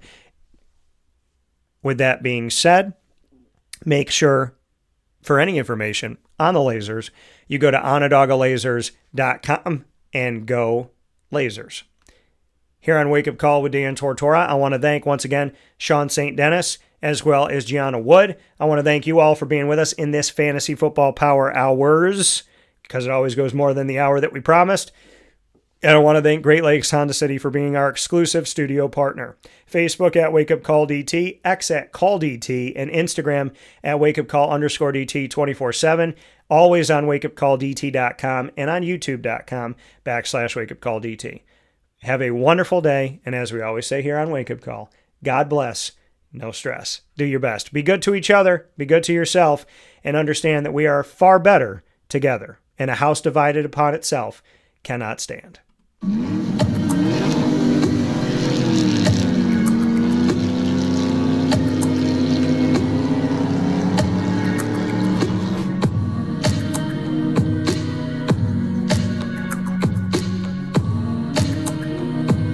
With that being said, make sure for any information on the Lasers, you go to onondagalazers.com and go Lasers. Here on Wake Up Call with Dan Tortora, I want to thank once again Sean St. Dennis as well as Gianna Wood. I want to thank you all for being with us in this Fantasy Football Power Hours, because it always goes more than the hour that we promised. And I want to thank Great Lakes Honda City for being our exclusive studio partner. Facebook at Wake Up Call DT, X at Call DT, and Instagram at Wake Up Call _DT 24/7. Always on wakeupcalldt.com and on youtube.com/wakeupcalldt. Have a wonderful day, and as we always say here on Wake Up Call, God bless, no stress. Do your best. Be good to each other, be good to yourself, and understand that we are far better together, and a house divided upon itself cannot stand.